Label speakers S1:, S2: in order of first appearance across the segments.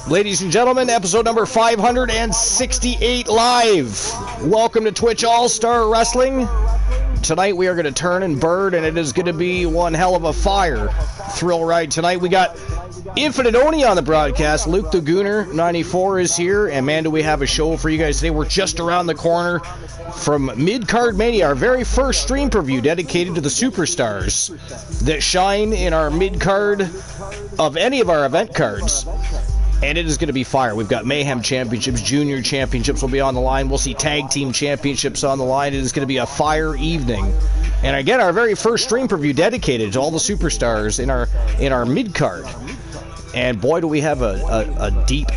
S1: Ladies and gentlemen, episode number 568 live. Welcome to Twitch All-Star Wrestling. Tonight we are going to turn and burn, and it is going to be one hell of a fire thrill ride tonight. We got Infinite Oni on the broadcast. Luke the Gooner 94 is here, and man, do we have a show for you guys today. We're just around the corner from Mid-Card Mania, our very first stream preview dedicated to the superstars that shine in our mid-card of any of our event cards. And it is going to be fire. We've got Mayhem Championships, Junior Championships will be on the line. We'll see Tag Team Championships on the line. It is going to be a fire evening. And again, our very first stream preview dedicated to all the superstars in our mid-card. And boy, do we have a deep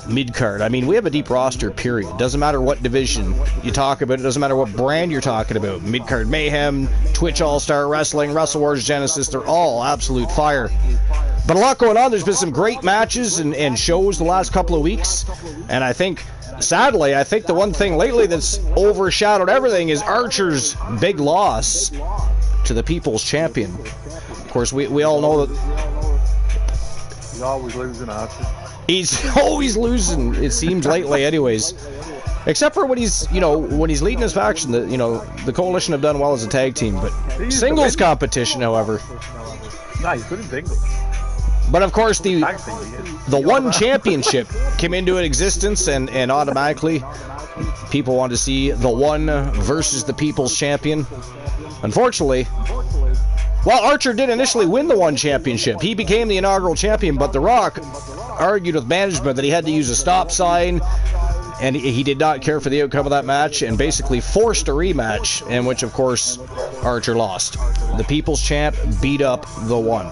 S1: mid-card. I mean, we have a deep roster, period. Doesn't matter what division you talk about. It doesn't matter what brand you're talking about. Mid-card Mayhem, Twitch All-Star Wrestling, Wrestle Wars Genesis, they're all absolute fire. But a lot going on. There's been some great matches and shows the last couple of weeks. And I think, sadly, the one thing lately that's overshadowed everything is Archer's big loss to the People's Champion. Of course, we all know that
S2: he's always losing, Archer.
S1: He's always losing, it seems, lately anyways. Except for when he's leading his faction. The Coalition have done well as a tag team. But singles competition, however.
S2: Nah, he's good in singles.
S1: But of course, the one championship came into existence, and automatically people want to see the one versus the People's Champion. Unfortunately, while Archer did initially win the one championship, he became the inaugural champion, but The Rock argued with management that he had to use a stop sign, and he did not care for the outcome of that match, and basically forced a rematch, in which, of course, Archer lost. The People's Champ beat up the one.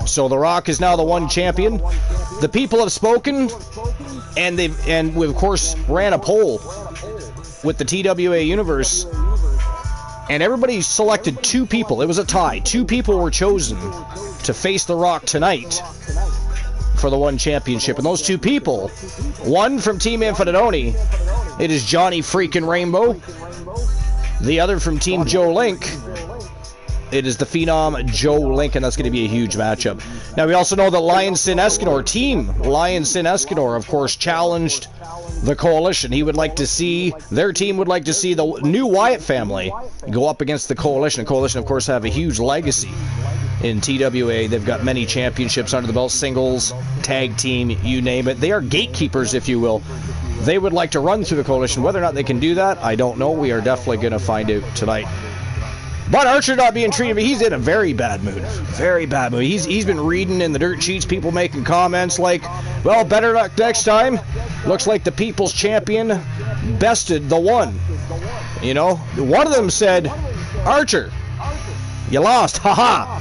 S1: So The Rock is now the one champion. The people have spoken, and we of course ran a poll with the TWA Universe, and everybody selected two people. It was a tie. Two people were chosen to face The Rock tonight for the one championship, and those two people, one from Team Infinite Oni, it is Johnny freaking Rainbow. The other from Team Joe Link, it is the Phenom Joe Lincoln. That's going to be a huge matchup. Now, we also know that Lion Sin Escanor, Team Lion Sin Escanor, of course, challenged the Coalition. Their team would like to see the new Wyatt family go up against the Coalition. The Coalition, of course, have a huge legacy in TWA. They've got many championships under the belt, singles, tag team, you name it. They are gatekeepers, if you will. They would like to run through the Coalition. Whether or not they can do that, I don't know. We are definitely going to find out tonight. But Archer not being treated, he's in a very bad mood. Very bad mood. He's been reading in the dirt sheets, people making comments like, well, better luck next time. Looks like the People's Champion bested the one. One of them said, Archer, you lost, haha.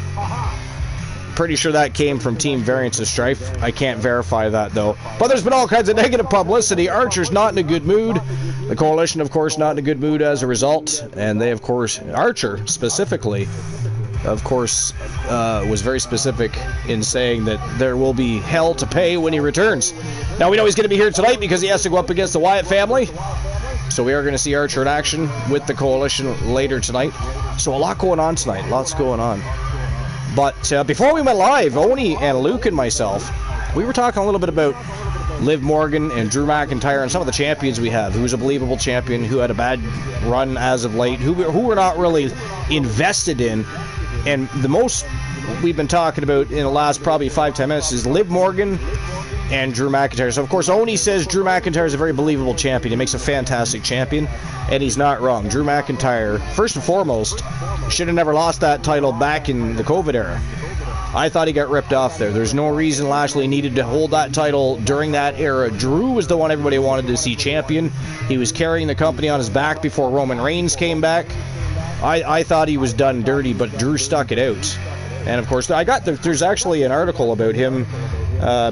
S1: Pretty sure that came from Team Variance of Strife. I can't verify that, though. But there's been all kinds of negative publicity. Archer's not in a good mood. The Coalition, of course, not in a good mood as a result. And they, of course, Archer specifically, of course, was very specific in saying that there will be hell to pay when he returns. Now, we know he's going to be here tonight because he has to go up against the Wyatt family. So we are going to see Archer in action with the Coalition later tonight. So a lot going on tonight. Lots going on. But before we went live, Oni and Luke and myself, we were talking a little bit about Liv Morgan and Drew McIntyre and some of the champions we have. Who's a believable champion, who had a bad run as of late, who we're not really invested in. And the most we've been talking about in the last probably 5-10 minutes is Liv Morgan and Drew McIntyre. So, of course, Oni says Drew McIntyre is a very believable champion. He makes a fantastic champion, and he's not wrong. Drew McIntyre, first and foremost, should have never lost that title back in the COVID era. I thought he got ripped off there. There's no reason Lashley needed to hold that title during that era. Drew was the one everybody wanted to see champion. He was carrying the company on his back before Roman Reigns came back. I thought he was done dirty, but Drew stuck it out. And, of course, there's actually an article about him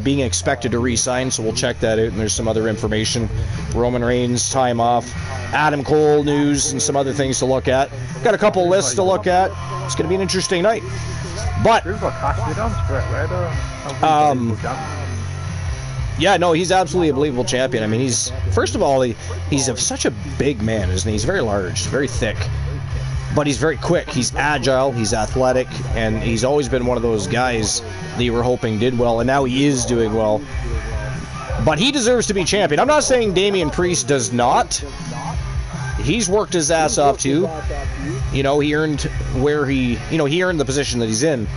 S1: being expected to re-sign, so we'll check that out, and there's some other information. Roman Reigns, time off, Adam Cole news, and some other things to look at. Got a couple lists to look at. It's going to be an interesting night. But, yeah, no, he's absolutely a believable champion. I mean, first of all, he's such a big man, isn't he? He's very large, very thick. But he's very quick, he's agile, he's athletic, and he's always been one of those guys that you were hoping did well, and now he is doing well. But he deserves to be champion. I'm not saying Damian Priest does not. He's worked his ass off too. You know, he earned he earned the position that he's in.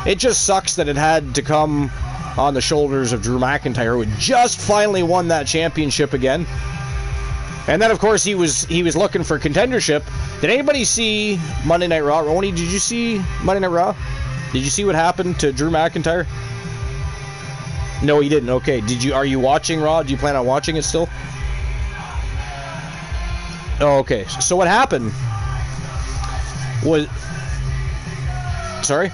S1: It just sucks that it had to come on the shoulders of Drew McIntyre, who had just finally won that championship again. And then, of course, he was looking for contendership. Did anybody see Monday Night Raw? Roni, did you see Monday Night Raw? Did you see what happened to Drew McIntyre? No, you didn't. Okay. Are you watching Raw? Do you plan on watching it still? Oh, okay. So what happened was... Sorry?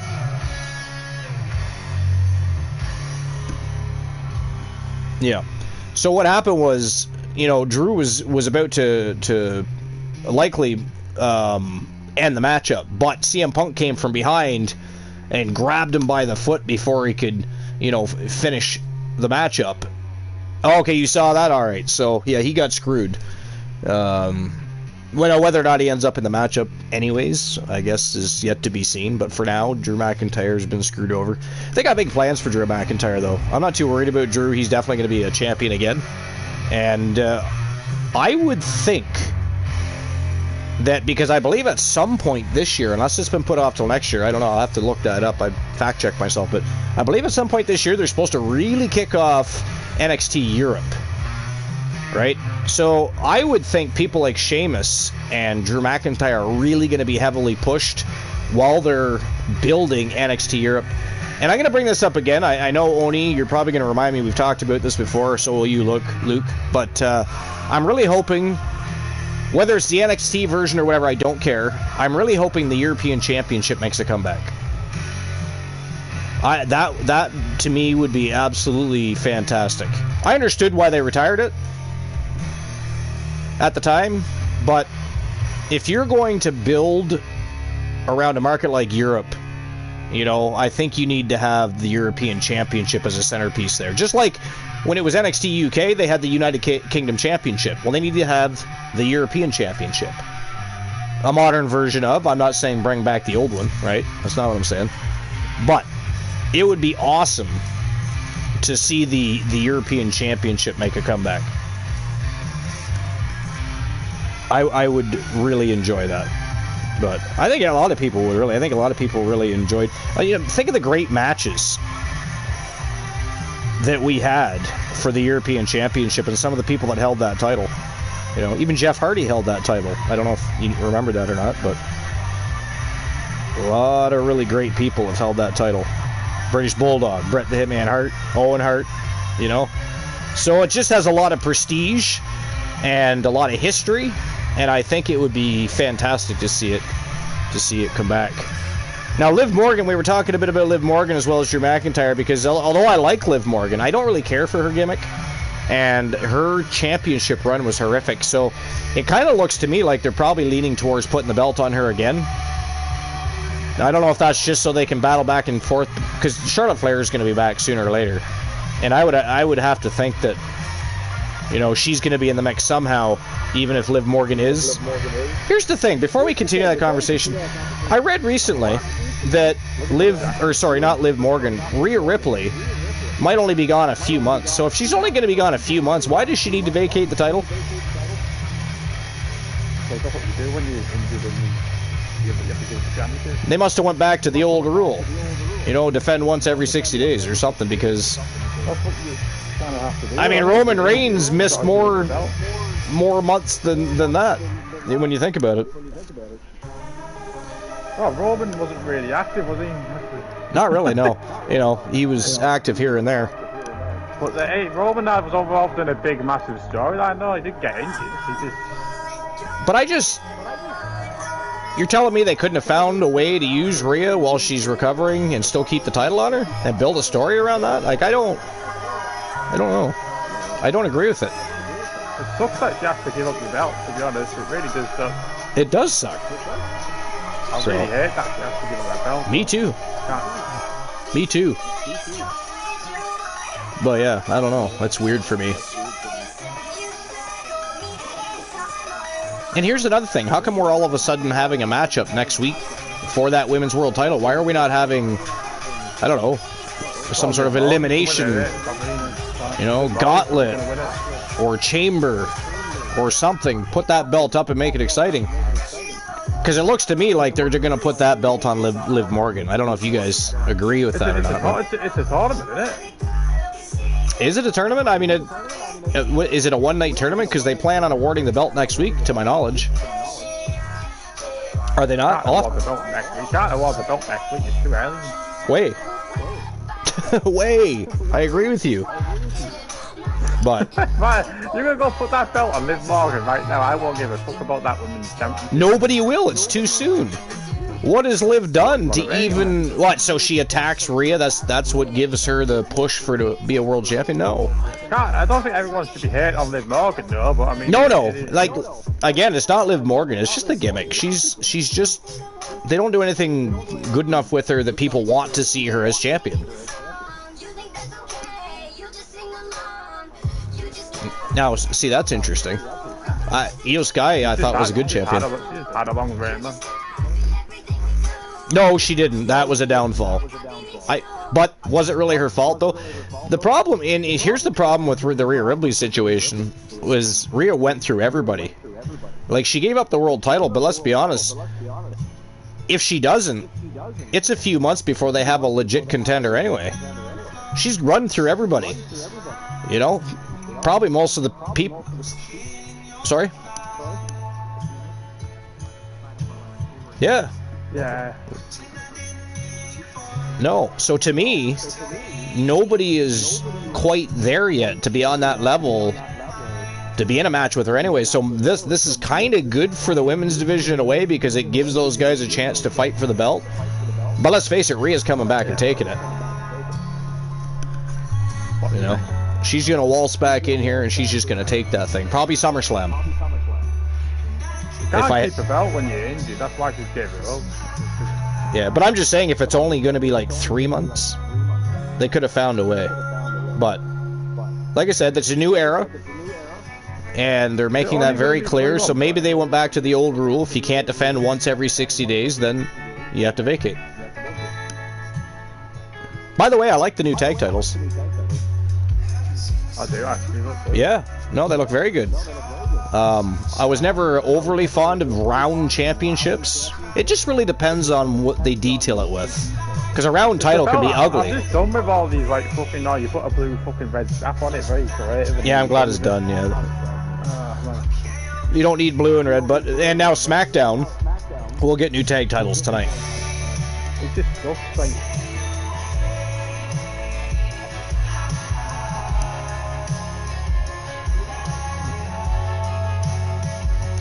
S1: Yeah. So what happened was, Drew was about to likely end the matchup, but CM Punk came from behind and grabbed him by the foot before he could, finish the matchup. Oh, okay, you saw that? All right. So, yeah, he got screwed. Whether or not he ends up in the matchup anyways, I guess, is yet to be seen. But for now, Drew McIntyre's been screwed over. They got big plans for Drew McIntyre, though. I'm not too worried about Drew. He's definitely going to be a champion again. And I would think that, because I believe at some point this year, unless it's been put off till next year, I don't know, I'll have to look that up. I fact-checked myself. But I believe at some point this year, they're supposed to really kick off NXT Europe. Right? So I would think people like Sheamus and Drew McIntyre are really going to be heavily pushed while they're building NXT Europe. And I'm going to bring this up again. I know, Oni, you're probably going to remind me we've talked about this before, so will you, Luke. But I'm really hoping, whether it's the NXT version or whatever, I don't care. I'm really hoping the European Championship makes a comeback. That to me would be absolutely fantastic. I understood why they retired it at the time, but if you're going to build around a market like Europe, I think you need to have the European Championship as a centerpiece there. Just like when it was NXT UK, they had the United Kingdom Championship. Well, they need to have the European Championship. A modern version of, I'm not saying bring back the old one, right? That's not what I'm saying. But it would be awesome to see the European Championship make a comeback. I would really enjoy that. But I think a lot of people would really. I think a lot of people really enjoyed. Think of the great matches that we had for the European Championship and some of the people that held that title. Even Jeff Hardy held that title. I don't know if you remember that or not, but a lot of really great people have held that title. British Bulldog, Bret the Hitman Hart, Owen Hart, So it just has a lot of prestige and a lot of history. And I think it would be fantastic to see it come back. Now, Liv Morgan, we were talking a bit about Liv Morgan as well as Drew McIntyre, because although I like Liv Morgan, I don't really care for her gimmick. And her championship run was horrific. So it kind of looks to me like they're probably leaning towards putting the belt on her again. Now, I don't know if that's just so they can battle back and forth, because Charlotte Flair is going to be back sooner or later. And I would have to think that, she's going to be in the mix somehow, even if Liv Morgan is. Here's the thing, before we continue that conversation, I read recently that not Liv Morgan, Rhea Ripley might only be gone a few months. So if she's only going to be gone a few months, why does she need to vacate the title? They must have went back to the old rule. Defend once every 60 days or something, because Roman Reigns missed more months than that, when you think about it.
S2: Well, Roman wasn't really active, was he?
S1: Not really, no. He was active here and there.
S2: But Roman was involved in a big, massive storyline. No, he didn't get injured. You're telling me they couldn't have found a way to use Rhea while she's recovering and still keep the title on her and build a story around that? I don't know. I don't agree with it. It sucks that she has to give up the belt, to be honest. It really does suck.
S1: It does suck.
S2: I really hate that she has to give up that belt.
S1: Me too. Me too. But yeah, I don't know. That's weird for me. And here's another thing. How come we're all of a sudden having a matchup next week for that women's world title? Why are we not having, I don't know, some sort of elimination?
S2: You know, Gauntlet or Chamber or something. Put that belt up and make it exciting. Because it looks to me like they're going to put that belt on Liv Morgan. I don't know if you guys agree with that or not.
S3: It's a tournament, isn't it?
S2: Is it a tournament? I mean, is it a one-night tournament? Because they plan on awarding the belt next week, to my knowledge. Are they not?
S3: You can't award the belt next week. It's too early.
S2: Way. Way. I agree with you. But
S3: man, you're gonna go put that belt on Liv Morgan right now. I won't give a fuck about that women's championship.
S2: Nobody will. It's too soon. What has Liv done to even what? So she attacks Rhea. That's what gives her the push for to be a world champion. No.
S3: I don't think everyone should be hating on Liv Morgan, though. But I mean,
S2: no. Like again, it's not Liv Morgan. It's just a gimmick. She's just. They don't do anything good enough with her that people want to see her as champion. Now, see, that's interesting. Io Sky, I thought was a good champion.
S3: She's had a long reign, man.
S2: No, she didn't. That was a downfall. But was it really her fault, though? The problem, and here's the problem with the Rhea Ripley situation, was Rhea went through everybody. Like, she gave up the world title, but let's be honest, if she doesn't, it's a few months before they have a legit contender anyway. She's run through everybody. You know? Probably most of the people... Sorry? Yeah.
S3: Yeah.
S2: No. So to me, nobody is quite there yet to be on that level to be in a match with her anyway. So this is kind of good for the women's division in a way because it gives those guys a chance to fight for the belt. But let's face it, Rhea's coming back and taking it. You know? She's going to waltz back in here and she's just going to take that thing. Probably SummerSlam.
S3: You can't keep a belt when you're injured. That's why she's gave it up.
S2: Yeah, but I'm just saying if it's only going to be like 3 months, they could have found a way. But, like I said, that's a new era. And they're making that very clear. So maybe they went back to the old rule. If you can't defend once every 60 days, then you have to vacate. By the way, I like the new tag titles.
S3: I do actually.
S2: Yeah, no, they look very good. I was never overly fond of round championships. It just really depends on what they detail it with. Because a round title can be ugly.
S3: I'm just done with all these like fucking. No, you put a blue fucking red strap on it, very creative.
S2: Yeah, I'm glad it's done. Yeah. You don't need blue and red, but and now SmackDown will get new tag titles tonight.
S3: It's just stuff like.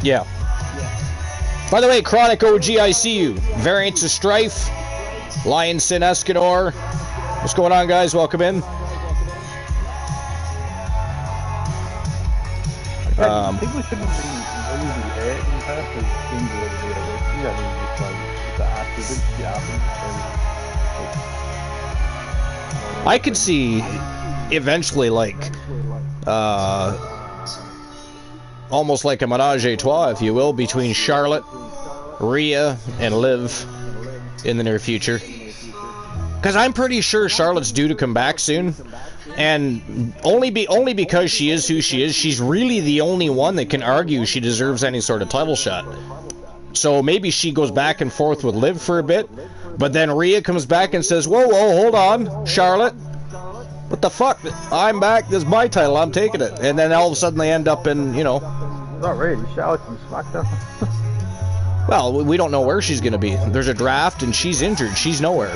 S2: Yeah. By the way, Chronic OG, I see you. Variants of Strife, Lion Sin Escanor. What's going on, guys? Welcome in.
S3: I think we shouldn't be really hating her because things are really
S2: I could see eventually, like, almost like a menage a trois, if you will, between Charlotte, Rhea, and Liv in the near future. Because I'm pretty sure Charlotte's due to come back soon, and only because she is who she is, she's really the only one that can argue she deserves any sort of title shot. So maybe she goes back and forth with Liv for a bit, but then Rhea comes back and says, whoa, hold on, Charlotte. What the fuck? I'm back. This is my title. I'm taking it. And then all of a sudden they end up in, you know...
S3: Not really. Charlotte from SmackDown.
S2: Well, we don't know where she's going to be. There's a draft and she's injured. She's nowhere.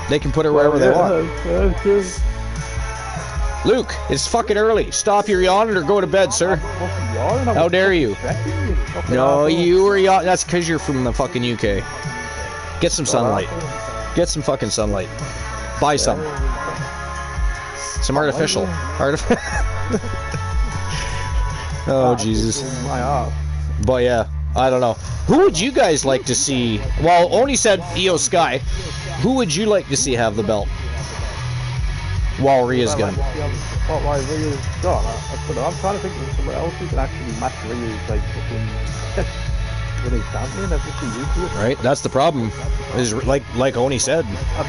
S2: They can put her wherever they want. Luke, it's fucking early. Stop your yawning or go to bed, sir. How dare you? No, you were yawning. That's because you're from the fucking UK. Get some sunlight. Get some fucking sunlight. Buy some. Some artificial. Oh, Jesus. But yeah, I don't know. Who would you guys like to see? Well, Oni said Io Sky. Who would you like to see have the belt? While Rhea's gone.
S3: Why Rhea's gone? I'm trying to think of somewhere else who can actually match Rhea's like fucking winning champion.
S2: Right, that's the problem. Is like Oni said,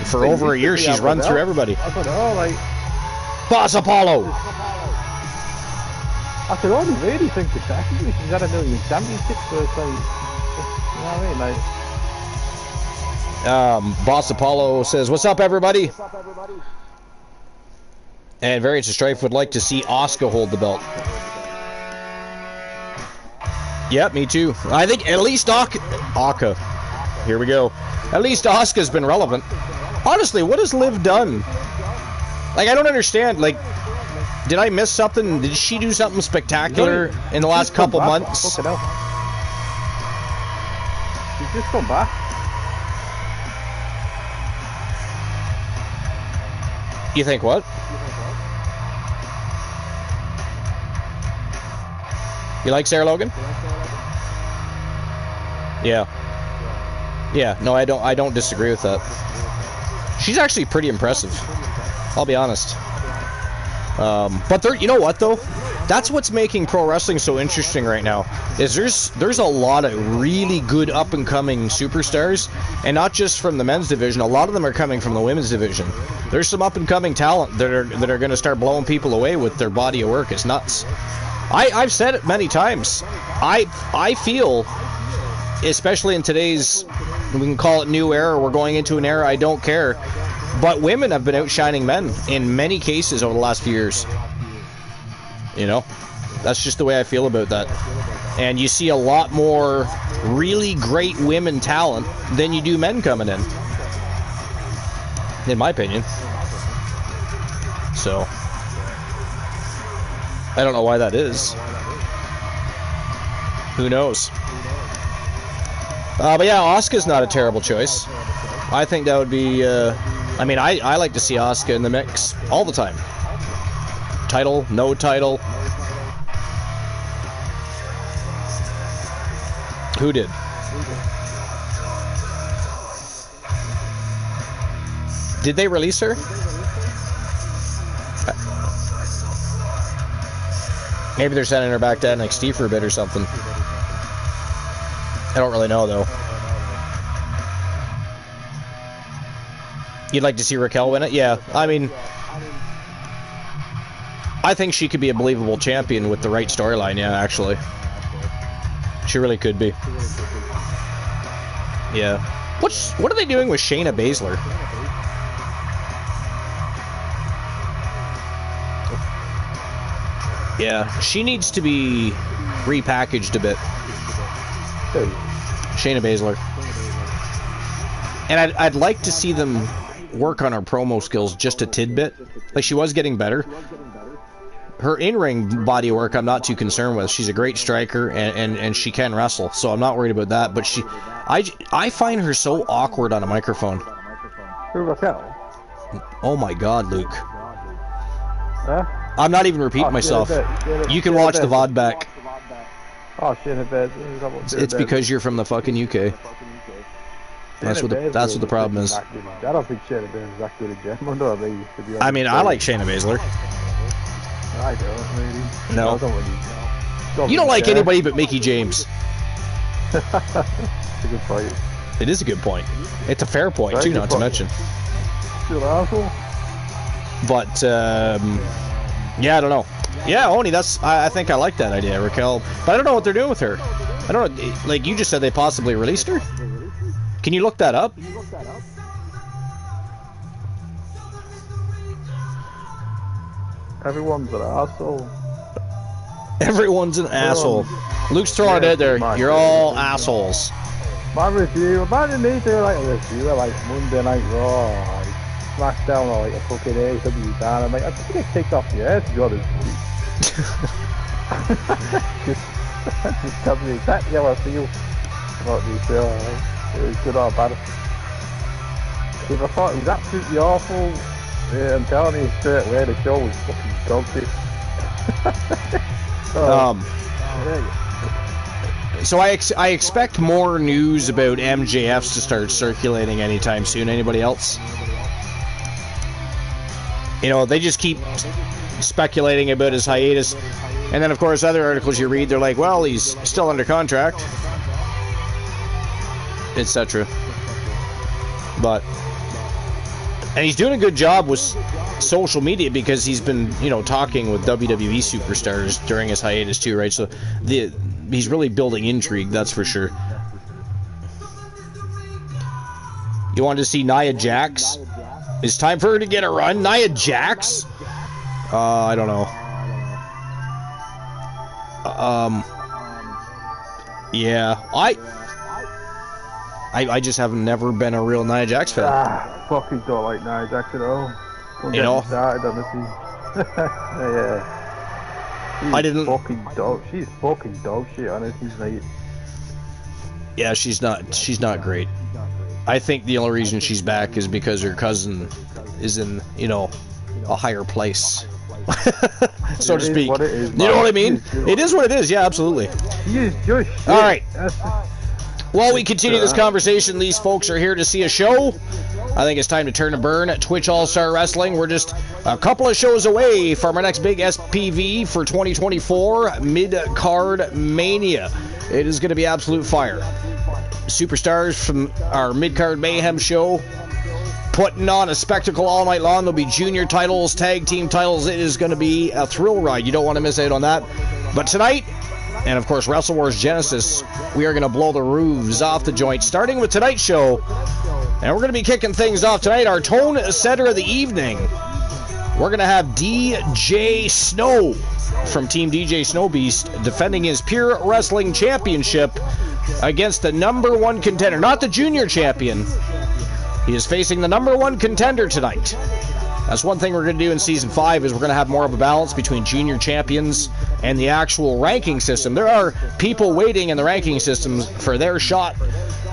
S2: for over a year she's run through everybody.
S3: I don't know, like
S1: Boss Apollo.
S3: I could only really think the second she's had a million championships, so it's like, you know what I mean? Like,
S1: Boss Apollo says, "What's up, everybody?" And Variants of Strife would like to see Asuka hold the belt. Yep, me too. I think at least Asuka. Here we go. At least Asuka's been relevant. Honestly, what has Liv done? Like, I don't understand. Like, did I miss something? Did she do something spectacular in the last couple months?
S3: She's just come back.
S1: You think what? You like Sarah Logan? Yeah. Yeah, no, I don't disagree with that. She's actually pretty impressive. I'll be honest. But there, you know what though? That's what's making pro wrestling so interesting right now. Is there's a lot of really good up and coming superstars, and not just from the men's division. A lot of them are coming from the women's division. There's some up and coming talent that are going to start blowing people away with their body of work. It's nuts. I've said it many times. I feel, especially in today's, we can call it new era, we're going into an era, I don't care, but women have been outshining men in many cases over the last few years. You know, that's just the way I feel about that. And you see a lot more really great women talent than you do men coming in my opinion. So I don't know why that is. Who knows? But yeah, Asuka's not a terrible choice. I think that would be, I mean, I like to see Asuka in the mix all the time. Title, no title. Who did? Did they release her? Maybe they're sending her back to NXT for a bit or something. I don't really know, though. You'd like to see Raquel win it? Yeah, I mean, I think she could be a believable champion with the right storyline, yeah, actually. She really could be. Yeah. What are they doing with Shayna Baszler? Yeah, she needs to be repackaged a bit. Shayna Baszler. And I'd like to see them work on her promo skills just a tidbit. Like, she was getting better. Her in-ring body work I'm not too concerned with. She's a great striker and she can wrestle, so I'm not worried about that. But I find her so awkward on a microphone.
S3: Who, Raquel?
S1: Oh my God, Luke.
S3: Huh?
S1: I'm not even repeating myself. You can watch the VOD back.
S3: Oh, Shayna Baszler.
S1: It's because you're from the fucking UK. That's what the problem is.
S3: I don't think Shayna Baszler is that good a gentleman, to be honest.
S1: I mean, I like Shayna Baszler.
S3: I don't really.
S1: No.
S3: I don't really.
S1: You don't like anybody but Mickie James.
S3: It's a good point.
S1: It is a good point. It's a fair point, too, not to mention.
S3: Still an asshole.
S1: But, yeah, I don't know. Yeah, Oni, I think I like that idea, Raquel. But I don't know what they're doing with her. I don't know, like you just said they possibly released her? Can you look that up?
S3: Everyone's an asshole.
S1: Everyone's an asshole. Luke's throwing it out there. You're all assholes.
S3: My review, imagine they do like a review of like Monday Night Raw, like SmackDown, or like a fucking AEW down. I'm like, I think I get kicked off the air to be honest. Just tell me exactly how I feel about this show. Right? It was good or bad. If I thought it was absolutely awful, yeah, I'm telling you straight away, the show was fucking dog shit.
S1: So I expect more news about MJFs to start circulating anytime soon. Anybody else? You know, they just keep speculating about his hiatus. And then, of course, other articles you read, they're like, well, he's still under contract, etc. And he's doing a good job with social media because he's been, you know, talking with WWE superstars during his hiatus too, right? So he's really building intrigue, that's for sure. You wanted to see Nia Jax? It's time for her to get a run. Nia Jax? I don't know. Yeah, I just have never been a real Nia Jax fan.
S3: Fucking don't like Nia Jax at all. Don't
S1: you
S3: get
S1: know?
S3: me started on the team. Yeah.
S1: I didn't.
S3: She's fucking dog shit on it. She's like.
S1: Yeah, she's not great. I think the only reason she's back is because her cousin is in, you know, a higher place, so to speak. You know what I mean? It is what it is. Yeah, absolutely. All right. While we continue this conversation, these folks are here to see a show. I think it's time to turn and burn at Twitch All-Star Wrestling. We're just a couple of shows away from our next big SPV for 2024, Mid-Card Mania. It is going to be absolute fire. Superstars from our Mid-Card Mayhem show putting on a spectacle all night long. There'll be junior titles, tag team titles. It is going to be a thrill ride. You don't want to miss out on that. But tonight, and of course Wrestle Wars Genesis, we are going to blow the roofs off the joint, starting with tonight's show. And we're going to be kicking things off tonight. Our tone setter of the evening, we're going to have DJ Snow from Team DJ Snow Beast defending his Pure Wrestling Championship against the #1 contender, not the junior champion. He is facing the #1 contender tonight. That's one thing we're going to do in Season 5 is we're going to have more of a balance between junior champions and the actual ranking system. There are people waiting in the ranking systems for their shot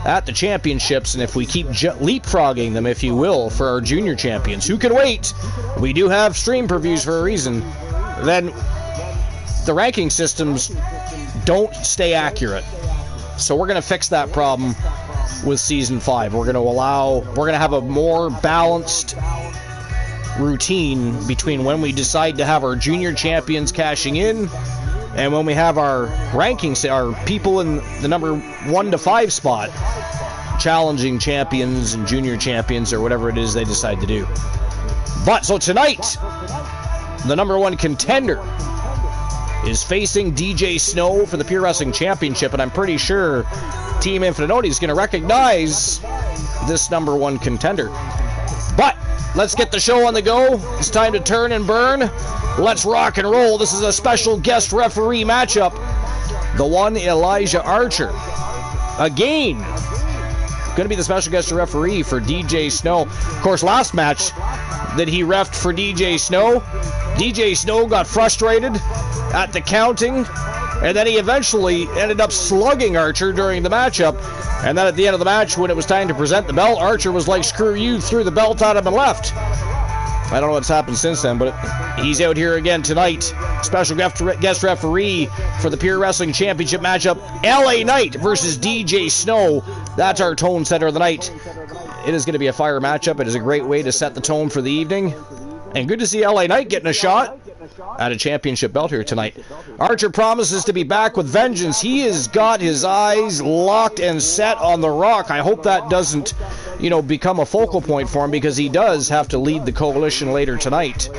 S1: at the championships, and if we keep leapfrogging them, if you will, for our junior champions who can wait, we do have stream previews for a reason, then the ranking systems don't stay accurate. So we're going to fix that problem with Season 5. We're going to have a more balanced routine between when we decide to have our junior champions cashing in and when we have our rankings, our people in the number 1 to 5 spot challenging champions and junior champions or whatever it is they decide to do. But so tonight, the #1 contender is facing DJ Snow for the Pure Wrestling Championship, and I'm pretty sure Team Infinite is going to recognize this #1 contender. But let's get the show on the go. It's time to turn and burn. Let's rock and roll. This is a special guest referee matchup. The one Elijah Archer. Again, going to be the special guest referee for DJ Snow. Of course, last match that he refed for DJ Snow got frustrated at the counting, and then he eventually ended up slugging Archer during the matchup. And then at the end of the match, when it was time to present the belt, Archer was like, screw you, threw the belt at him and left. I don't know what's happened since then, but he's out here again tonight. Special guest referee for the Pure Wrestling Championship matchup, LA Knight versus DJ Snow. That's our tone setter of the night. It is going to be a fire matchup. It is a great way to set the tone for the evening. And good to see LA Knight getting a shot at a championship belt here tonight. Archer promises to be back with vengeance. He has got his eyes locked and set on The Rock. I hope that doesn't, become a focal point for him, because he does have to lead the coalition later tonight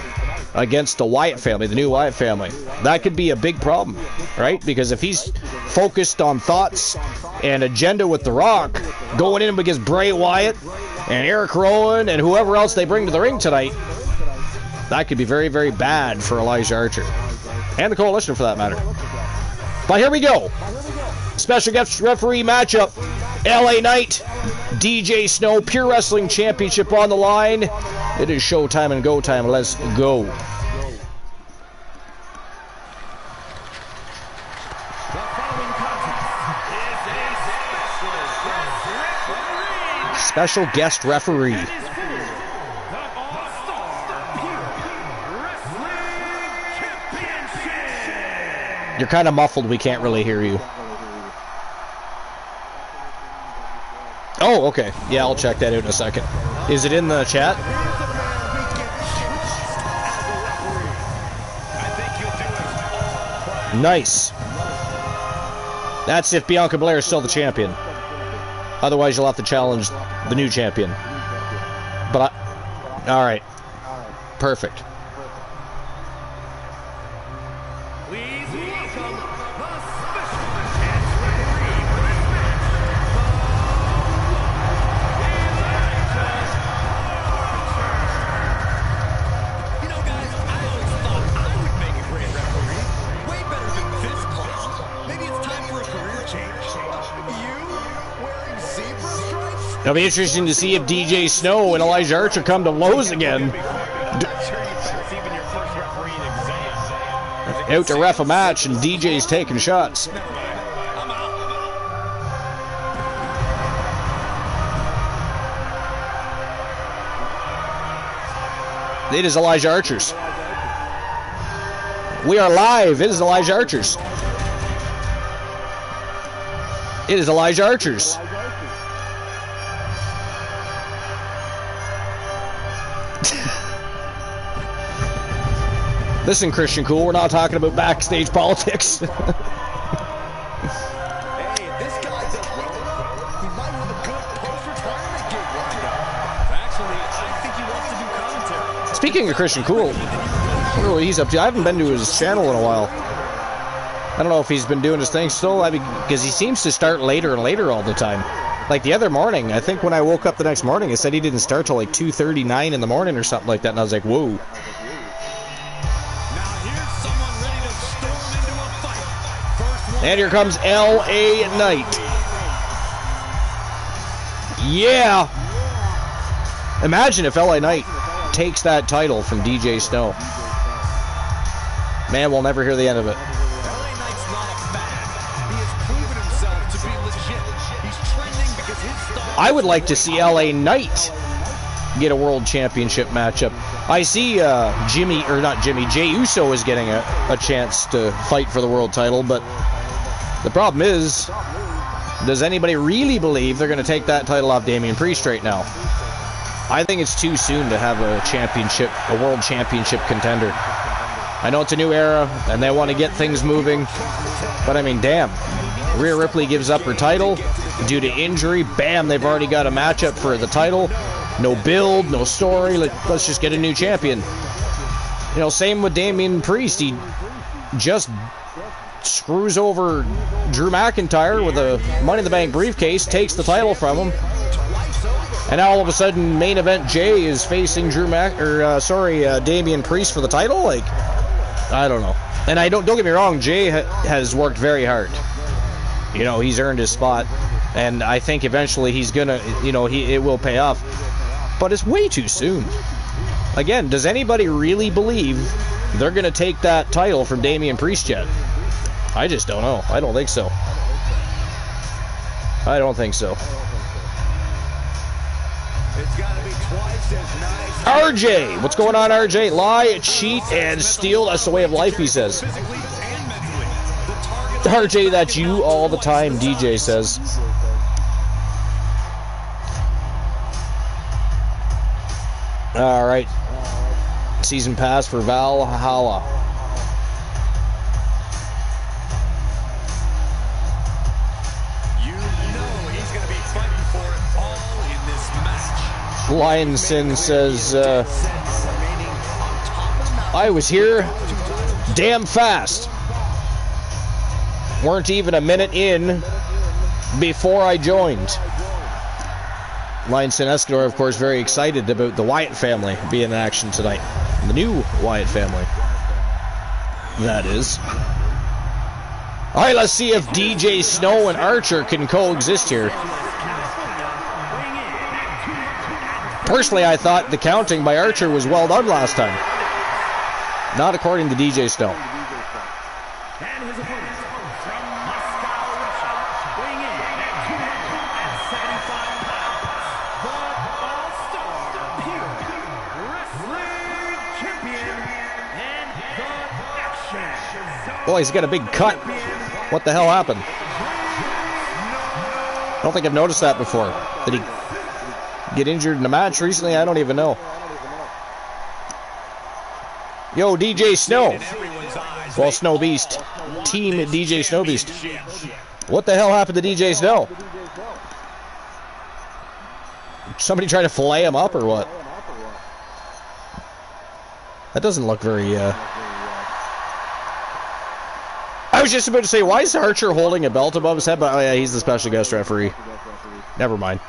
S1: against the Wyatt family, the new Wyatt family. That could be a big problem, right? Because if he's focused on thoughts and agenda with The Rock, going in against Bray Wyatt and Eric Rowan and whoever else they bring to the ring tonight, that could be very, very bad for Elijah Archer. And the coalition, for that matter. But here we go. Special guest referee matchup. LA Knight, DJ Snow, Pure Wrestling Championship on the line. It is showtime and go time. Let's go. Special guest referee. You're kind of muffled. We can't really hear you. Oh, okay. Yeah, I'll check that out in a second. Is it in the chat? Nice. That's if Bianca Belair is still the champion. Otherwise, you'll have to challenge the new champion. But all right. Perfect.
S4: Please welcome the special guest referee for this match, You know, guys, I always thought I would make a great referee. Way better than this clown. Maybe it's time for a career change. You wearing zebra stripes?
S1: It'll be interesting to see if DJ Snow and Elijah Archer come to blows again. Out to ref a match, and DJ's taking shots. It is Elijah Archer's. We are live. It is Elijah Archer's. It is Elijah Archer's. Listen, Christian Cool, we're not talking about backstage politics.
S4: Hey, this guy does well. He might have a good post-retirement gig lined up. Actually, I think he wants to do commentary.
S1: Speaking of Christian Cool, I wonder what he's up to. I haven't been to his channel in a while. I don't know if he's been doing his thing still, because he seems to start later and later all the time. Like the other morning, I think when I woke up the next morning, it said he didn't start till like 2:39 in the morning or something like that, and I was like, whoa. And here comes L.A. Knight. Yeah. Imagine if L.A. Knight takes that title from DJ Snow. Man, we'll never hear the end of it.
S4: L.A. Knight's not a fad. He has proven himself to be legit. He's trending because his style...
S1: I would like to see L.A. Knight get a world championship matchup. I see Jey Uso is getting a chance to fight for the world title, but the problem is, does anybody really believe they're going to take that title off Damian Priest right now? I think it's too soon to have a world championship contender. I know it's a new era, and they want to get things moving, but I mean, damn. Rhea Ripley gives up her title due to injury. Bam, they've already got a matchup for the title. No build, no story. Let's just get a new champion. You know, same with Damian Priest. He just screws over Drew McIntyre with a Money in the Bank briefcase, takes the title from him, and now all of a sudden main event Jay is facing Damian Priest for the title. Like, I don't know. And don't get me wrong, Jay has worked very hard. You know, he's earned his spot, and I think eventually he's gonna, it will pay off. But it's way too soon. Again, does anybody really believe they're gonna take that title from Damian Priest yet? I just don't know. I don't think so. I don't think so.
S4: It's gotta be twice as nice.
S1: RJ! What's going on, RJ? Lie, cheat, and steal. That's the way of life, he says.
S4: Physically and mentally. The target...
S1: RJ, that's you all the time, DJ says. Alright. Season pass for Valhalla. Lionson says, I was here damn fast. Weren't even a minute in before I joined. Lionson Escador, of course, very excited about the Wyatt family being in action tonight. The new Wyatt family. That is. Alright, let's see if DJ Snow and Archer can coexist here. Personally, I thought the counting by Archer was well done last time. Not according to DJ Snow.
S4: And his opponent from Moscow, Russia, weighing in at 275 pounds, the All-Star Pure Wrestling Champion and the Action.
S1: Boy, he's got a big cut. What the hell happened? I don't think I've noticed that before. Did he get injured in a match recently? I don't even know. Yo, DJ Snow. Well, Snow Beast. Team DJ Snow Beast. What the hell happened to DJ Snow? Somebody trying to fillet him up or what? That doesn't look very, I was just about to say, why is Archer holding a belt above his head? But, oh yeah, he's the special guest referee. Never mind.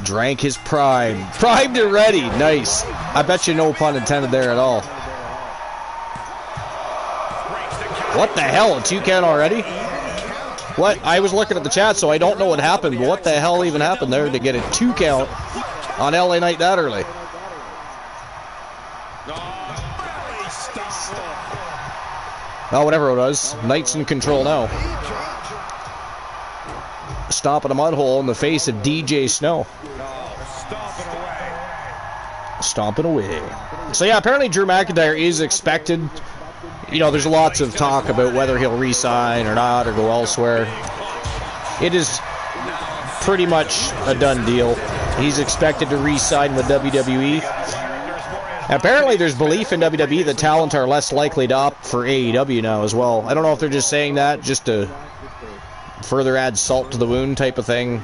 S1: Drank his prime. Primed and ready. Nice. I bet you no pun intended there at all. What the hell? A 2 count already? What? I was looking at the chat, so I don't know what happened, but what the hell even happened there to get a 2 count on LA Knight that early? Oh, whatever it was. Knight's in control now. Stomping a mud hole in the face of DJ Snow. Stomping away. So yeah, apparently Drew McIntyre is expected. You know, there's lots of talk about whether he'll re-sign or not or go elsewhere. It is pretty much a done deal. He's expected to re-sign with WWE. Apparently there's belief in WWE that talent are less likely to opt for AEW now as well. I don't know if they're just saying that just to further add salt to the wound type of thing.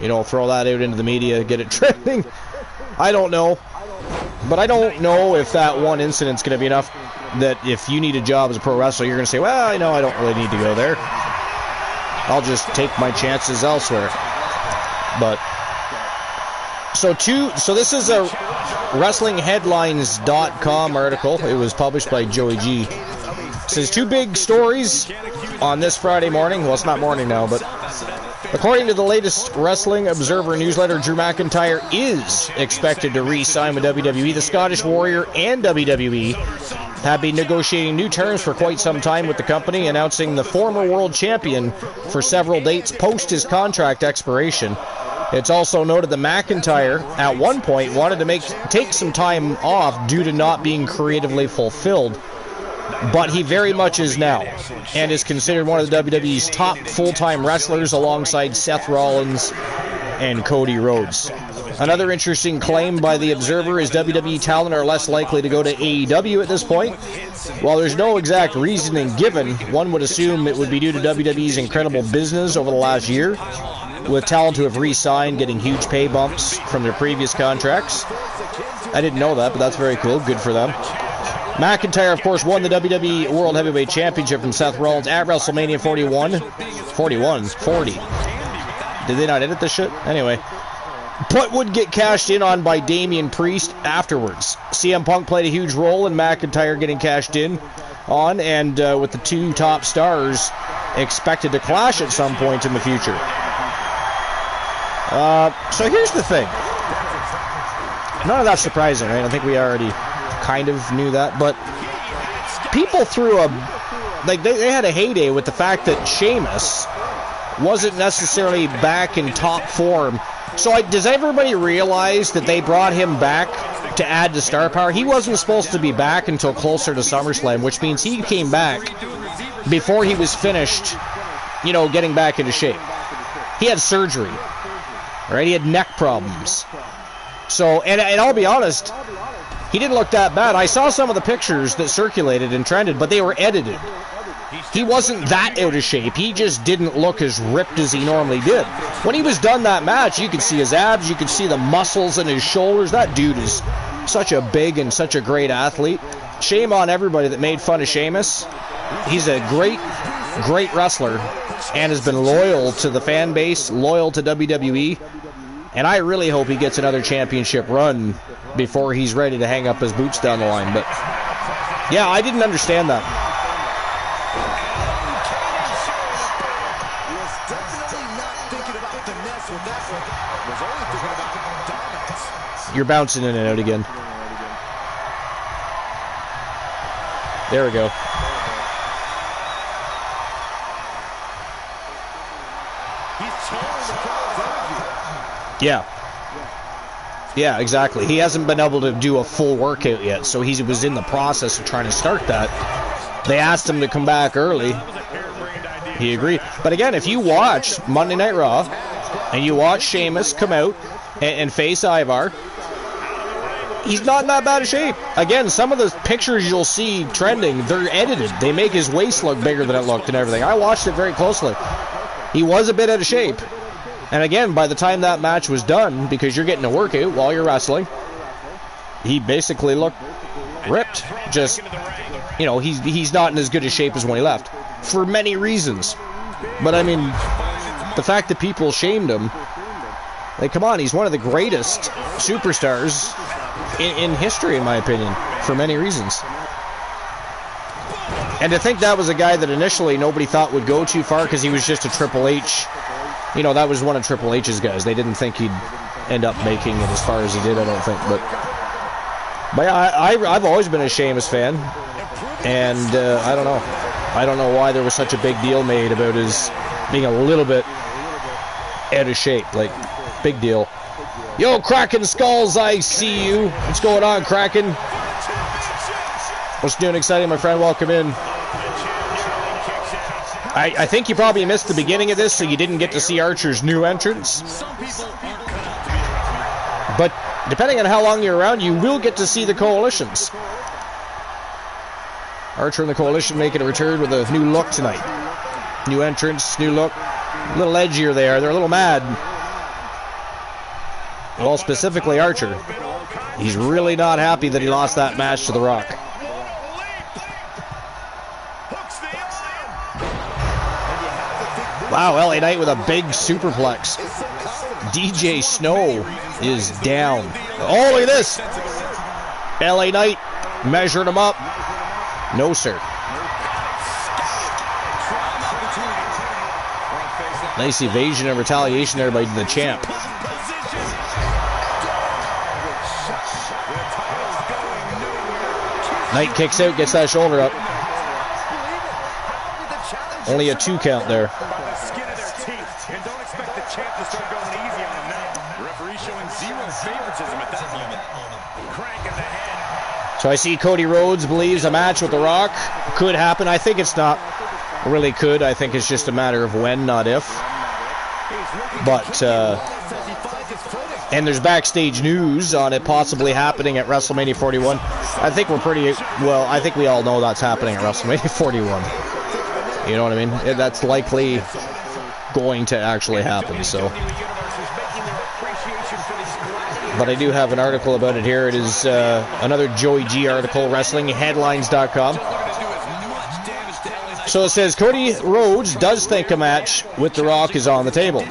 S1: You know, throw that out into the media, get it trending. I don't know. But I don't know if that one incident's going to be enough that if you need a job as a pro wrestler, you're going to say, well, you know, I don't really need to go there. I'll just take my chances elsewhere. But so this is a WrestlingHeadlines.com article. It was published by Joey G. It says 2 big stories on this Friday morning. Well, it's not morning now, but according to the latest Wrestling Observer newsletter, Drew McIntyre is expected to re-sign with WWE. The Scottish Warrior and WWE have been negotiating new terms for quite some time with the company, announcing the former world champion for several dates post his contract expiration. It's also noted that McIntyre, at one point, wanted to take some time off due to not being creatively fulfilled, but he very much is now, and is considered one of the WWE's top full-time wrestlers alongside Seth Rollins and Cody Rhodes. Another interesting claim by the Observer is WWE talent are less likely to go to AEW at this point. While there's no exact reasoning given, one would assume it would be due to WWE's incredible business over the last year, with talent who have re-signed, getting huge pay bumps from their previous contracts. I didn't know that, but that's very cool. Good for them. McIntyre, of course, won the WWE World Heavyweight Championship from Seth Rollins at WrestleMania 40. Did they not edit this shit? Anyway. But would get cashed in on by Damian Priest afterwards. CM Punk played a huge role in McIntyre getting cashed in on, and with the 2 top stars expected to clash at some point in the future. So here's the thing. None of that's surprising, right? I think we already kind of knew that, but people threw they had a heyday with the fact that Sheamus wasn't necessarily back in top form. So does everybody realize that they brought him back to add to star power? He wasn't supposed to be back until closer to SummerSlam, which means he came back before he was finished, you know, getting back into shape. He had surgery, right? He had neck problems. So, and I'll be honest, he didn't look that bad. I saw some of the pictures that circulated and trended, but they were edited. He wasn't that out of shape. He just didn't look as ripped as he normally did. When he was done that match, you could see his abs, you could see the muscles in his shoulders. That dude is such a big and such a great athlete. Shame on everybody that made fun of Sheamus. He's a great, great wrestler and has been loyal to the fan base, loyal to WWE. And I really hope he gets another championship run before he's ready to hang up his boots down the line. But, yeah, I didn't understand that. You're bouncing in and out again. There we go. Yeah. Yeah, exactly. He hasn't been able to do a full workout yet, so he was in the process of trying to start that. They asked him to come back early. He agreed. But again, if you watch Monday Night Raw, and you watch Sheamus come out and face Ivar, he's not in that bad a shape. Again, some of the pictures you'll see trending, they're edited. They make his waist look bigger than it looked and everything. I watched it very closely. He was a bit out of shape. And again, by the time that match was done, because you're getting a workout while you're wrestling, he basically looked ripped. Just, you know, he's not in as good a shape as when he left, for many reasons. But I mean, the fact that people shamed him, like, come on, he's one of the greatest superstars in history, in my opinion, for many reasons. And to think that was a guy that initially nobody thought would go too far because he was just a Triple H. You know, that was one of Triple H's guys. They didn't think he'd end up making it as far as he did, I don't think. But I've always been a Sheamus fan. And I don't know. I don't know why there was such a big deal made about his being a little bit out of shape. Like, big deal. Yo, Kraken Skulls, I see you. What's going on, Kraken? What's new and exciting, my friend? Welcome in. I think you probably missed the beginning of this, so you didn't get to see Archer's new entrance. But depending on how long you're around, you will get to see the Coalitions. Archer and the Coalition making a return with a new look tonight. New entrance, new look. A little edgier there. They're a little mad. Well, specifically Archer. He's really not happy that he lost that match to The Rock. Wow, LA Knight with a big superplex. DJ Snow is down. Oh, look at this. LA Knight measured him up. No, sir. Nice evasion and retaliation there by the champ. Knight kicks out, gets that shoulder up. Only a 2 count there. So I see Cody Rhodes believes a match with The Rock could happen. I think it's not really could. I think it's just a matter of when, not if. But, and there's backstage news on it possibly happening at WrestleMania 41. I think we're pretty, well, I think we all know that's happening at WrestleMania 41. You know what I mean? That's likely going to actually happen, so. But I do have an article about it here. It is another Joey G article, WrestlingHeadlines.com. So it says, Cody Rhodes does think a match with The Rock is on the table.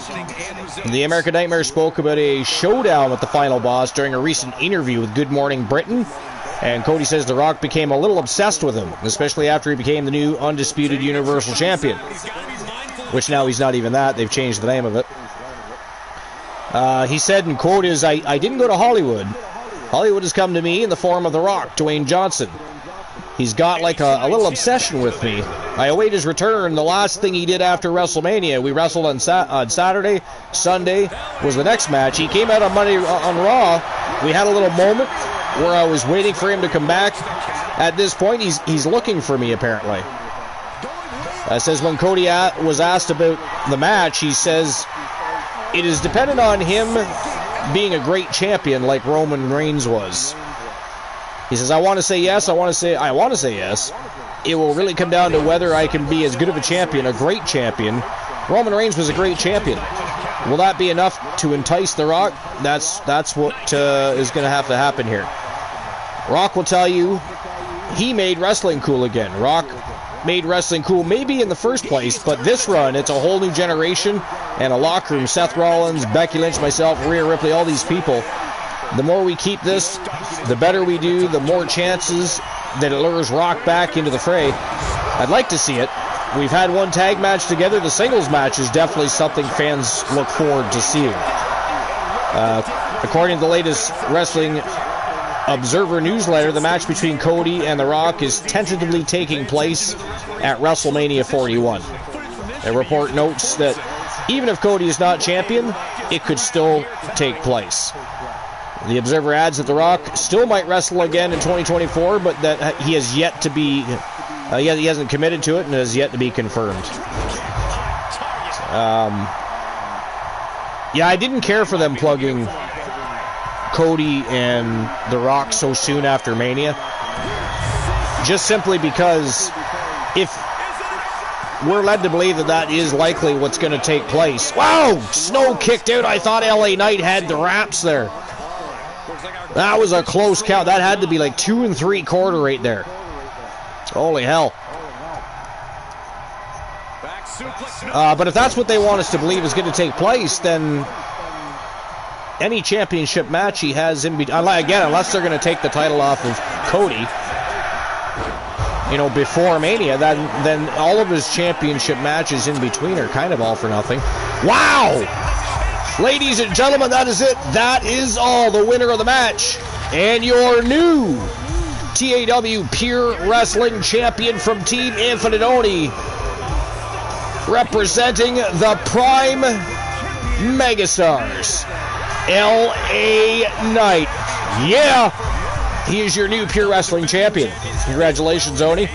S1: The American Nightmare spoke about a showdown with the final boss during a recent interview with Good Morning Britain. And Cody says The Rock became a little obsessed with him, especially after he became the new undisputed Universal Champion. Which now he's not even that. They've changed the name of it. He said, and quote is, I didn't go to Hollywood. Hollywood has come to me in the form of The Rock, Dwayne Johnson. He's got like a little obsession with me. I await his return. The last thing he did after WrestleMania, we wrestled on Saturday. Sunday was the next match. He came out on Monday on Raw. We had a little moment where I was waiting for him to come back. At this point, he's looking for me, apparently. Says when Cody was asked about the match, he says, it is dependent on him being a great champion like Roman Reigns was. He says, I want to say yes, I want to say yes. It will really come down to whether I can be as good of a champion, a great champion. Roman Reigns was a great champion. Will that be enough to entice The Rock? That's what is going to have to happen here. Rock will tell you he made wrestling cool again. Rock made wrestling cool maybe in the first place, but this run, it's a whole new generation and a locker room. Seth Rollins, Becky Lynch, myself, Rhea Ripley, all these people. The more we keep this, the better we do, the more chances that it lures Rock back into the fray. I'd like to see it. We've had one tag match together. The singles match is definitely something fans look forward to seeing. According to the latest Wrestling Observer newsletter, the match between Cody and The Rock is tentatively taking place at WrestleMania 41. The report notes that even if Cody is not champion, it could still take place. The Observer adds that The Rock still might wrestle again in 2024, but that he has yet to be, he hasn't committed to it and has yet to be confirmed. Yeah, I didn't care for them plugging Cody and The Rock so soon after Mania. Just simply because if we're led to believe that that is likely what's going to take place. Wow! Snow kicked out. I thought LA Knight had the wraps there. That was a close count. That had to be like 2 3/4 right there. Holy hell. But if that's what they want us to believe is going to take place, then any championship match he has in between, again, unless they're going to take the title off of Cody, before Mania, then all of his championship matches in between are kind of all for nothing. Wow! Ladies and gentlemen, that is it. That is all. The winner of the match and your new TAW Pure Wrestling Champion from Team Infinite Oni, representing the Prime Megastars, LA Knight. Yeah, he is your new Pure Wrestling Champion. Congratulations, Oni. You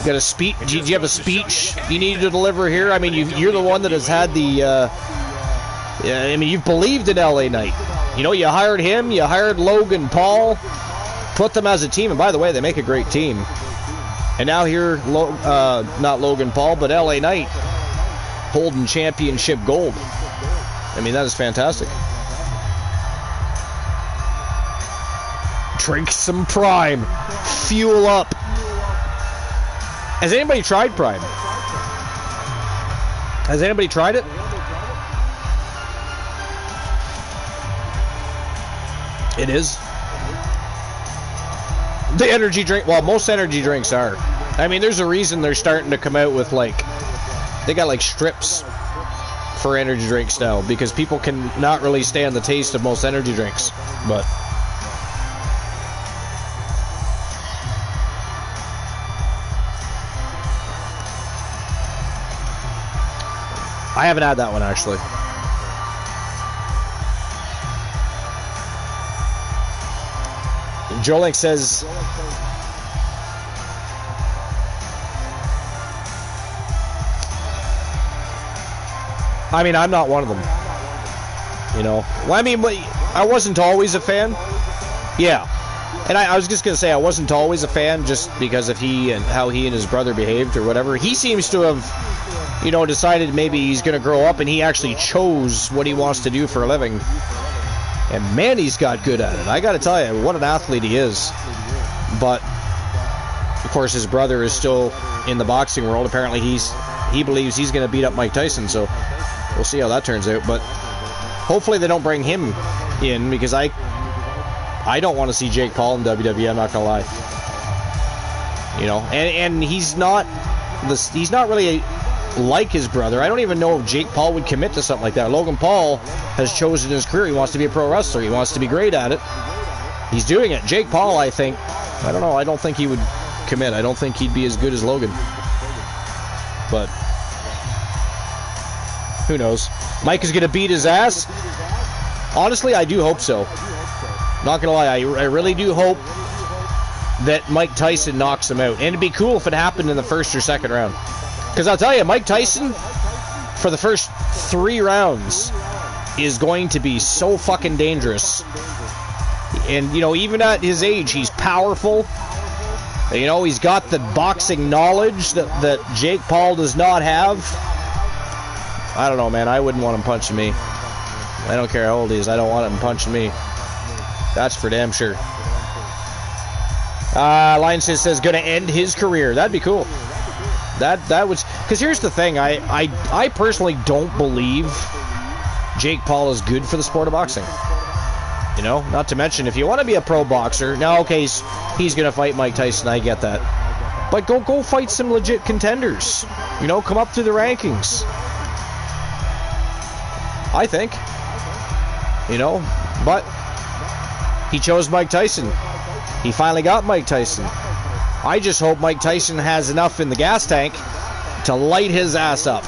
S1: got a speech? Do you have a speech you need to deliver here? I mean, you're the one that has had the. You've believed in LA Knight. You hired him. You hired Logan Paul. Put them as a team, and by the way, they make a great team. And now here, not Logan Paul, but LA Knight holding championship gold. I mean, that is fantastic. Drink some Prime. Fuel up. Has anybody tried Prime? Has anybody tried it? It is. The energy drink, well, most energy drinks are. I mean, there's a reason they're starting to come out with, they got, strips for energy drinks now, because people can not really stand the taste of most energy drinks. But I haven't had that one, actually. Jolink says, I mean, I'm not one of them. Well, I mean, I wasn't always a fan. Yeah. And I was just going to say I wasn't always a fan just because of how he and his brother behaved or whatever. He seems to have, decided maybe he's going to grow up, and he actually chose what he wants to do for a living. And man, he's got good at it. I got to tell you, what an athlete he is. But, of course, his brother is still in the boxing world. Apparently, he believes he's going to beat up Mike Tyson, so we'll see how that turns out. But hopefully they don't bring him in, because I don't want to see Jake Paul in WWE, I'm not going to lie. And he's not really like his brother. I don't even know if Jake Paul would commit to something like that. Logan Paul has chosen his career. He wants to be a pro wrestler. He wants to be great at it. He's doing it. Jake Paul, I don't know. I don't think he would commit. I don't think he'd be as good as Logan. But who knows? Mike is going to beat his ass. Honestly, I do hope so. Not going to lie. I really do hope that Mike Tyson knocks him out. And it'd be cool if it happened in the first or second round. Because I'll tell you, Mike Tyson, for the first 3 rounds, is going to be so fucking dangerous. And, even at his age, he's powerful. He's got the boxing knowledge that Jake Paul does not have. I don't know, man. I wouldn't want him punching me. I don't care how old he is. I don't want him punching me. That's for damn sure. Lions says going to end his career. That'd be cool. That was, because here's the thing, I personally don't believe Jake Paul is good for the sport of boxing. Not to mention, if you want to be a pro boxer, now okay, he's going to fight Mike Tyson, I get that. But go fight some legit contenders. Come up through the rankings. I think. But he chose Mike Tyson. He finally got Mike Tyson. I just hope Mike Tyson has enough in the gas tank to light his ass up.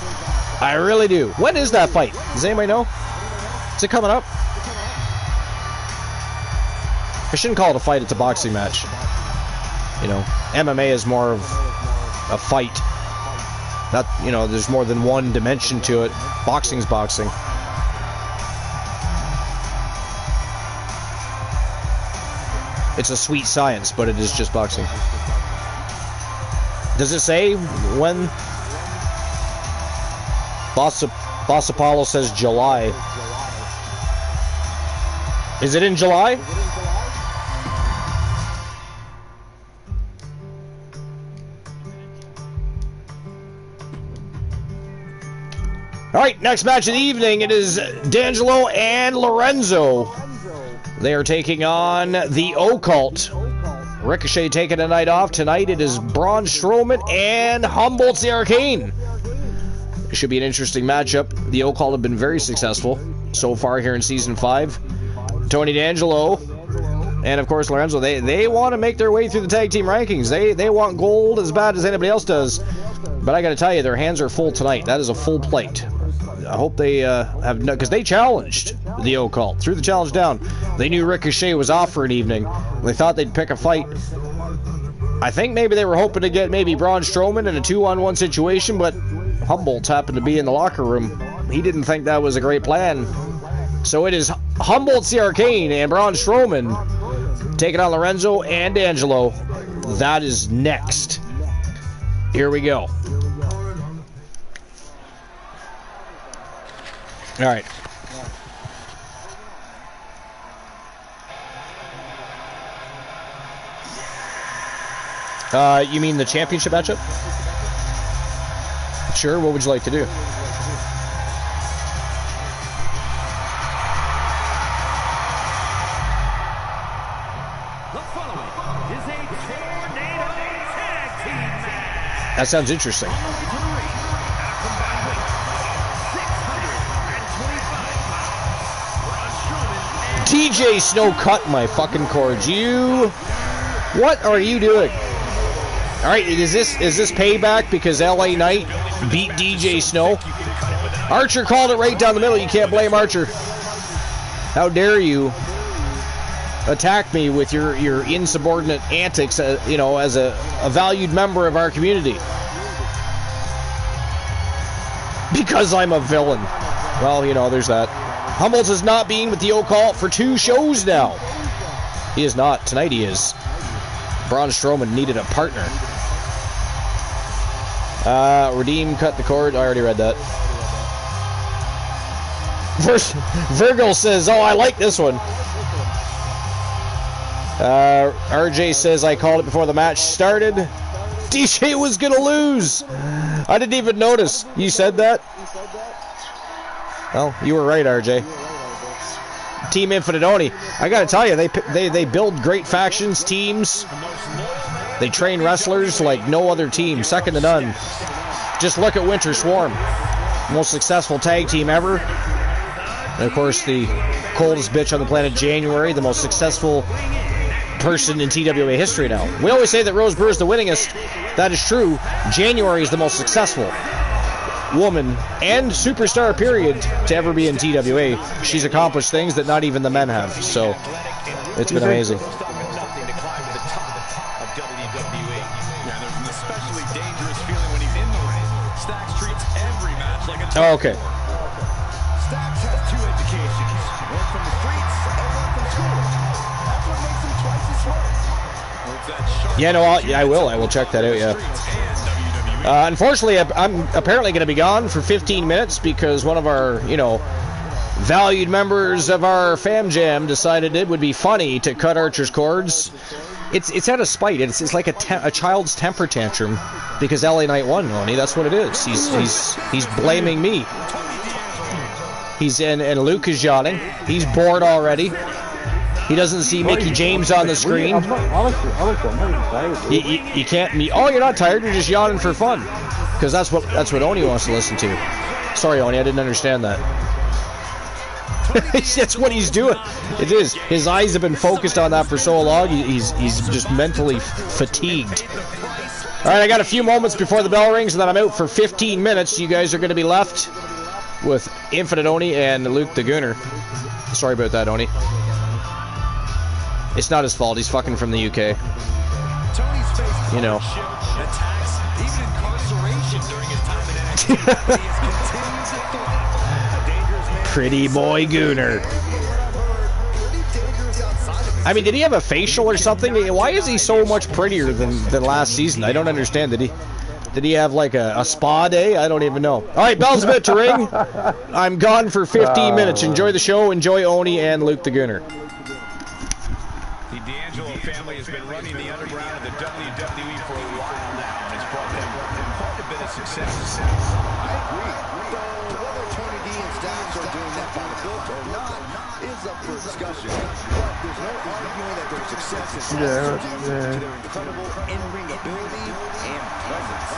S1: I really do. When is that fight? Does anybody know? Is it coming up? I shouldn't call it a fight, it's a boxing match. MMA is more of a fight. There's more than one dimension to it. Boxing's boxing. It's a sweet science, but it is just boxing. Does it say when? Boss Apollo says July. Is it in July? All right, next match of the evening, it is D'Angelo and Lorenzo. They are taking on the Occult. Ricochet taking a night off. Tonight it is Braun Strowman and Humboldt the Arcane. It should be an interesting matchup. The Occult have been very successful so far here in Season 5. Tony D'Angelo and, of course, Lorenzo, they want to make their way through the tag team rankings. They want gold as bad as anybody else does. But I got to tell you, their hands are full tonight. That is a full plate. I hope they have no, because they challenged the Occult. Threw the challenge down. They knew Ricochet was off for an evening. They thought they'd pick a fight. I think maybe they were hoping to get maybe Braun Strowman in a 2-on-1 situation, but Humboldt happened to be in the locker room. He didn't think that was a great plan. So it is Humboldt the Arcane and Braun Strowman taking on Lorenzo and D'Angelo. That is next. Here we go. All right. You mean the championship matchup? Sure, what would you like to do? That sounds interesting. TJ Snow cut my fucking cords. What are you doing? All right, is this payback because LA Knight beat DJ Snow? Archer called it right down the middle. You can't blame Archer. How dare you attack me with your insubordinate antics, as a valued member of our community. Because I'm a villain. Well, there's that. Humboldt has not been with the Occult for 2 shows now. He is not. Tonight he is. Braun Strowman needed a partner. Redeem, cut the cord. I already read that. Virgil says, oh, I like this one. RJ says, I called it before the match started. DJ was going to lose. I didn't even notice. You said that? Well, you were right, RJ. Team Infinite Oni. I got to tell you, they build great factions, teams. They train wrestlers like no other team, second to none. Just look at Winter Swarm. Most successful tag team ever. And of course, the coldest bitch on the planet, January, the most successful person in TWA history now. We always say that Rose Brewer is the winningest. That is true. January is the most successful woman and superstar, period, to ever be in TWA. She's accomplished things that not even the men have. So, it's been amazing. Oh, okay.
S4: Stacks has 2 educations. One from the streets and one from school. That's what makes him twice as smart.
S1: Yeah, no, I will. I will check that out, yeah. Unfortunately, I'm apparently going to be gone for 15 minutes because one of our, valued members of our Fam Jam decided it would be funny to cut Archer's cords. It's out of spite. It's like a child's temper tantrum because LA Knight won, Oni. That's what it is. He's blaming me. And Luke is yawning. He's bored already. He doesn't see Mickey James on the screen.
S3: Honestly, I'm not even tired.
S1: You can't. Oh, you're not tired. You're just yawning for fun. Because that's what Oni wants to listen to. Sorry, Oni, I didn't understand that. That's what he's doing. It is. His eyes have been focused on that for so long. He's just mentally fatigued. All right, I got a few moments before the bell rings, and then I'm out for 15 minutes. You guys are going to be left with Infinite Oni and Luke the Gooner. Sorry about that, Oni. It's not his fault. He's fucking from the UK. You know. Pretty boy Gooner. I mean, did he have a facial or something? Why is he so much prettier than last season? I don't understand. Did he have like a spa day? I don't even know. All right, bell's about to ring. I'm gone for 15 minutes. Enjoy the show. Enjoy Oni and Luke the Gooner.
S4: The D'Angelo family has been running the underground of the WWE for a while now, and it's brought them quite a bit of success. I agree. Though whether Tony D and Stacks are doing that by the book or not is up for discussion. But there's no arguing that their success is due to their incredible in-ring ability and presence.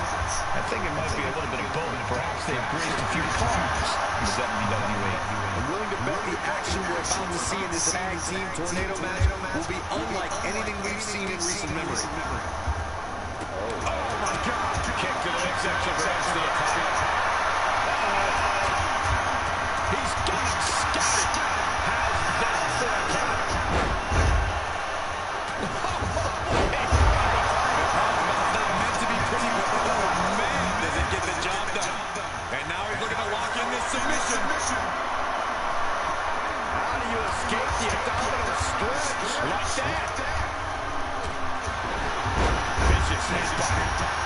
S4: I think it might be a little bit of both. Perhaps they've graced a few corners in the WWE. I'm willing to bet the action we're about to see in this tag team tornado match will be unlike anything we've seen in recent memory. Oh my God! Kick to the midsection, grabs the attack. He's getting scattered. How's that for a count? Not meant to be pretty, but oh man, does it get the job done. And now he's looking to lock in this submission. How do you escape the abdominal stretch like that? Vicious headbutt.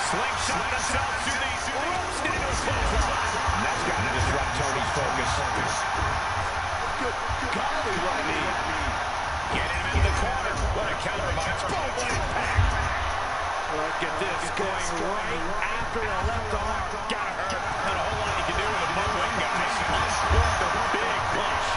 S4: Slingshot himself to the ropes into a clothesline. And that's got to disrupt Tony's focus. Good golly, Rodney. Get him into the corner. What a counter by boom, what impact. Look at this, going right after a left arm. Gotta hurt. Not a whole lot you can do with a butt wing, guys. Uncork the big punch.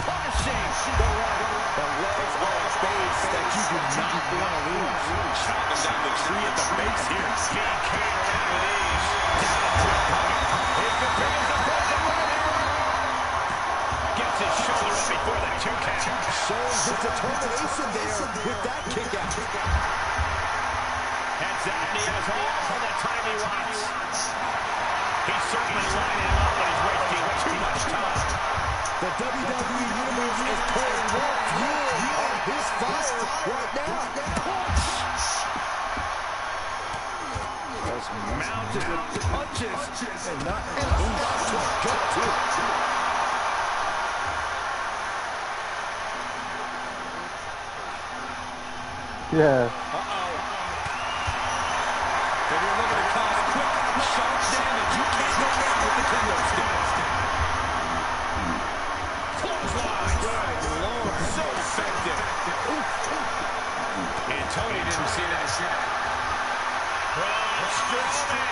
S4: Punishing the right. The legs are a base that you do not want to lose. Chopping down the tree at the base here. Speed came around with ease. Down to the pocket. Here continues the broken right here. Gets his shoulder up before the 2 count. Shows his determination there with that kick out. Heads out and he has all for the time he wants. He's certainly lining up, but he's wasting too much time. The WWE Universe is pouring more fuel on his fire right now. Punch! Just mounted with punches and not to go to.
S3: Yeah.
S4: If you're looking to cause quick, sharp damage, you can't go wrong with the kendo stick. Clothesline. Good Lord, so effective. And Tony didn't see that shot. Braun Strowman.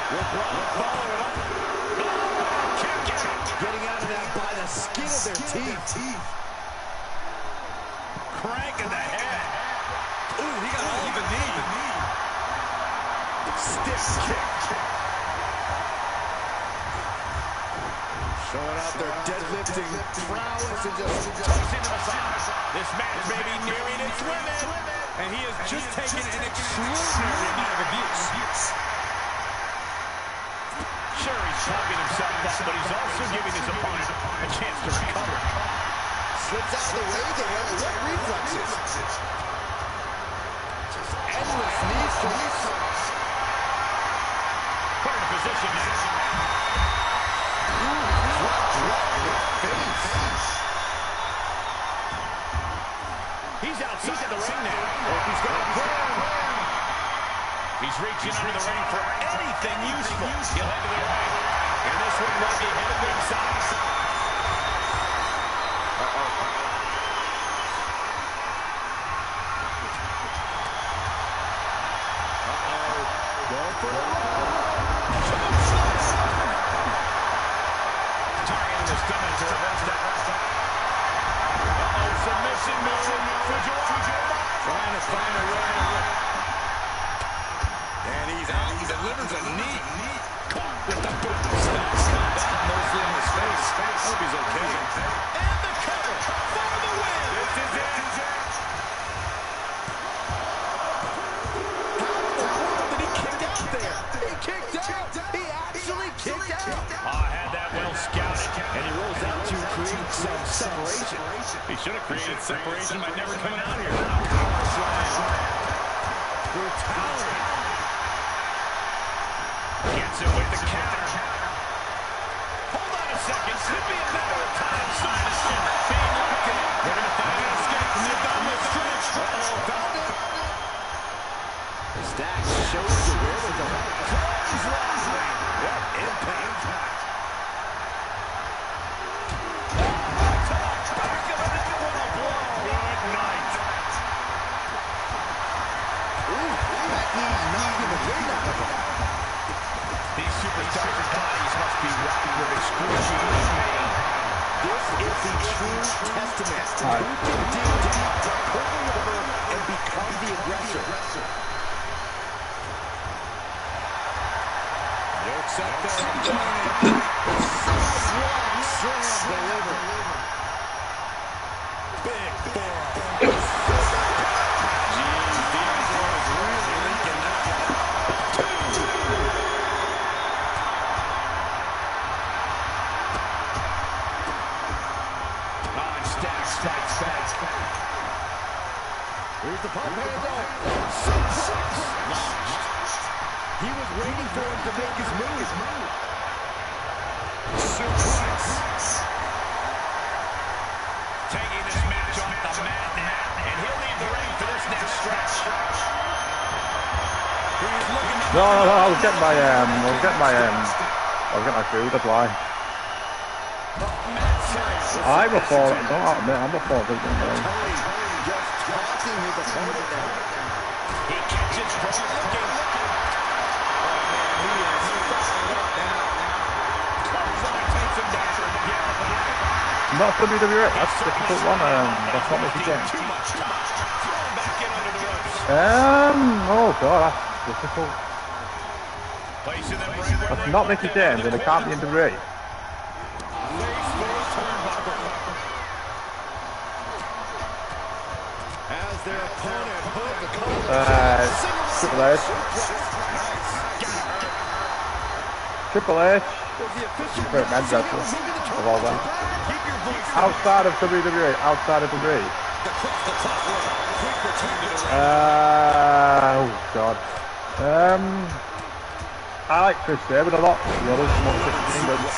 S4: Will Braun follow it up? Kick out. Getting out of that by the skin of their teeth. Crank in the head. Ooh, he got all of the knee. Stiff kick. Showing out their deadlifting prowess and just tucks into the side. This match may be nearing its limit, and he has just taken an extraordinary amount of abuse. Sure, he's pumping himself up, but he's also giving his opponent a chance to recover. Slips out the way there. What reflexes? Just endless knee strikes. Put in position now. He's outside the ring now. He's got a burn. He's reaching under the ring for anything useful. He'll head to the right. And this one might be headed ringside. And he's out. He delivers a knee. Caught with the boot. That mostly in his face. Hope he's okay. And the cover for the win. This is it. How did he kick out there? He kicked out. He actually kicked out. I had that well scouted. And he rolls out to create some separation. He should have created separation by never coming out here. Power slam. Brutality. Stacks shows the wherewithal. What impact. These superstars' bodies must be rocked with excruciating pain. This is the true testament to who can dig down, pull the lever, and become the aggressor. Jokes up there. Sidewalk slam delivered. Big forearm. Here's the pump handle. He was waiting for him to make his move. Suplex. Taking this match off the mat, and he'll leave the ring for this next stretch.
S3: No, I was getting my food, that's why. I'm a fall. Don't admit, I'm a fall victim.
S4: Just talking with the opponent now. He catches strong looking. He is fired up now. Clothesline takes him down.
S3: Not WWE, that's a difficult one. That's not Mickey James.
S4: Too much time. Thrown back in under the ropes.
S3: Oh god, that's difficult.
S4: Placing them right where
S3: That's not Mickey James, and it can't be in WWE.
S4: As their opponent pulled the cover.
S3: Triple H. Triple H. Great men's wrestler of all them. Outside of WWE, outside of WWE. Oh god. I like Chris Sabin a lot. The others Motor City Machine Guns.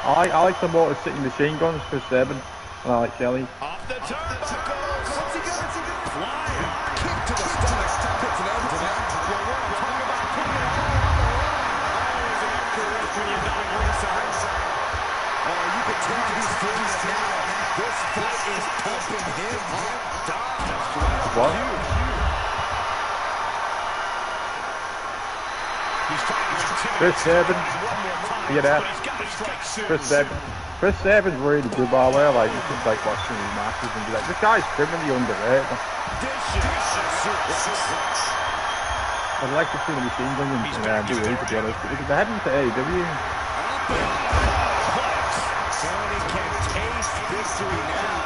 S3: I like the Motor City Machine Guns, Chris Sabin, and I like Shelley.
S4: Off the turnbuckles. What's he got? Flying kick to the stomach. Puts an end to that. Yeah, we're talking about putting it all on the line. Always an extra risk when you're not ringside. Oh, you can tell he's feeling it now. This fight is pumping him up.
S3: What? Chris Sabin, you know, Chris Sabin's really good, by the way. Like, you just like watching his matches and be like, this guy's criminally underrated. I'd like to see the Machine Gun and do it, to be honest, because they're heading to AEW.
S4: Tony can taste victory now.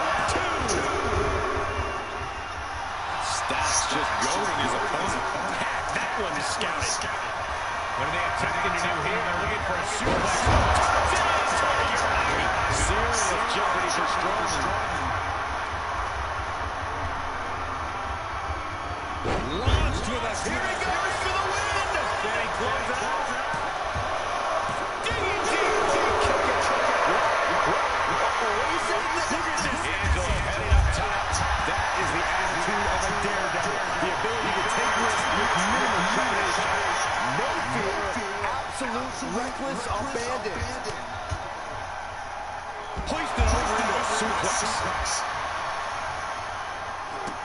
S4: Stacks just going his opponent. That one is scouted. What are they attempting to do here? They're looking for a suplex. Serious jeopardy for Strowman. Launched with us. Here he goes for the win. Can he close it out? Angelo heading up top. That is the attitude of a daredevil. The ability to take risks with minimal trepidation. No fear, absolute reckless abandon. Placed it over into a suplex.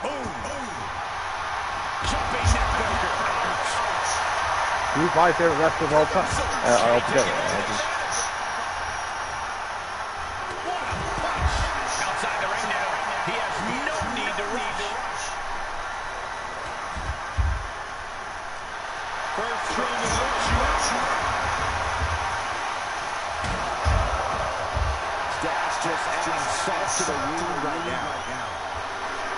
S4: Boom. Jumping neckbreaker.
S3: He's my favorite wrestler of all time. Altogether.
S4: Outside the ring now. He has no need to rush. First Strowman looks you. Stacks just adding salt to the wound right now.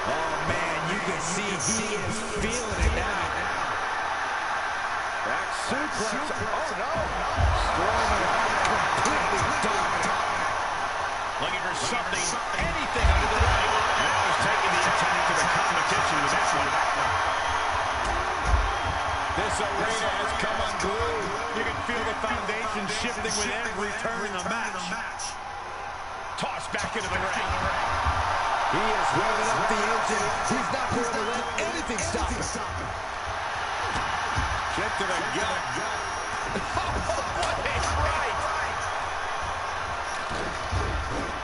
S4: Oh man, you can see he is feeling it now. Back suplex. Oh no. Strowman completely dominant. Looking for something, anything under the ring. Now he's taking the attack to the competition with that one. This arena has come unglued. You can feel the foundation shifting with every turn in the match. Tossed back into the ring. He is revving up the engine. He's not going to let anything stop him. Kick to the gut. What a right.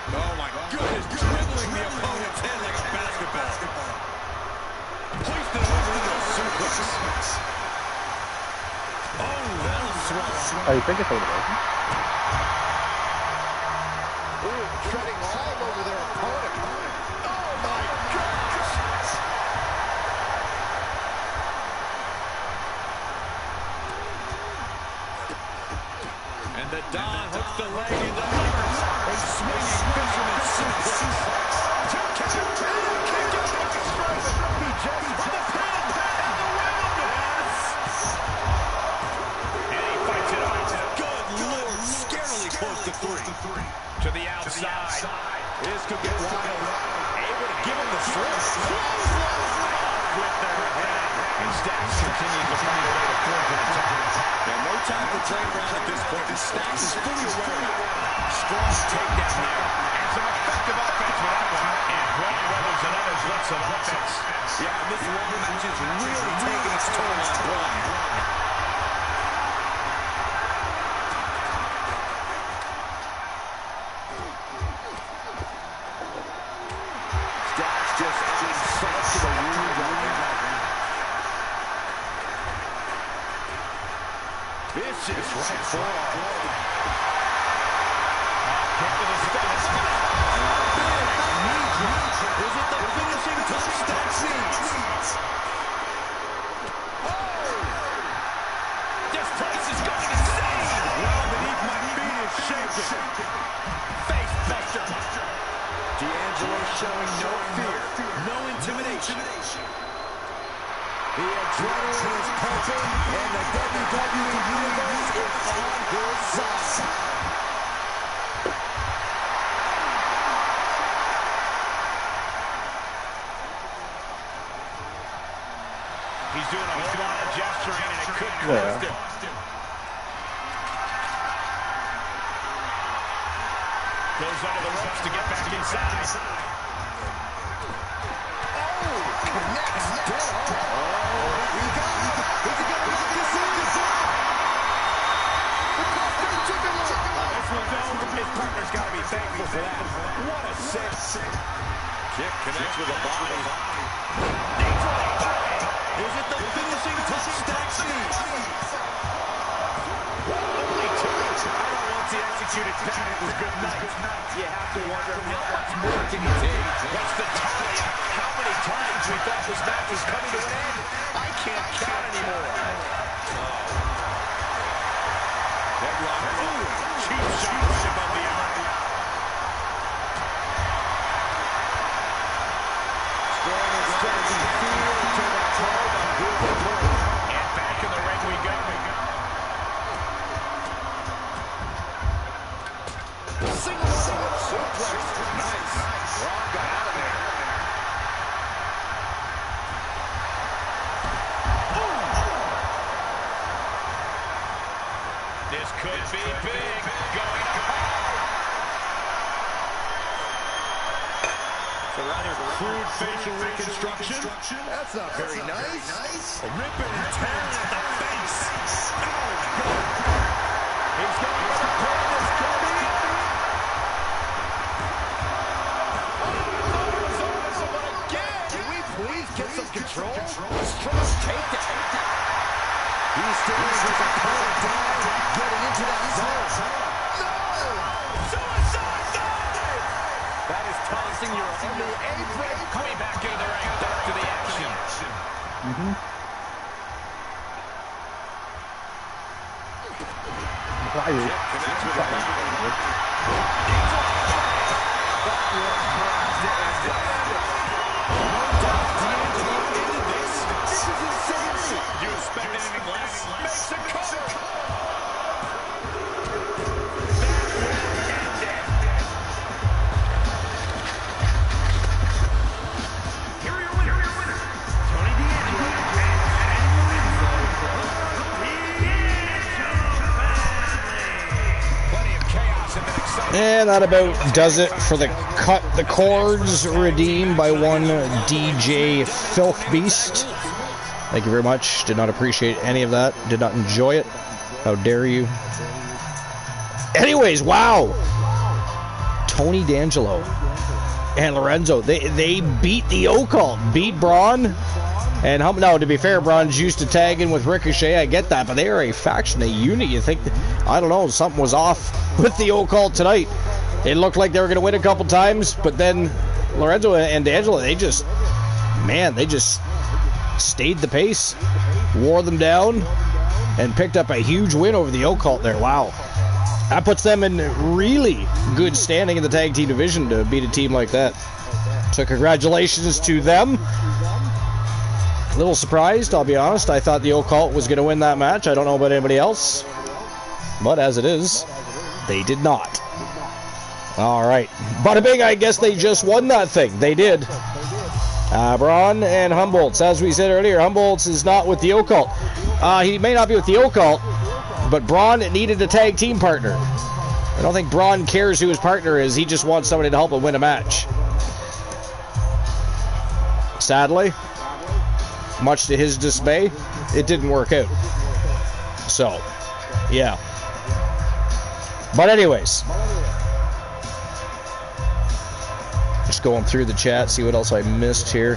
S4: Oh, my goodness. Dribbling the opponent's head like a basketball. Hoisted over into a suplex. Oh, that'll swallow.
S3: Oh, you think it's over there?
S4: Ooh, treading all over their opponent. Oh, my gosh. And the Don hooks the leg in the numbers. A swinging fisherman suplex. Two count. Kick out by Strowman. He just on the pin and the round. Yes. And he fights it out. Good Lord. Scarily close to three. To the outside. This could get wild. Able to give him the switch. With their head. And Stacks continues to find a way to force an attack. And no time to play around at this point. And Stacks is fully aware of it. Strong takedown there. And some effective offense with that one. And Braun Weathers and others with some offense. Yeah, and this long match is really taking its toll on Braun. Stacks just adding salt to the wound right now. Vicious right forearm. Kick to the stomach. Big knee drop. Is it the finishing touch Stacks needs? Oh! This place is going insane. Well beneath my feet is shaking. Face buster. D'Angelo showing no fear, no intimidation. The adrenaline is pumping, and the WWE Universe is on his side. He's doing a whole lot of gesturing, and it could cost him. Goes under the ropes to get back inside. Oh, connects dead on. Oh, he got him. Is he going to knock this in? The cross-body chicken leg. This one's over. His partner's got to be thankful for that. What a save. Kick connects with the body. Is it the finishing touch Stacks needs? Only two. Once he executed that, it was good night. You have to wonder how much more can he take? What's the tally? How many times we thought this match was coming to an end? I can't count anymore. Headlock. Ooh, cheap shot right above the eye. Strong and striking feel to the toe. And back in the ring we go. Single suplex. Nice. Braun got out of there. This could be big. Going a rather crude facial reconstruction. That's not very nice. Ripping and tearing at the face. Oh, God. He's going for the pin. This could be it. Please get some control. Strong takedown. He stares his opponent down, getting into that zone. No! Suicide dive! That is tossing your under apron. Coming back into the ring. Back to the action. Connects with the you expect anything less? Makes a cover. Here are your winners. Tony D'Angelo and Plenty of chaos and then excitement.
S1: And that about does it for the Cut the Cords, redeemed by one DJ Filth Beast. Thank you very much. Did not appreciate any of that. Did not enjoy it. How dare you. Anyways, wow. Tony D'Angelo and Lorenzo, they beat the Occult, beat Braun. And now, to be fair, Braun's used to tagging with Ricochet. I get that, but they are a faction, a unit. You think, I don't know, something was off with the Occult tonight. It looked like they were going to win a couple times, but then Lorenzo and D'Angelo, they just stayed the pace, wore them down, and picked up a huge win over the Occult there. Wow. That puts them in really good standing in the tag team division to beat a team like that. So congratulations to them. A little surprised, I'll be honest. I thought the Occult was going to win that match. I don't know about anybody else. But as it is, they did not. All right. Bada bing, I guess they just won that thing. They did. Braun and Humboldts. As we said earlier, Humboldts is not with the Occult. He may not be with the Occult, but Braun needed a tag team partner. I don't think Braun cares who his partner is. He just wants somebody to help him win a match. Sadly, much to his dismay, it didn't work out. So, yeah. But anyways, just going through the chat, see what else I missed here.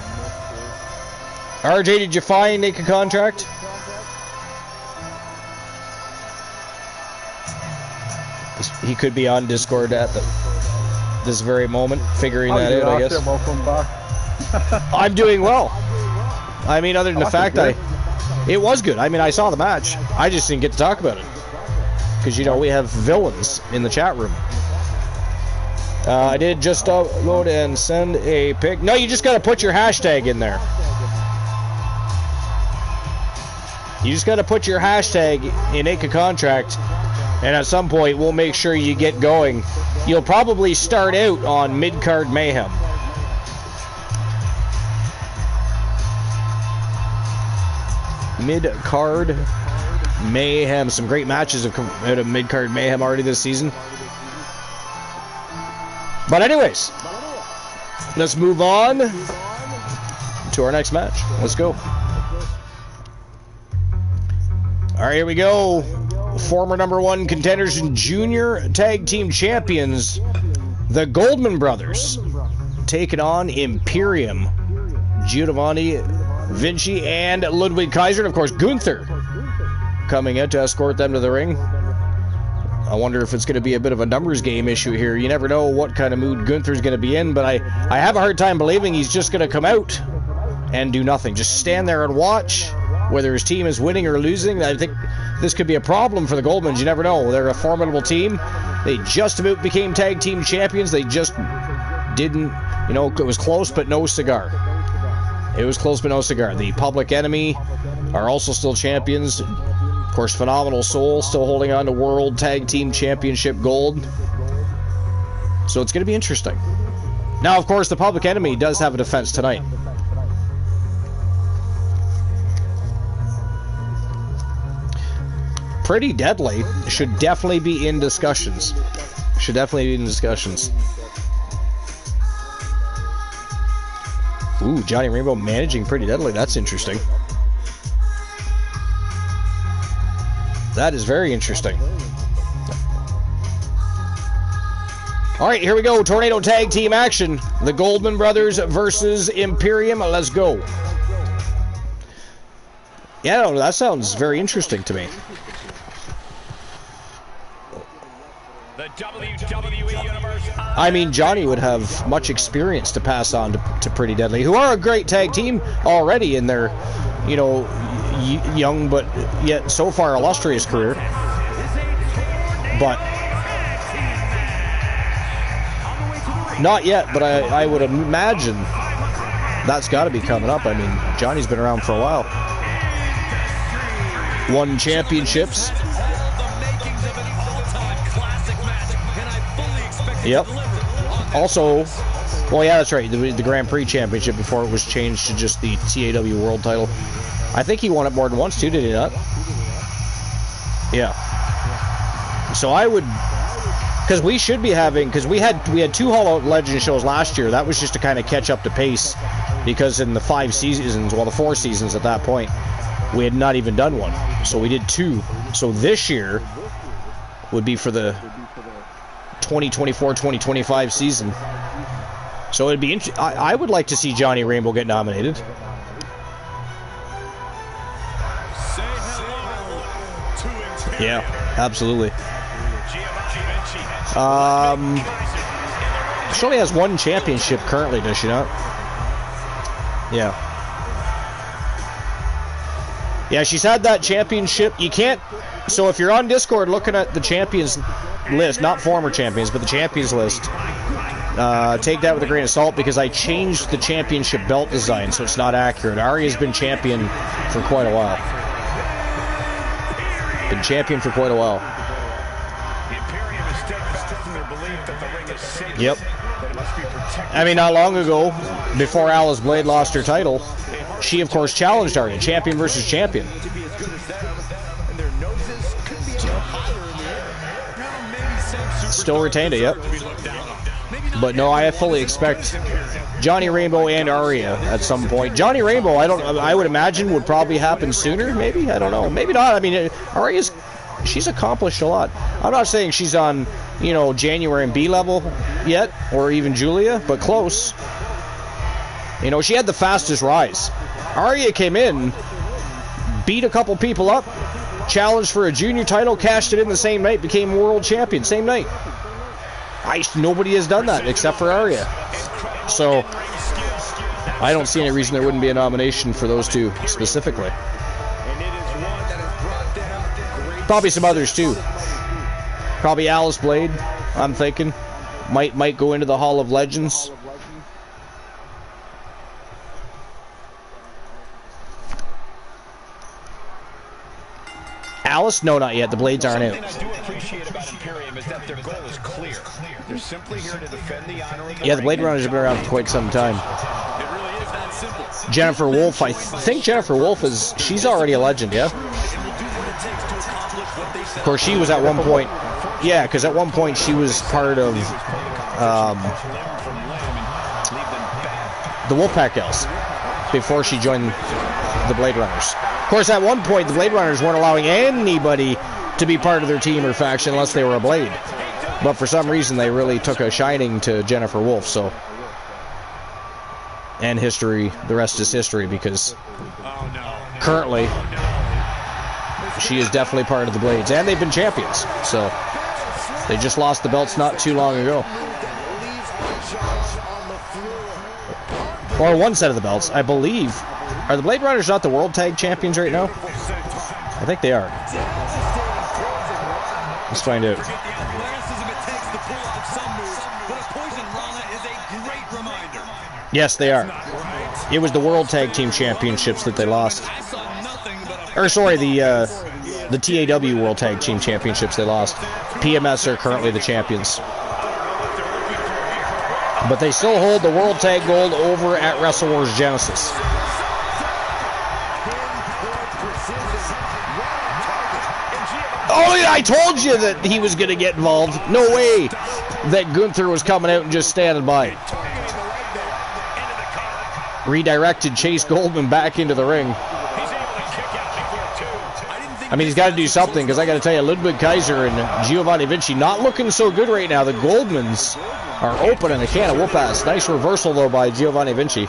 S1: RJ, did you find Naked Contract? He could be on Discord at this very moment, figuring that out, I guess.
S3: Welcome back.
S1: I'm doing well. I mean, other than the fact it was good. I mean, I saw the match. I just didn't get to talk about it. Because, you know, we have villains in the chat room. I did just upload and send a pic. No, you just got to put your hashtag in there. You just got to put your hashtag in Naked Contract. And at some point, we'll make sure you get going. You'll probably start out on Mid-Card Mayhem. Mid-Card Mayhem. Some great matches have come out of Mid-Card Mayhem already this season. But anyways, let's move on to our next match. Let's go. All right, here we go. Former #1 contenders and junior tag team champions, the Goldman Brothers, taking on Imperium, Giovanni Vinci and Ludwig Kaiser, and of course Gunther coming out to escort them to the ring. I wonder if it's going to be a bit of a numbers game issue here. You never know what kind of mood Gunther's going to be in, but I have a hard time believing he's just going to come out and do nothing. Just stand there and watch, whether his team is winning or losing. I think this could be a problem for the Goldmans. You never know. They're a formidable team. They just about became tag team champions. They just didn't, you know, it was close, but no cigar. It was close, but no cigar. The Public Enemy are also still champions. Of course, Phenomenal Soul still holding on to World Tag Team Championship gold. So it's going to be interesting. Now, of course, the Public Enemy does have a defense tonight. Pretty Deadly should definitely be in discussions. Should definitely be in discussions. Ooh, Johnny Rainbow managing Pretty Deadly. That's interesting. That is very interesting. All right, here we go. Tornado Tag Team action. The Goldman Brothers versus Imperium. Let's go. Yeah, that sounds very interesting to me.
S4: The WWE Universe.
S1: I mean, Johnny would have much experience to pass on to Pretty Deadly, who are a great tag team already in their, you know, young but yet so far illustrious career. But not yet, but I would imagine that's got to be coming up. I mean, Johnny's been around for a while. Won championships. Yep. Also, well, yeah, that's right. The Grand Prix Championship before it was changed to just the TAW World title. I think he won it more than once too, did he not? Yeah. So I would, Because we should be having, because we had 2 Hall of Legends shows last year. That was just to kind of catch up to pace, because in the 5 seasons, well, the 4 seasons at that point, we had not even done one. So we did 2. So this year would be for the 2024-2025 season. So it'd be I would like to see Johnny Rainbow get nominated. Yeah, absolutely. She only has 1 championship currently, does she not? Yeah. Yeah, she's had that championship. You can't... So if you're on Discord looking at the champions list, not former champions, but the champions list, take that with a grain of salt, because I changed the championship belt design, so it's not accurate. Arya's been champion for quite a while. Been champion for quite a while. Yep. I mean, not long ago, before Alice Blade lost her title, she, of course, challenged Arya, champion versus champion. Still retained it, yep. But no, I fully expect Johnny Rainbow and Arya at some point. Johnny Rainbow, I would imagine would probably happen sooner, maybe? I don't know. Maybe not. I mean, she's accomplished a lot. I'm not saying she's on, January and B level yet, or even Julia, but close. She had the fastest rise. Arya came in, beat a couple people up, challenged for a junior title, cashed it in the same night, became world champion same night. Nobody has done that except for Arya. So I don't see any reason there wouldn't be a nomination for those 2 specifically. Probably some others too. Probably Alice Blade, I'm thinking, might go into the Hall of Legends. Alice? No, not yet. The Blades aren't out. Yeah, the Blade Runners have been around for quite some time. Jennifer Wolf, I think Jennifer Wolf she's already a legend, yeah? Of course, she was at one point, yeah, because at one point she was part of the Wolfpack Gals before she joined the Blade Runners. Of course, at one point, the Blade Runners weren't allowing anybody to be part of their team or faction unless they were a Blade. But for some reason, they really took a shining to Jennifer Wolf, so... And history, the rest is history, because currently, she is definitely part of the Blades. And they've been champions, so... They just lost the belts not too long ago. Or one set of the belts, I believe. Are the Blade Runners not the World Tag Champions right now? I think they are. Let's find out. Yes, they are. It was the World Tag Team Championships that they lost. Or sorry, the TAW World Tag Team Championships they lost. PMS are currently the champions. But they still hold the World Tag Gold over at Wrestle Wars Genesis. Oh yeah, I told you that he was going to get involved. No way that Gunther was coming out and just standing by. Redirected Chase Goldman back into the ring. I mean, he's got to do something, because I got to tell you, Ludwig Kaiser and Giovanni Vinci not looking so good right now. The Goldmans are opening a can of whoop-ass. Nice reversal, though, by Giovanni Vinci.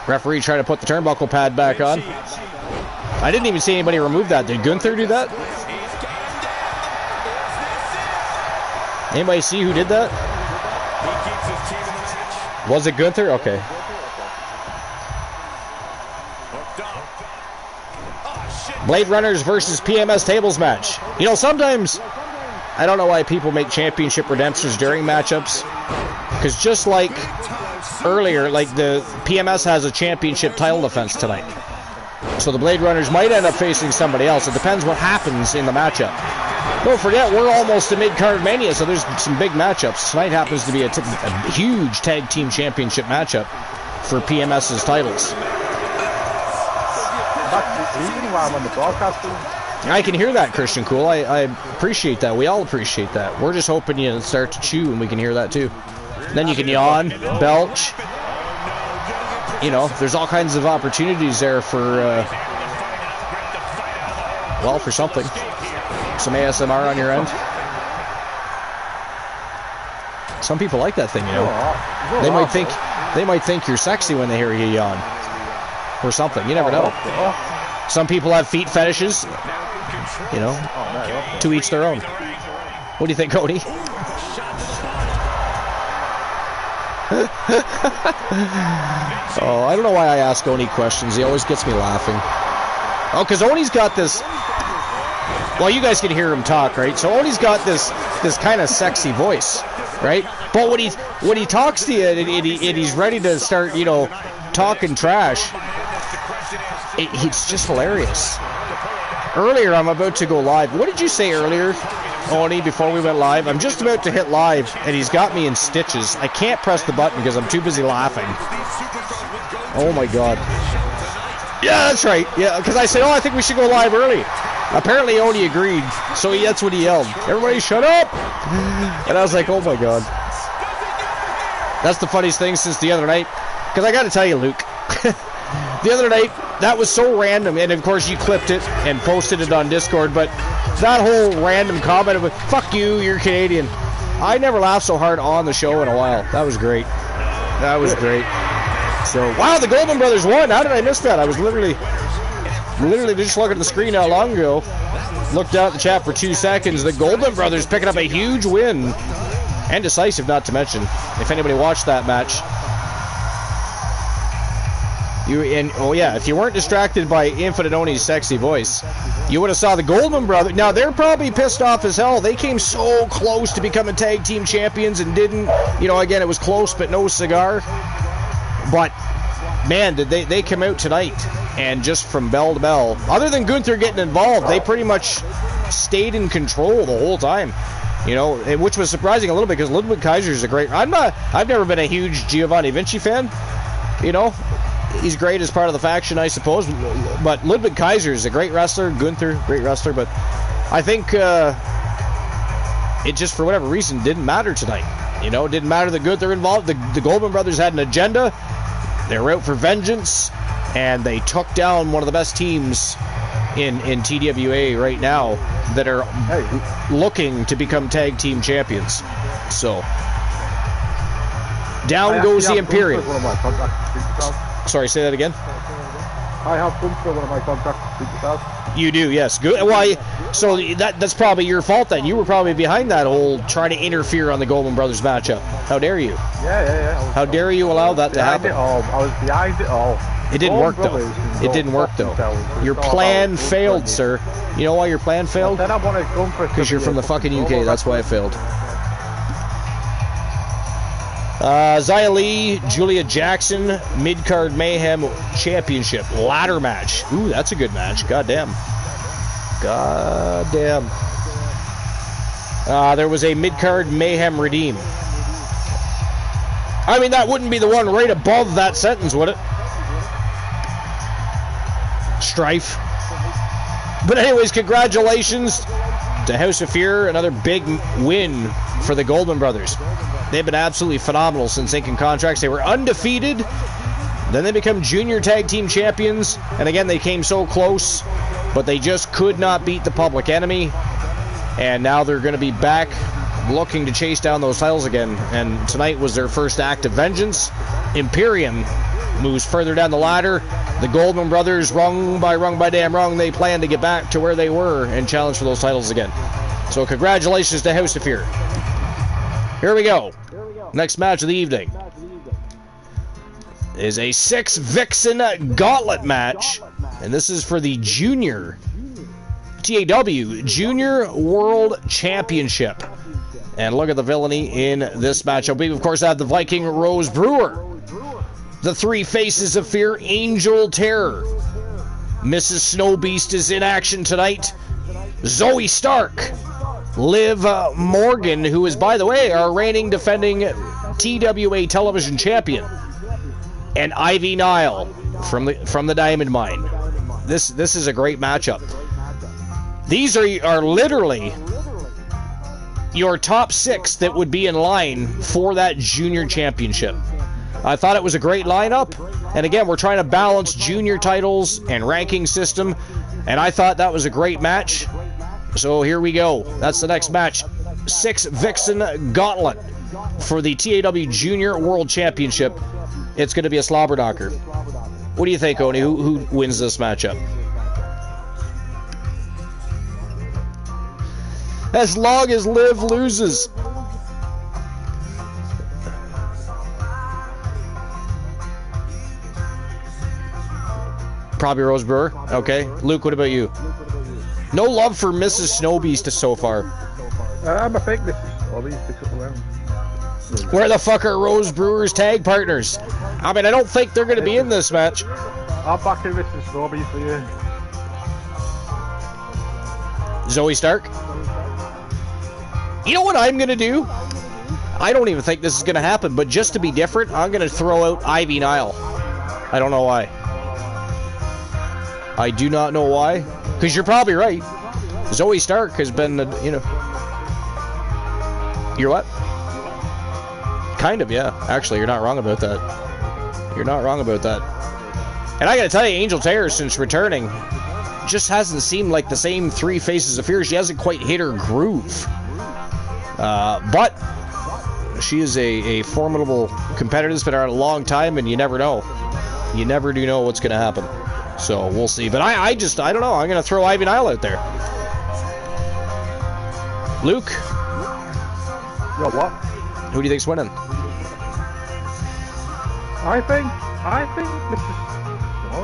S1: Referee trying to put the turnbuckle pad back on. I didn't even see anybody remove that. Did Gunther do that? Anybody see who did that? Was it Gunther? Okay. Blade Runners versus PMS tables match. You know, sometimes I don't know why people make championship redemptions during matchups, because just like earlier, like the PMS has a championship title defense tonight, so the Blade Runners might end up facing somebody else. It depends what happens in the matchup. Don't forget, we're almost to mid-card mania, so there's some big matchups. Tonight happens to be a huge tag team championship matchup for PMS's titles.
S3: That's the reason why I'm on the broadcast.
S1: I can hear that, Christian Cool. I appreciate that. We all appreciate that. We're just hoping you start to chew and we can hear that too. Then you can yawn, belch. You know, there's all kinds of opportunities there for, well, for something. Some ASMR on your end. Some people like that thing, you know. They might think you're sexy when they hear you yawn. Or something. You never know. Some people have feet fetishes. You know, to each their own. What do you think, Cody? Oh, I don't know why I ask Oni questions. He always gets me laughing. Oh, because Oni's got this... Well, you guys can hear him talk, right? So Oni's got this kind of sexy voice, right? But when he talks to you and he's ready to start, you know, talking trash, it's just hilarious. Earlier, I'm about to go live. What did you say earlier, Oni, before we went live? I'm just about to hit live, and he's got me in stitches. I can't press the button because I'm too busy laughing. Oh, my God. Yeah, that's right. Yeah, because I said, I think we should go live early. Apparently, Oni agreed, so that's what he yelled. Everybody shut up! And I was like, oh, my God. That's the funniest thing since the other night. Because I got to tell you, Luke, the other night, that was so random, and of course you clipped it and posted it on Discord, but that whole random comment of, fuck you, you're Canadian. I never laughed so hard on the show in a while. That was great. That was great. So, wow, the Goldman Brothers won. How did I miss that? I was literally just looking at the screen not long ago. Looked out at the chat for 2 seconds. The Goldman Brothers picking up a huge win. And decisive, not to mention. If anybody watched that match. If you weren't distracted by Infinite Oni's sexy voice, you would have saw the Goldman Brothers. Now, they're probably pissed off as hell. They came so close to becoming tag team champions and didn't. You know, again, it was close, but no cigar. But, man, did they come out tonight, and just from bell to bell, other than Gunther getting involved, they pretty much stayed in control the whole time. You know, which was surprising a little bit because Ludwig Kaiser is a great... I've never been a huge Giovanni Vinci fan, you know. He's great as part of the faction, I suppose. But Ludwig Kaiser is a great wrestler. Gunther, great wrestler. But I think it just, for whatever reason, didn't matter tonight. You know, it didn't matter that Gunther involved. The Goldman Brothers had an agenda. They were out for vengeance. And they took down one of the best teams in TWA right now that are looking to become tag team champions. So, down goes the Imperium. Sorry, say that again.
S3: I have Gunther one of my contracts.
S1: You do, yes. Good. Well, so that's probably your fault then. You were probably behind that whole trying to interfere on the Goldman Brothers matchup. How dare you?
S3: Yeah.
S1: How dare you allow that to happen?
S3: I was behind it all.
S1: It didn't work though. It didn't work though. Your plan failed, sir. You know why your plan failed? Because you're from the fucking UK. That's why it failed. Xia Li, Julia Jackson, Mid-Card Mayhem Championship ladder match. Ooh, that's a good match. Goddamn. There was a Mid-Card Mayhem Redeem. I mean, that wouldn't be the one right above that sentence, would it? Strife. But anyways, congratulations to House of Fear. Another big win for the Goldman Brothers. They've been absolutely phenomenal since inking contracts. They were undefeated. Then they become junior tag team champions. And again, they came so close, but they just could not beat the Public Enemy. And now they're going to be back looking to chase down those titles again. And tonight was their first act of vengeance. Imperium moves further down the ladder. The Goldman Brothers, rung by damn rung, they plan to get back to where they were and challenge for those titles again. So congratulations to House of Fear. Here we go. Next match of the evening is a 6 Vixen Gauntlet match. And this is for the Junior TAW Junior World Championship. And look at the villainy in this matchup. We, of course, have the Viking Rose Brewer. The 3 Faces of Fear, Angel Terror. Mrs. Snow Beast is in action tonight. Zoe Stark. Liv Morgan, who is, by the way, our reigning defending TWA television champion. And Ivy Nile from the Diamond Mine. This is a great matchup. These are literally your top 6 that would be in line for that junior championship. I thought it was a great lineup, and again, we're trying to balance junior titles and ranking system, and I thought that was a great match. So here we go. That's the next match. 6 Vixen Gauntlet for the TAW Junior World Championship. It's going to be a slobber knocker. What do you think, Oni? Who wins this matchup? As long as Liv loses. Probably Rose Brewer. Okay. Luke, what about you? No love for Mrs. Snowbeast so far.
S3: I'm a fake Mrs. Snowbeast.
S1: Where the fuck are Rose Brewer's tag partners? I mean, I don't think they're going to be in this match.
S3: I'll back in Mrs. Snowbeast for you.
S1: Zoe Stark? You know what I'm going to do? I don't even think this is going to happen, but just to be different, I'm going to throw out Ivy Nile. I don't know why. I do not know why. Because you're probably right. Zoe Stark has been, you know... You're what? Kind of, yeah. Actually, you're not wrong about that. You're not wrong about that. And I gotta tell you, Angel Terror, since returning, just hasn't seemed like the same 3 Faces of Fear. She hasn't quite hit her groove. But she is a formidable competitor that's been around a long time, and you never know. You never do know what's going to happen. So we'll see. But I don't know. I'm going to throw Ivy Nile out there. Luke?
S3: Yo, what?
S1: Who do you think's winning?
S3: I think Mrs. Snow.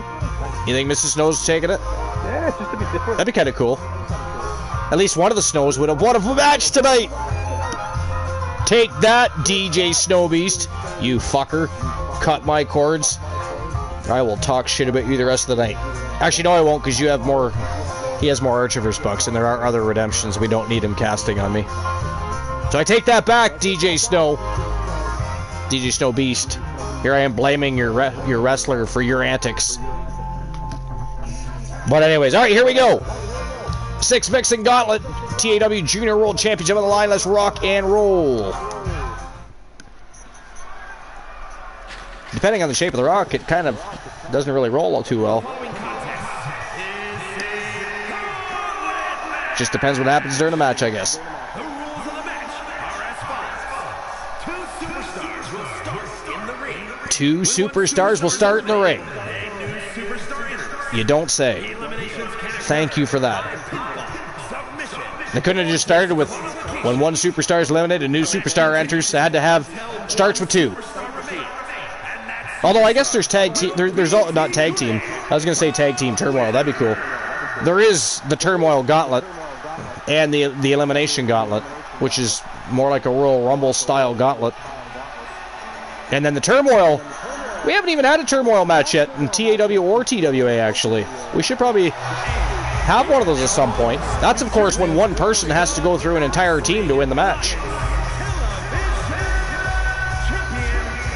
S1: You think Mrs. Snow's taking it?
S3: Yeah, it's just a bit different.
S1: That'd be kind of cool. At least one of the Snows would have won a match tonight. Take that, DJ Snowbeast. You fucker. Cut my cords. I will talk shit about you the rest of the night. Actually, no, I won't, because you have more... He has more Archiver's bucks, and there are other redemptions. We don't need him casting on me. So I take that back, DJ Snow. DJ Snowbeast. Here I am blaming your wrestler for your antics. But anyways, alright, here we go. 6 Vixen Gauntlet, TAW Junior World Championship on the line. Let's rock and roll. Depending on the shape of the rock, it kind of doesn't really roll all too well. Just depends what happens during the match, I guess.
S4: The rules of the match are as follows. 2 superstars will start in the ring.
S1: 2 superstars will start in the ring. You don't say. Thank you for that. They couldn't have just started with when 1 superstar is eliminated, a new superstar enters. They had to have starts with 2. Although I guess there's tag team. There's not tag team. I was gonna say tag team turmoil. That'd be cool. There is the turmoil gauntlet and the elimination gauntlet, which is more like a Royal Rumble style gauntlet. And then the turmoil. We haven't even had a turmoil match yet in TAW or TWA. Actually, we should probably have one of those at some point. That's of course when one person has to go through an entire team to win the match.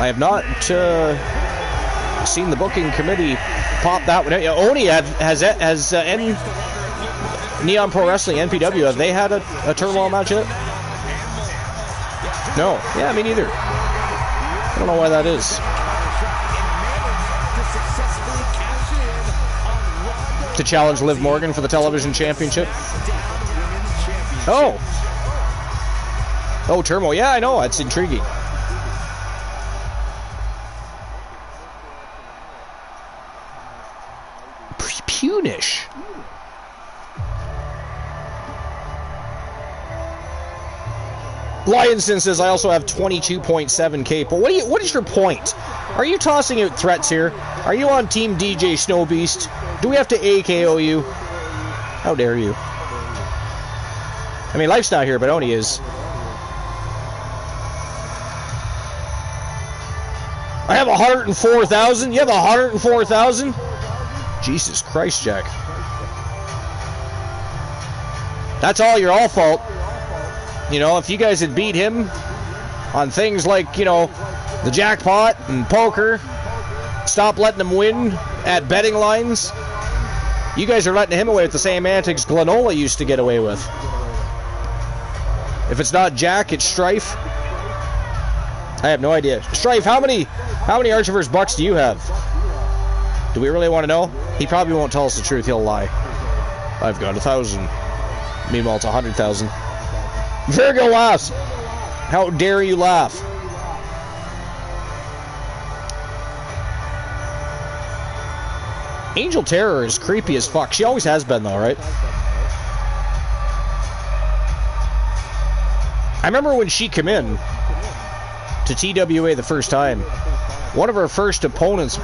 S1: I have not seen the booking committee pop that one. Oni has Neon Pro Wrestling, NPW, have they had a turmoil match yet? No. Yeah, me neither. I don't know why that is. To challenge Liv Morgan for the television championship. Oh, turmoil. Yeah, I know. It's intriguing. Punish. Lionson says I also have 22.7k. But what is your point? Are you tossing out threats here? Are you on Team DJ Snowbeast? Do we have to AKO you? How dare you? I mean, Life's not here, but Oni is. I have 104,000. You have 104,000? Jesus Christ, Jack. That's all your fault. You know, if you guys had beat him on things like, you know, the jackpot and poker, stop letting him win at betting lines, You guys are letting him away with the same antics Glenola used to get away with. If it's not Jack, it's Strife. I have no idea. Strife, how many Archerverse bucks do you have? Do we really want to know? He probably won't tell us the truth. He'll lie. I've got 1,000. Meanwhile, it's 100,000. Virgo laughs. How dare you laugh? Angel Terror is creepy as fuck. She always has been, though, right? I remember when she came in to TWA the first time. One of her first opponents,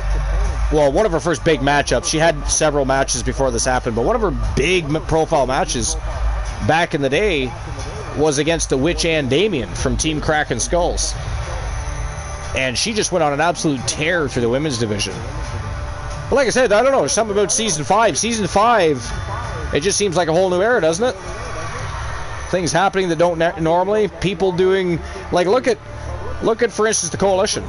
S1: well, one of her first big matchups. She had several matches before this happened, but one of her big profile matches back in the day was against the Witch and Damien from Team Kraken Skulls. And she just went on an absolute tear through the women's division. But like I said, I don't know, something about Season 5. Season 5, it just seems like a whole new era, doesn't it? Things happening that don't normally. People doing, like, look at, for instance, the Coalition.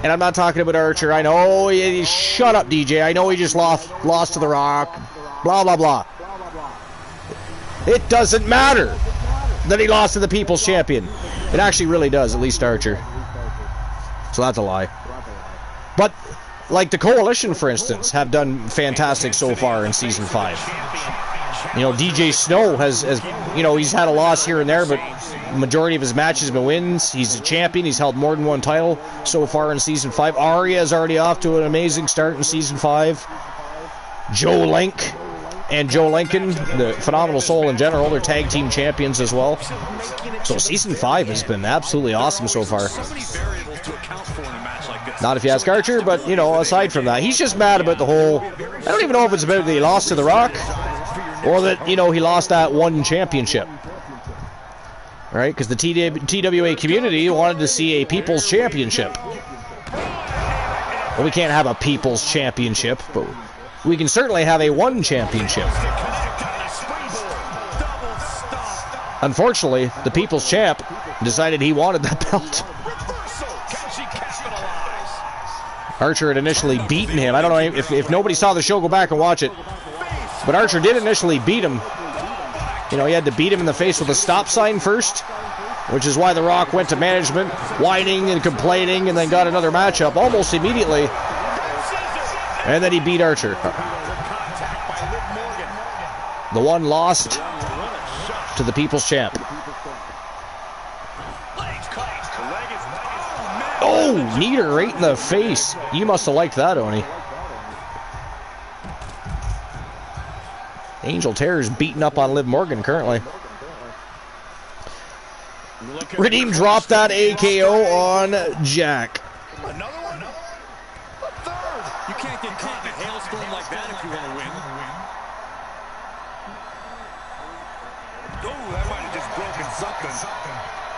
S1: And I'm not talking about Archer. I know, shut up, DJ. I know he just lost to The Rock. Blah, blah, blah. It doesn't matter that he lost to the People's Champion. It actually really does, at least Archer. So that's a lie. But, like the Coalition, for instance, have done fantastic so far in Season 5. You know, DJ Snow has, you know, he's had a loss here and there, but majority of his matches have been wins. He's a champion. He's held more than one title so far in Season 5. Arya is already off to an amazing start in Season 5. Joe Link and Joe Lincoln, the Phenomenal Soul in general, they're tag team champions as well. So Season 5 has been absolutely awesome so far. Not if you ask Archer, but, you know, aside from that, he's just mad about the whole... I don't even know if it's about that he lost to The Rock, or that, you know, he lost that one championship. Right? Because the TWA community wanted to see a People's Championship. Well, we can't have a People's Championship, but we can certainly have a one championship. Unfortunately, the People's Champ decided he wanted that belt. Archer had initially beaten him. I don't know if nobody saw the show, go back and watch it. But Archer did initially beat him. You know, he had to beat him in the face with a stop sign first, which is why The Rock went to management, whining and complaining, and then got another matchup almost immediately. And then he beat Archer. The one lost to the People's Champ. Oh, kneed her right in the face. You must have liked that, Oni. Angel Terror's beating up on Liv Morgan currently. Redeem dropped that AKO on Jack.
S4: Another one? A third! You can't get caught in a hailstorm like that if you want to win. Oh, that might have just broken something.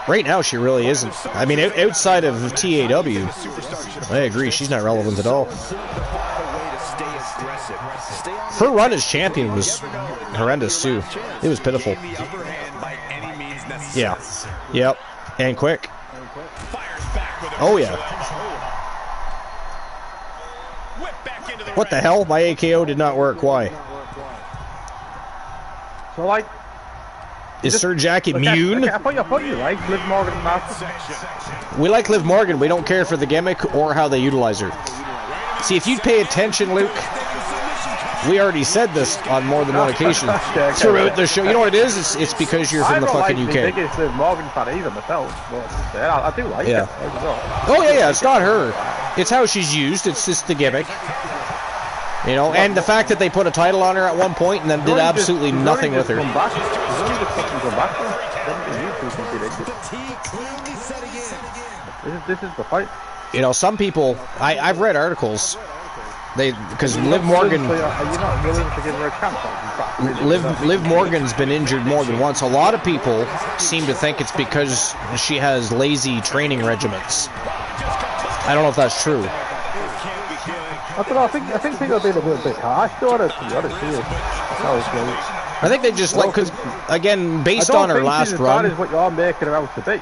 S1: Right now, she really isn't. I mean, outside of TAW, I agree, she's not relevant at all. Her run as champion was horrendous, too. It was pitiful. Yeah. Yep. And quick. Oh, yeah. What the hell? My AKO did not work. Why?
S3: So, like...
S1: Is Sir Jack immune?
S3: I thought you liked Liv Morgan Master.
S1: We like Liv Morgan. We don't care for the gimmick or how they utilize her. See, if you'd pay attention, Luke, we already said this on more than one occasion throughout the show. You know what it is? It's because you're from the fucking UK.
S3: I don't like the biggest Liv Morgan fan either myself, but I do like it.
S1: Oh, yeah, it's not her. It's how she's used. It's just the gimmick. You know, and the fact that they put a title on her at one point and then did absolutely nothing with her.
S3: This is the fight.
S1: You know, some people, I've read articles, because Liv Morgan,
S3: Are you not willing to give her a chance?
S1: Liv Morgan's been injured more than once. A lot of people seem to think it's because she has lazy training regimens. I don't know if that's true.
S3: I don't know, I think people are being a little bit harsh to her, to be honest with you.
S1: I think they just like, because, again, based on her last run...
S3: I don't think she's as bad as what you're making her out to be.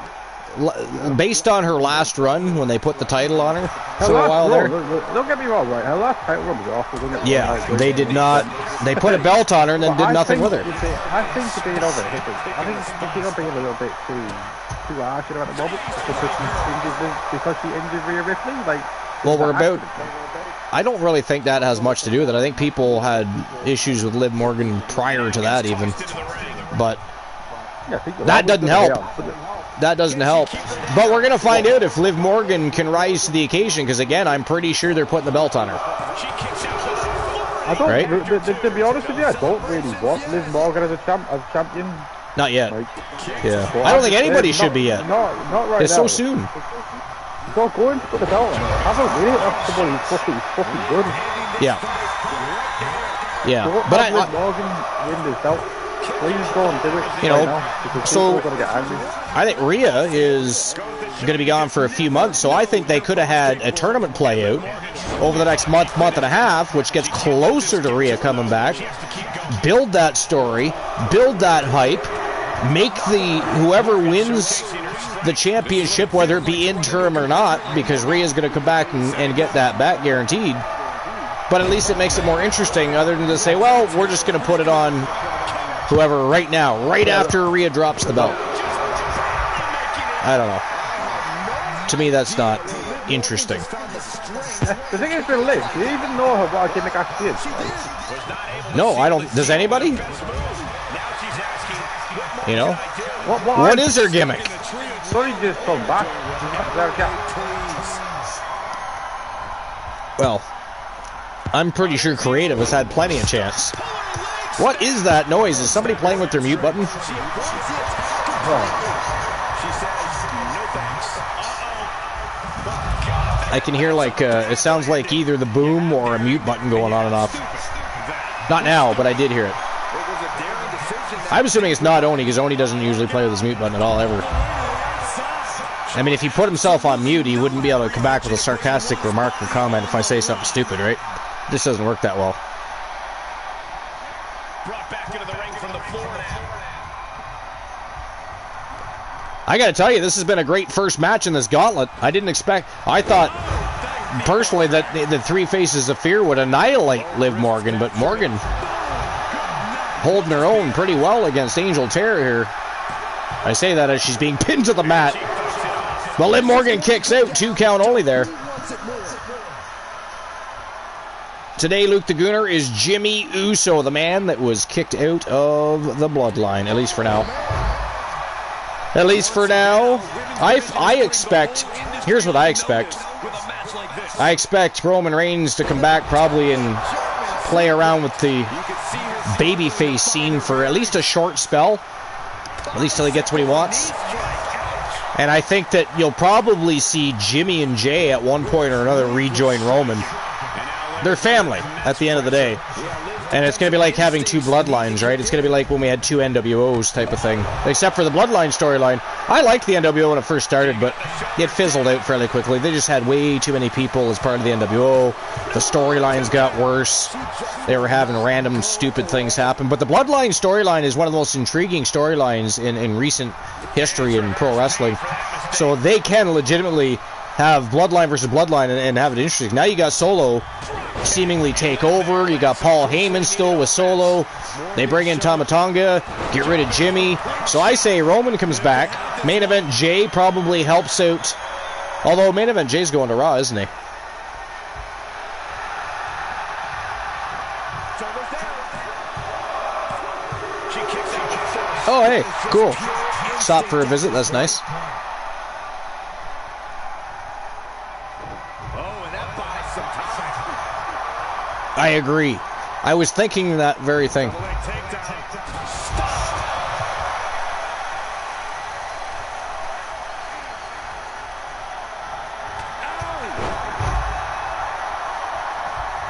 S1: based on her last run when they put the title on her for a while there.
S3: Don't get me wrong, right? Her last title run was awful.
S1: Yeah, they did not. They put a belt on her and then did nothing with her.
S3: I think you're being overhit. I think you're being a little bit too harsh at the moment because she injured Rhea Ripley. Like,
S1: well, we're about. I don't really think that has much to do with it. I think people had issues with Liv Morgan prior to that even, but that doesn't help. That doesn't help. But we're going to find out if Liv Morgan can rise to the occasion, because, again, I'm pretty sure they're putting the belt on her.
S3: I don't, right? To be honest with you, I don't really want Liv Morgan as champion.
S1: Not yet.
S3: Like,
S1: yeah. I don't think anybody should be yet.
S3: Not right
S1: it's
S3: now.
S1: So soon.
S3: So go and put the belt on her. Have a wait after somebody fucking good.
S1: Yeah. Yeah.
S3: Don't
S1: but
S3: have Liv Morgan win this belt. Please go and do it right now, because people are going to get angry.
S1: I think Rhea is going to be gone for a few months, so I think they could have had a tournament play out over the next month and a half, which gets closer to Rhea coming back. Build that story, build that hype, make whoever wins the championship, whether it be interim or not, because Rhea's going to come back and get that back guaranteed. But at least it makes it more interesting, other than to say, well, we're just going to put it on whoever right now, right after Rhea drops the belt. I don't know. To me, that's not interesting.
S3: The thing is, for Liv, do you even know what a gimmick actually is?
S1: No, I don't. Does anybody? You know? What is her gimmick?
S3: Sorry, just come back.
S1: Well, I'm pretty sure Creative has had plenty of chance. What is that noise? Is somebody playing with their mute button? I can hear it sounds like either the boom or a mute button going on and off. Not now, but I did hear it. I'm assuming it's not Oni, because Oni doesn't usually play with his mute button at all, ever. I mean, if he put himself on mute, he wouldn't be able to come back with a sarcastic remark or comment if I say something stupid, right? This doesn't work that well. I gotta tell you, this has been a great first match in this gauntlet. I thought, personally, that the three Faces of Fear would annihilate Liv Morgan, but Morgan holding her own pretty well against Angel Terror here. I say that as she's being pinned to the mat. But Liv Morgan kicks out, 2 count only there. Today, Luke the Gooner is Jimmy Uso, the man that was kicked out of the Bloodline, at least for now. At least for now. I expect, here's what I expect. I expect Roman Reigns to come back probably and play around with the babyface scene for at least a short spell. At least till he gets what he wants. And I think that you'll probably see Jimmy and Jay at one point or another rejoin Roman. They're family at the end of the day. And it's going to be like having 2 bloodlines, right? It's going to be like when we had 2 NWOs type of thing. Except for the bloodline storyline. I liked the NWO when it first started, but it fizzled out fairly quickly. They just had way too many people as part of the NWO. The storylines got worse. They were having random, stupid things happen. But the bloodline storyline is one of the most intriguing storylines in recent history in pro wrestling. So they can legitimately have Bloodline versus Bloodline and have it interesting. Now you got Solo seemingly take over. You got Paul Heyman still with Solo. They bring in Tama Tonga, get rid of Jimmy. So I say Roman comes back. Main event Jay probably helps out. Although main event Jay's going to Raw, isn't he? Oh, hey, cool. Stop for a visit, that's nice. I agree. I was thinking that very thing.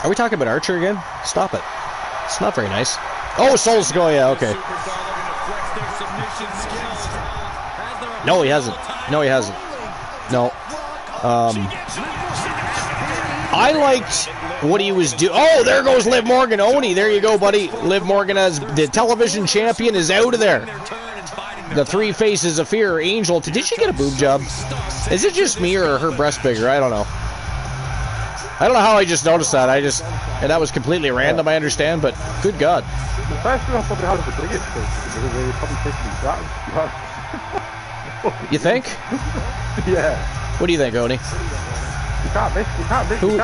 S1: Are we talking about Archer again? Stop it. It's not very nice. Oh, Soul Skull, yeah, okay. No, he hasn't. No, he hasn't. No. I liked what he was doing. Oh, there goes Liv Morgan. Oni, there you go, buddy. Liv Morgan as the television champion is out of there. the three faces of fear. Angel, did she get a boob job? Is it just me or her breast bigger? I don't know. I don't know how I just noticed that. And that was completely random, I understand, but good God.
S3: The first one probably has the biggest because they probably Tiffany Stratton.
S1: You think?
S3: Yeah.
S1: What do you think, Oni?
S3: You can't miss the Tiffany.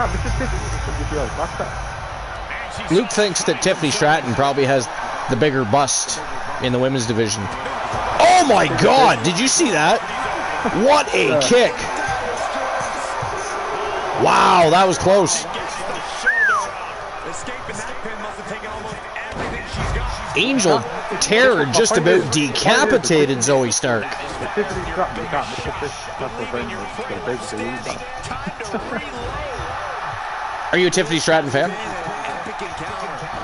S1: Luke thinks that Tiffany Stratton probably has the bigger bust in the women's division. Oh my God! Did you see that? What a kick! Wow, that was close. Angel Terror just about decapitated Zoe Stark. Are you a Tiffany Stratton fan?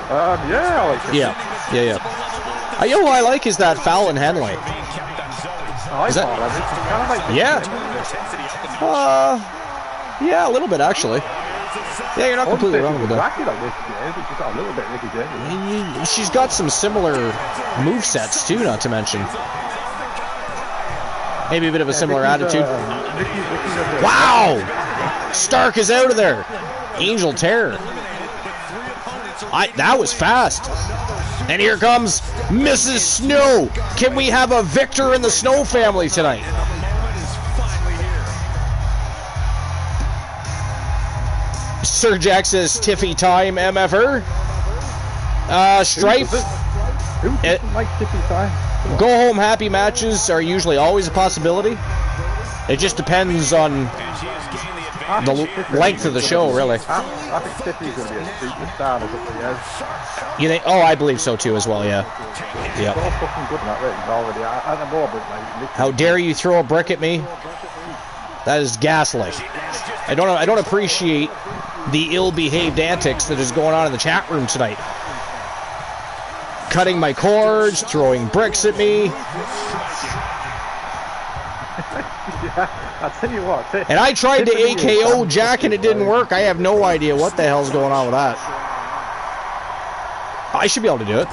S3: Yeah, I like it.
S1: Yeah. You know who I like is that Fallon Henley. Is that? Yeah, a little bit actually. Yeah, you're not completely wrong with that. She's got some similar movesets too, not to mention. Maybe a bit of a similar attitude. Wow! Stark is out of there. Angel Terror. That was fast. And here comes Mrs. Snow. Can we have a victor in the Snow family tonight? Sir Jack says Tiffy time, MFR. Strife.
S3: Who doesn't like Tiffy time?
S1: Go home happy matches are usually always a possibility. It just depends on the length of the show, really.
S3: I think Tiffy's going to be a superstar in a couple of years.
S1: You think? Oh, I believe so too, as well. Yeah.
S3: So fucking good in that ratings already. I don't know, but like.
S1: How dare you throw a brick at me? That is gaslight. I don't appreciate the ill-behaved antics that is going on in the chat room tonight. Cutting my cords, throwing bricks at me.
S3: Yeah, I'll tell you what.
S1: And I tried to AKO Jack and it didn't work. I have no idea what the hell's going on with that. I should be able to do it.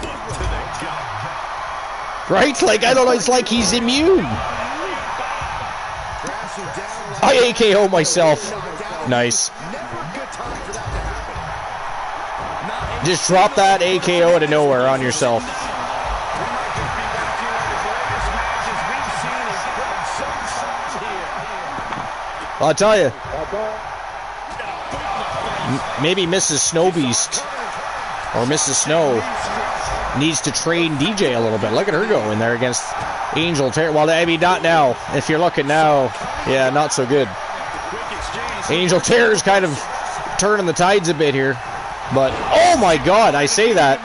S1: Right? Like, I don't know, it's like he's immune. I AKO myself. Nice. Just drop that AKO out of nowhere on yourself. I'll tell you. Maybe Mrs. Snowbeast or Mrs. Snow needs to train DJ a little bit. Look at her go in there against Angel Terror. Well, I mean, not now. If you're looking now, yeah, not so good. Angel Terror's kind of turning the tides a bit here. But, oh my God, I say that.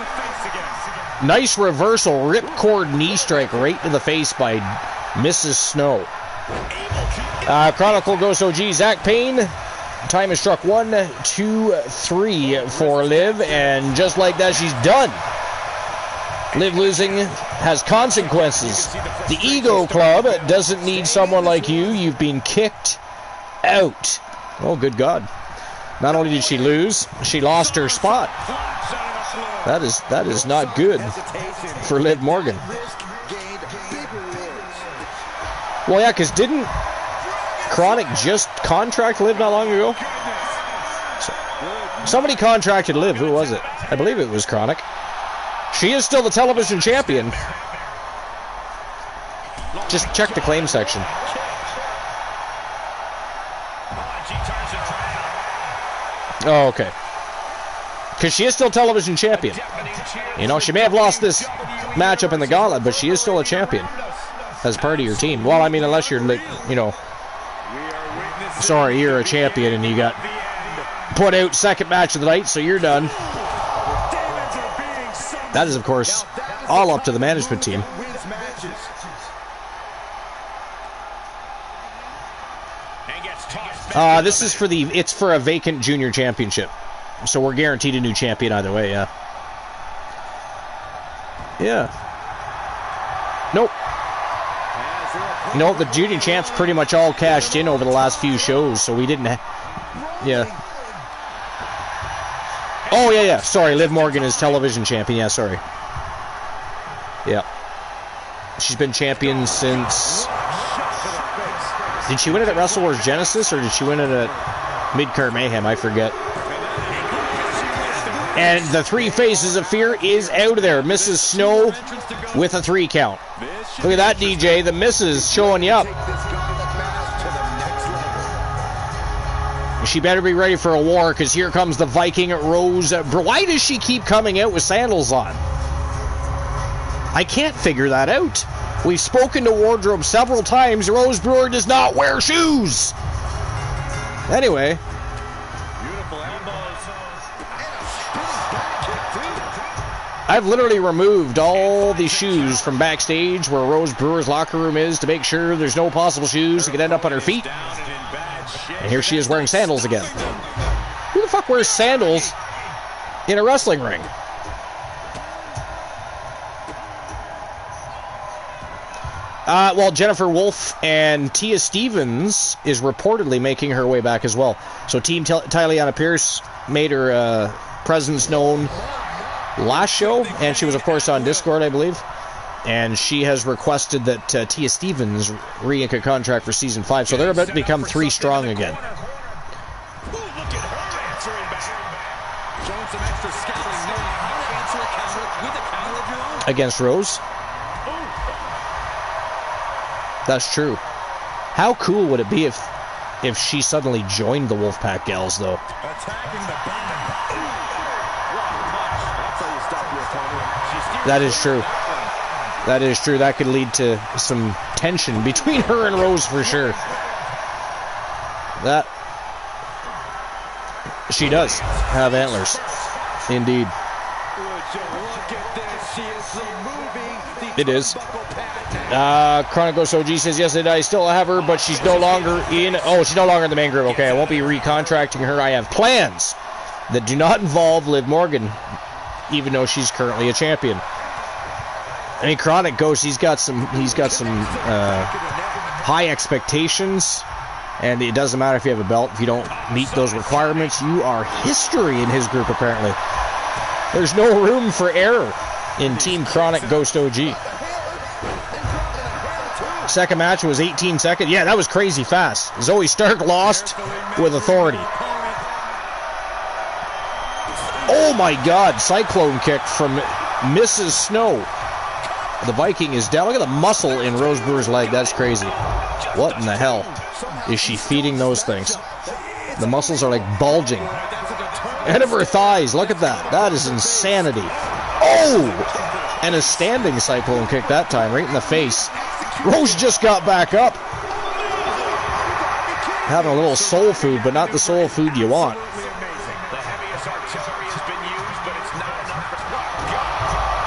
S1: Nice reversal, ripcord knee strike right to the face by Mrs. Snow. Chronicle Ghost OG, Zach Payne. Time is struck 1, 2, 3 for Liv, and just like that, she's done. Liv losing has consequences. The Ego Club doesn't need someone like you. You've been kicked out. Oh, good God. Not only did she lose, she lost her spot. That is not good for Liv Morgan. Well, yeah, because didn't Chronic just contract Liv not long ago? Somebody contracted Liv. Who was it? I believe it was Chronic. She is still the television champion. Just check the claim section. Oh, okay. Because she is still television champion. You know, she may have lost this matchup in the gauntlet, but she is still a champion as part of your team. Well, I mean, unless you're, you know, sorry, you're a champion and you got put out second match of the night, so you're done. That is, of course, all up to the management team. This is for it's for a vacant junior championship. So we're guaranteed a new champion either way, yeah. Yeah. Nope. No, the junior champs pretty much all cashed in over the last few shows, so we didn't yeah. Oh, yeah. Sorry, Liv Morgan is television champion. Yeah, sorry. Yeah. She's been champion since... Did she win it at Wrestle Wars Genesis, or did she win it at Mid-Card Mayhem? I forget. And the 3 Faces of Fear is out of there. Mrs. Snow with a 3 count. Look at that, DJ. The missus showing you up. She better be ready for a war, because here comes the Viking Rose. Why does she keep coming out with sandals on? I can't figure that out. We've spoken to Wardrobe several times. Rose Brewer does not wear shoes. Anyway. I've literally removed all the shoes from backstage where Rose Brewer's locker room is to make sure there's no possible shoes that could end up on her feet. And here she is wearing sandals again. Who the fuck wears sandals in a wrestling ring? Well, Jennifer Wolf and Tia Stevens is reportedly making her way back as well. So Team Tyliana Pierce made her presence known last show, and she was, of course, on Discord, I believe. And she has requested that Tia Stevens re-ink a contract for Season 5. So they're about to become 3 strong again. Against Rose. That's true. How cool would it be if she suddenly joined the Wolfpack Gals, though? That is true. That is true. That could lead to some tension between her and Rose for sure. That... She does have antlers. Indeed. It is. Chronic Ghost OG says, yes, I still have her, but she's no longer in... Oh, she's no longer in the main group. Okay, I won't be recontracting her. I have plans that do not involve Liv Morgan, even though she's currently a champion. I mean, Chronic Ghost, he's got some high expectations, and it doesn't matter if you have a belt. If you don't meet those requirements, you are history in his group, apparently. There's no room for error in Team Chronic Ghost OG. Second match was 18 seconds. Yeah, that was crazy fast. Zoe Stark lost with authority. Oh my God, cyclone kick from Mrs. Snow. The Viking is down. Look at the muscle in Rose Brewer's leg. That's crazy. What in the hell is she feeding those things? The muscles are like bulging. Head of her thighs. Look at that. That is insanity. Oh! And a standing cyclone kick that time, right in the face. Rose just got back up. Having a little soul food, but not the soul food you want.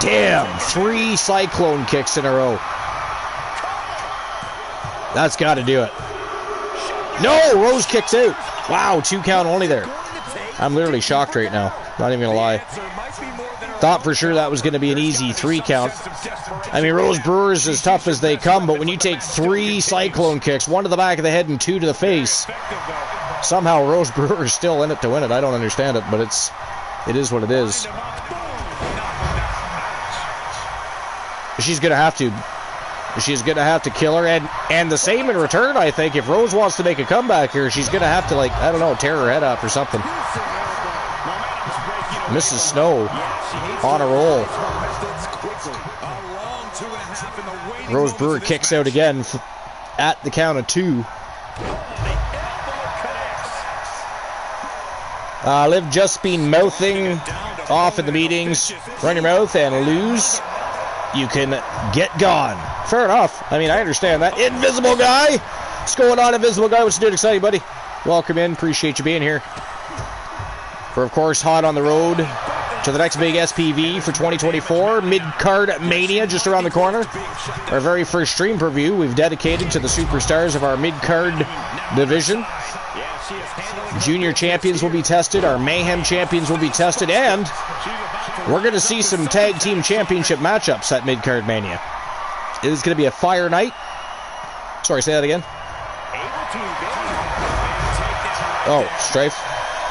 S1: Damn, 3 cyclone kicks in a row. That's got to do it. No, Rose kicks out. Wow, 2 count only there. I'm literally shocked right now. Not even going to lie. Thought for sure that was going to be an easy 3 count. I mean, Rose Brewer is as tough as they come, but when you take 3 cyclone kicks, 1 to the back of the head and 2 to the face, somehow Rose Brewer is still in it to win it. I don't understand it, but it is what it is. She's going to have to. She's going to have to kill her, and the same in return, I think. If Rose wants to make a comeback here, she's going to have to, like, I don't know, tear her head off or something. Mrs. Snow on a roll. Rose Brewer kicks out again at the count of 2. Liv just been mouthing off in the meetings. Run your mouth and lose. You can get gone. Fair enough. I mean, I understand that. Invisible Guy. What's going on, Invisible Guy? What's you doing? Exciting, buddy? Welcome in. Appreciate you being here. We're, of course, hot on the road to the next big SPV for 2024. Mid-Card Mania just around the corner. Our very first stream preview we've dedicated to the superstars of our Mid-Card division. Junior champions will be tested. Our Mayhem champions will be tested. And we're going to see some tag team championship matchups at Mid-Card Mania. It is going to be a fire night. Sorry, say that again. Oh, Strife.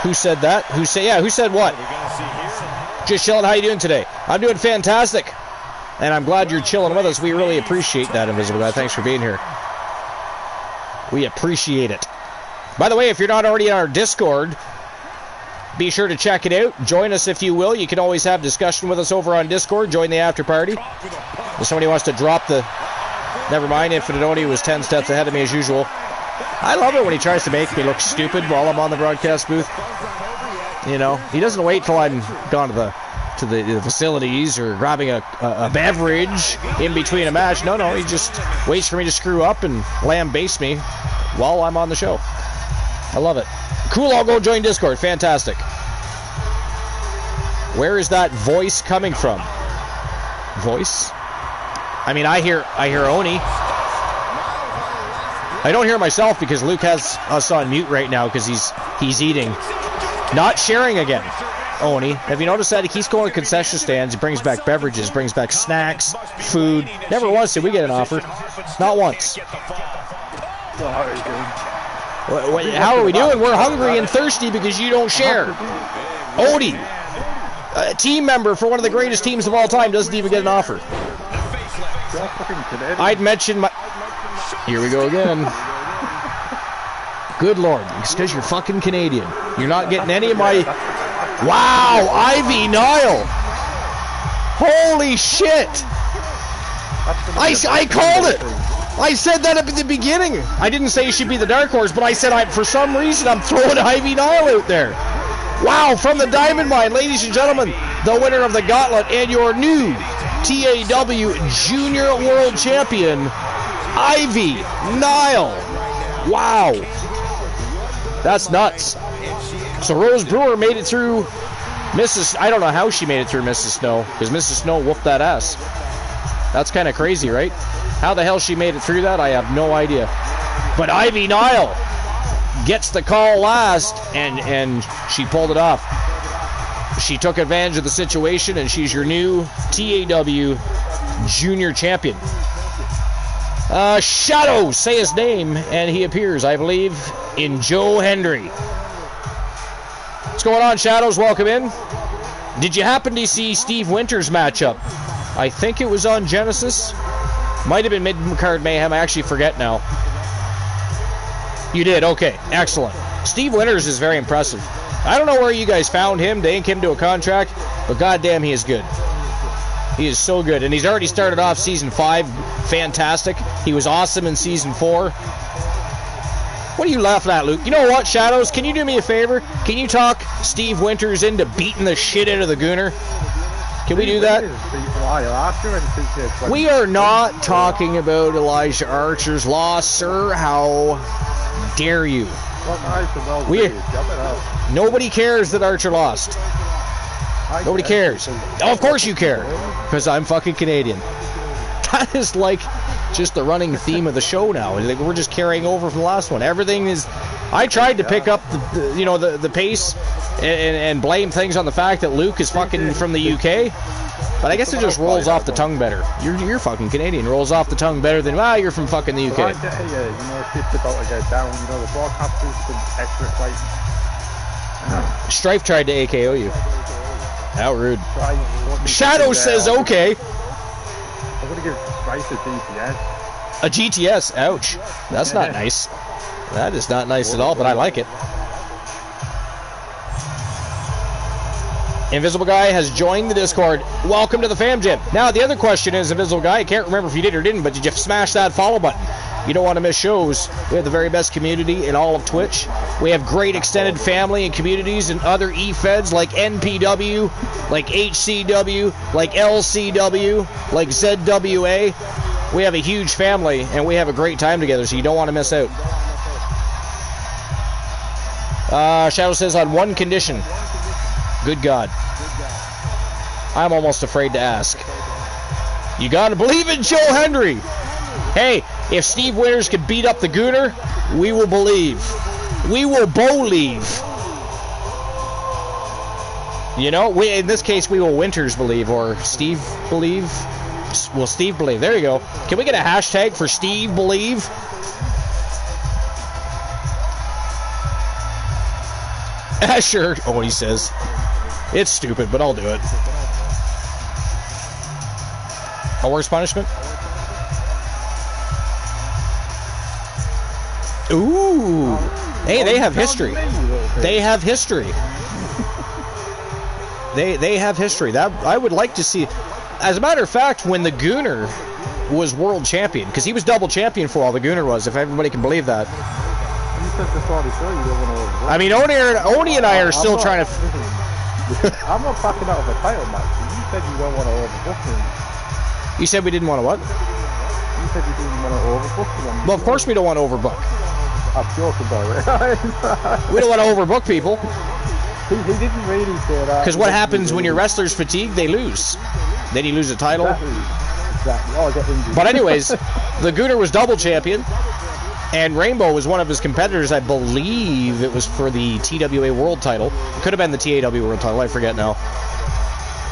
S1: Who said that? Who said what? Just chilling. How you doing today? I'm doing fantastic. And I'm glad you're chilling with us. We really appreciate that, Invisible Guy. Thanks for being here. We appreciate it. By the way, if you're not already on our Discord, be sure to check it out. Join us if you will. You can always have discussion with us over on Discord. Join the after party. If somebody wants to drop the... Never mind, Infinite Oni was 10 steps ahead of me as usual. I love it when he tries to make me look stupid while I'm on the broadcast booth. You know, he doesn't wait till I'm gone to the facilities or grabbing a beverage in between a match. No, he just waits for me to screw up and lambaste me while I'm on the show. I love it. Cool, I'll go join Discord. Fantastic. Where is that voice coming from? Voice? I mean, I hear Oni. I don't hear myself because Luke has us on mute right now because he's eating. Not sharing again. Oni. Have you noticed that? He keeps going to concession stands. He brings back beverages, brings back snacks, food. Never once did we get an offer. Not once. How are we doing? We're hungry and thirsty because you don't share. Oni, a team member for one of the greatest teams of all time, doesn't even get an offer. I'd mentioned my... Here we go again. Good Lord. It's because you're fucking Canadian. You're not getting any of my... Wow, Ivy Nile. Holy shit. I called it. I said that at the beginning. I didn't say she'd be the dark horse, but I said for some reason I'm throwing Ivy Nile out there. Wow, from the Diamond Mine, ladies and gentlemen, the winner of the gauntlet and your new TAW Junior World Champion, Ivy Nile. Wow. That's nuts. So Rose Brewer made it through Mrs. I don't know how she made it through Mrs. Snow, because Mrs. Snow whooped that ass. That's kind of crazy, right? How the hell she made it through that, I have no idea. But Ivy Nile gets the call last, and she pulled it off. She took advantage of the situation, and she's your new TAW Junior Champion. Shadow, say his name, and he appears, I believe, in Joe Hendry. What's going on, Shadows? Welcome in. Did you happen to see Steve Winter's matchup? I think it was on Genesis. Might have been Mid-Card Mayhem. I actually forget now. You did? Okay. Excellent. Steve Winters is very impressive. I don't know where you guys found him to ink him to a contract, but goddamn, he is good. He is so good. And he's already started off Season 5. Fantastic. He was awesome in Season 4. What are you laughing at, Luke? You know what, Shadows? Can you do me a favor? Can you talk Steve Winters into beating the shit out of the Gooner? Can we do that? We are not talking about Elijah Archer's loss, sir. How dare you? Nobody cares that Archer lost. Nobody cares. Oh, of course you care, because I'm fucking Canadian. That is like just the running theme of the show now. We're just carrying over from the last one. Everything is... I tried to pick up the pace and blame things on the fact that Luke is fucking from the UK, but I guess it just rolls off the tongue better. You're fucking Canadian. Rolls off the tongue better than, you're from fucking the UK. Strife tried to AKO you. How rude. Shadow says okay.
S3: I'm gonna give Strife a GTS.
S1: A GTS? Ouch. That's not nice. That is not nice at all, but I like it. Invisible Guy has joined the Discord. Welcome to the Fam Jam. Now, the other question is, Invisible Guy, I can't remember if you did or didn't, but did you smash that follow button? You don't want to miss shows. We have the very best community in all of Twitch. We have great extended family and communities and other E-Feds like NPW, like HCW, like LCW, like ZWA. We have a huge family, and we have a great time together, so you don't want to miss out. Shadow says, on one condition. Good God. I'm almost afraid to ask. You gotta believe in Joe Hendry. Hey, if Steve Winters could beat up the Gooner, we will believe. We will believe. You know, in this case, we will Winters believe, or Steve believe. Will Steve believe? There you go. Can we get a hashtag for Steve believe? Sure. Oh, he says. It's stupid, but I'll do it. A worse punishment? Ooh. Hey, they have history. They have history. They have history. That I would like to see. As a matter of fact, when the Gooner was world champion, because he was double champion for all the Gooner was, if everybody can believe that. I mean, Oni and I are still trying to.
S3: I'm not backing out of a title match. You said you don't want to overbook him.
S1: You said we didn't want to what?
S3: You said you didn't want to overbook him.
S1: Well, of course we don't want to overbook.
S3: I'm joking about it.
S1: We don't want to overbook people.
S3: He didn't really say that.
S1: Because what happens when your wrestlers fatigue? They lose. Then you lose a title.
S3: Exactly. Oh, I get injured.
S1: But anyways, the Gooner was double champion. And Rainbow was one of his competitors. I believe it was for the TWA World title. It could have been the TAW World title. I forget now.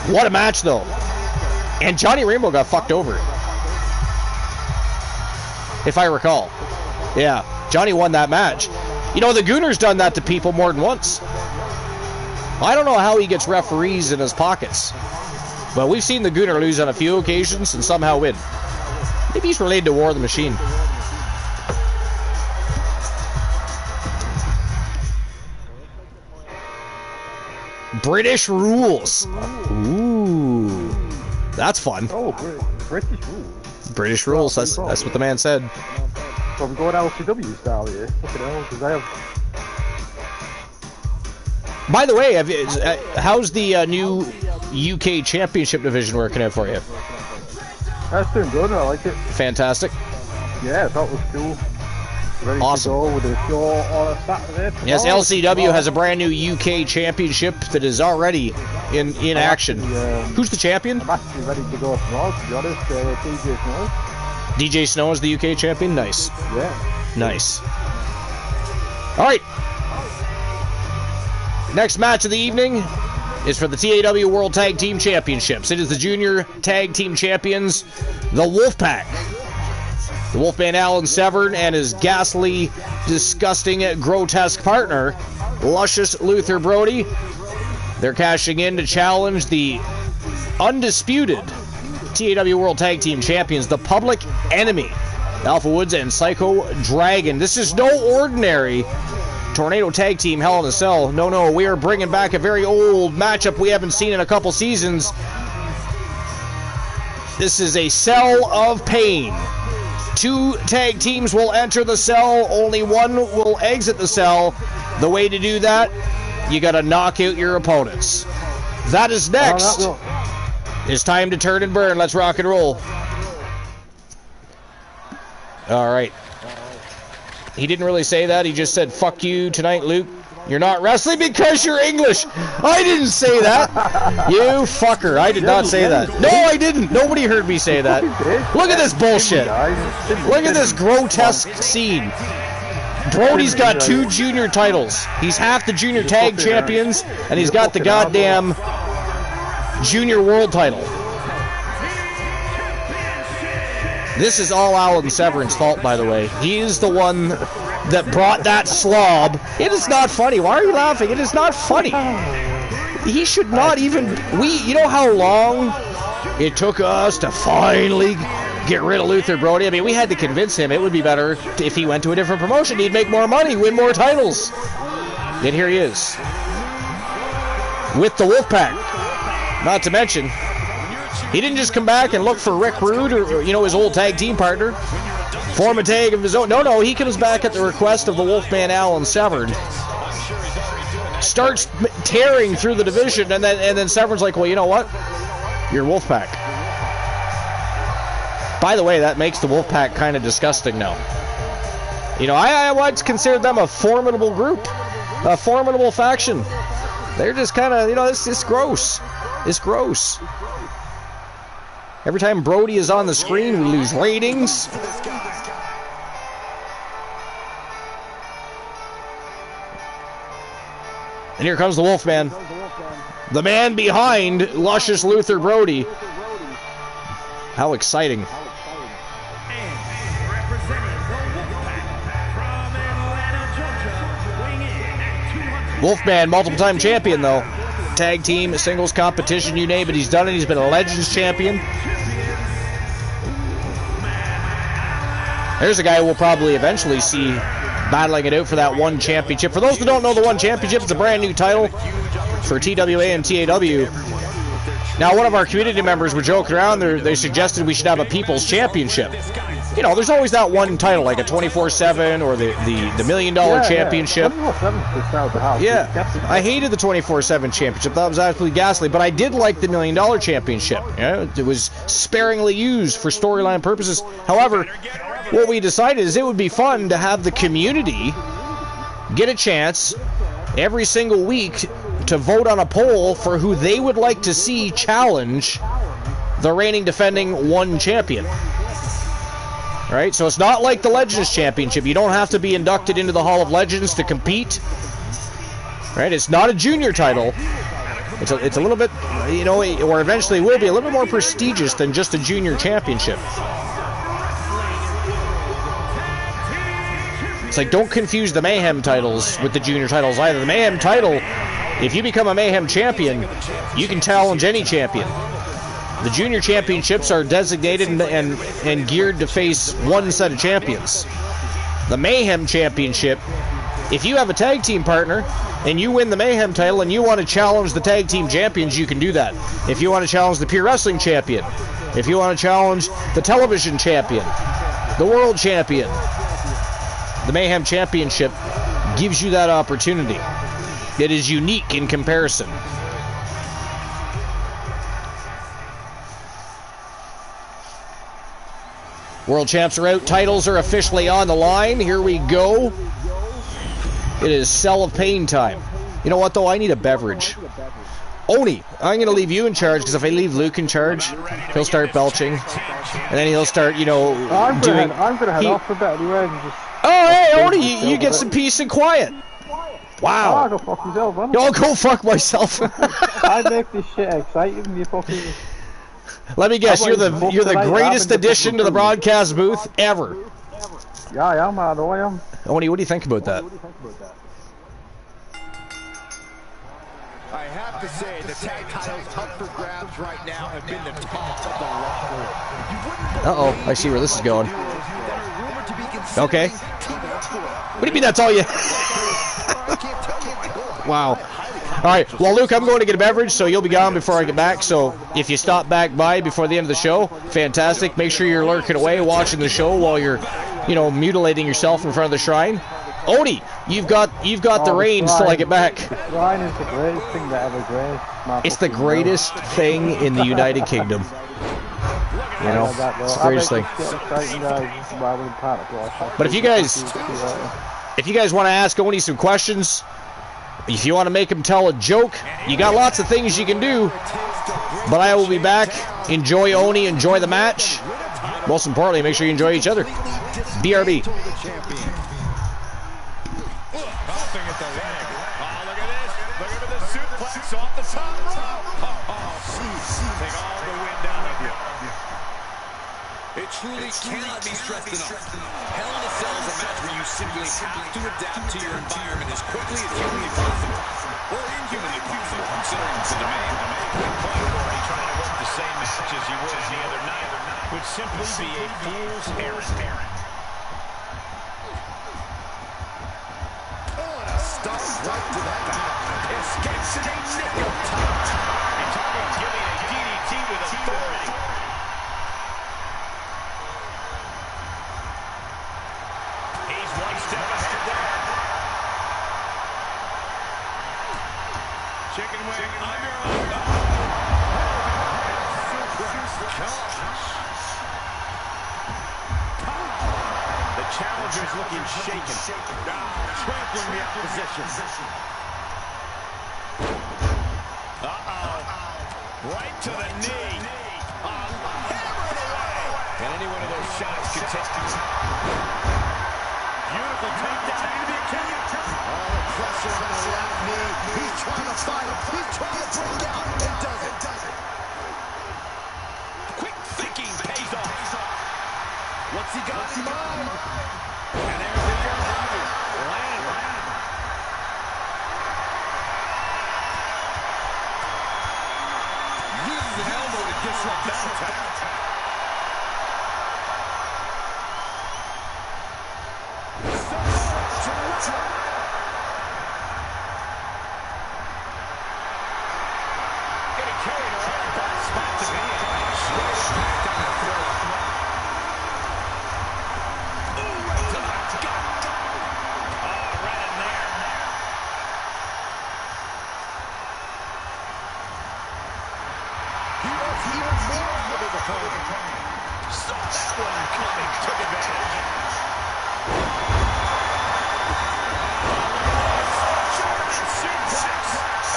S1: What a match, though. And Johnny Rainbow got fucked over. If I recall. Yeah, Johnny won that match. You know, the Gooner's done that to people more than once. I don't know how he gets referees in his pockets. But we've seen the Gooner lose on a few occasions and somehow win. Maybe he's related to War of the Machine. British rules. Ooh, that's fun.
S3: Oh, British rules.
S1: British rules. That's what the man said.
S3: So we're going LCW style here. Look at hell, because I have.
S1: By the way, how's the new UK Championship division working out for you?
S3: That's doing good. I like it.
S1: Fantastic.
S3: Yeah, that was cool. Ready
S1: Awesome.
S3: to go with a show on a Saturday.
S1: Yes, LCW has a brand new UK Championship that is already in action. Who's the champion?
S3: I'm actually ready to go tomorrow, to be honest. DJ Snow.
S1: DJ Snow is the UK champion? Nice.
S3: Yeah.
S1: Nice. All right. Next match of the evening is for the TAW World Tag Team Championships. It is the Junior Tag Team Champions, the Wolfpack. The Wolfman Alan Severn and his ghastly, disgusting, grotesque partner, Luscious Luther Brody. They're cashing in to challenge the undisputed TAW World Tag Team Champions, the Public Enemy, Alpha Woods and Psycho Dragon. This is no ordinary Tornado Tag Team Hell in a Cell. No, we are bringing back a very old matchup we haven't seen in a couple seasons. This is a Cell of Pain. 2 tag teams will enter the cell. Only one will exit the cell. The way to do that, you got to knock out your opponents. That is next. It's time to turn and burn. Let's rock and roll. All right. He didn't really say that. He just said, fuck you tonight, Luke. You're not wrestling because you're English. I didn't say that. You fucker. I did not say that. No, I didn't. Nobody heard me say that. Look at this bullshit. Look at this grotesque scene. Brody's got 2 junior titles. He's half the junior tag champions, and he's got the goddamn junior world title. This is all Alan Severn's fault, by the way. He is the one that brought that slob. It is not funny. Why are you laughing? It is not funny. He should not even... You know how long it took us to finally get rid of Luther Brody? I mean, we had to convince him it would be better if he went to a different promotion. He'd make more money, win more titles. And here he is. With the Wolfpack. Not to mention, he didn't just come back and look for Rick Rude or his old tag team partner. Form a tag of his own. No, he comes back at the request of the Wolfman Alan Severn. Starts tearing through the division, and then Severn's like, well, you know what? You're Wolfpack. By the way, that makes the Wolfpack kind of disgusting now. I once considered them a formidable group, a formidable faction. They're just kind of, it's gross. It's gross. Every time Brody is on the screen, we lose ratings. And here comes the Wolfman. The man behind Luscious Luther Brody. How exciting. Wolfman, multiple-time champion, though. Tag team, singles competition, you name it. He's done it. He's been a Legends champion. There's a guy we'll probably eventually see battling it out for that one championship. For those that don't know, the one championship is a brand new title for TWA and TAW. Now, one of our community members were joking around. They suggested we should have a People's Championship. You know, there's always that one title, like a 24/7 or the $1 million championship. Yeah, I hated the 24/7 championship. That was absolutely ghastly. But I did like the $1 million championship. Yeah, it was sparingly used for storyline purposes. However, what we decided is it would be fun to have the community get a chance every single week to vote on a poll for who they would like to see challenge the reigning defending one champion. Right, so it's not like the Legends Championship. You don't have to be inducted into the Hall of Legends to compete. Right, it's not a junior title. It's a little bit, you know, or eventually will be a little bit more prestigious than just a junior championship. It's like, don't confuse the Mayhem titles with the junior titles either. The Mayhem title, if you become a Mayhem champion, you can challenge any champion. The junior championships are designated and geared to face one set of champions. The Mayhem championship, if you have a tag team partner and you win the Mayhem title and you want to challenge the tag team champions, you can do that. If you want to challenge the Pure Wrestling champion, if you want to challenge the television champion, the world champion, the Mayhem championship gives you that opportunity. It is unique in comparison. World champs are out. Titles are officially on the line. Here we go. It is Cell of Pain time. You know what, though? I need a beverage. Oni, I'm going to leave you in charge, because if I leave Luke in charge, he'll start belching. And then he'll start, you know,
S3: I'm going to head off for a bit anyway.
S1: Oh, hey, Oni, you get some peace and quiet. Wow.
S3: Oh, go fuck yourself, man.
S1: I'll go fuck myself.
S3: I make this shit exciting, you fucking...
S1: Let me guess, you're the greatest addition to the broadcast booth ever.
S3: Yeah, I am, I know I am.
S1: Oni, what do you think about that?
S4: I have to say, the tag titles up for grabs right now have been the top of the roster.
S1: Uh-oh, I see where this is going. Okay. What do you mean that's all you... Wow. Alright, well, Luke, I'm going to get a beverage, so you'll be gone before I get back. So if you stop back by before the end of the show, fantastic. Make sure you're lurking away, watching the show while you're, you know, mutilating yourself in front of the shrine. Oni, you've got the reins till I get back.
S3: The shrine is the greatest thing that ever graced.
S1: It's the greatest thing in the United Kingdom. You know, it's the greatest thing. But if you guys want to ask Oni some questions, if you want to make him tell a joke, you got lots of things you can do. But I will be back. Enjoy Oni, enjoy the match. Most importantly, make sure you enjoy each other. BRB.
S4: It truly cannot be stressed enough. Hell in a Cell is a match where you simply have to adapt to your environment as quickly as humanly possible. Or inhumanly possible, considering the demand. Trying to work the same match as you would the other night would simply be a fool's errand. Oh, and a stop right to the back. Escapes in a nick of time. And talking about giving a DDT with authority. One step ahead there. Chicken wing underarm. The challenger's looking shaken. Trampling the opposition. Uh-oh. Right to the knee. Hammered away. And any one of those shots could take... Beautiful takedown into the account. All the pressure on the left knee. He's trying to fight him. He's trying to break out. It doesn't. Quick thinking pays off. What's he got in mind? And there's the elbow. Land. Uses an elbow to disrupt that attack. opponent. Saw that one coming, took advantage. German suplex,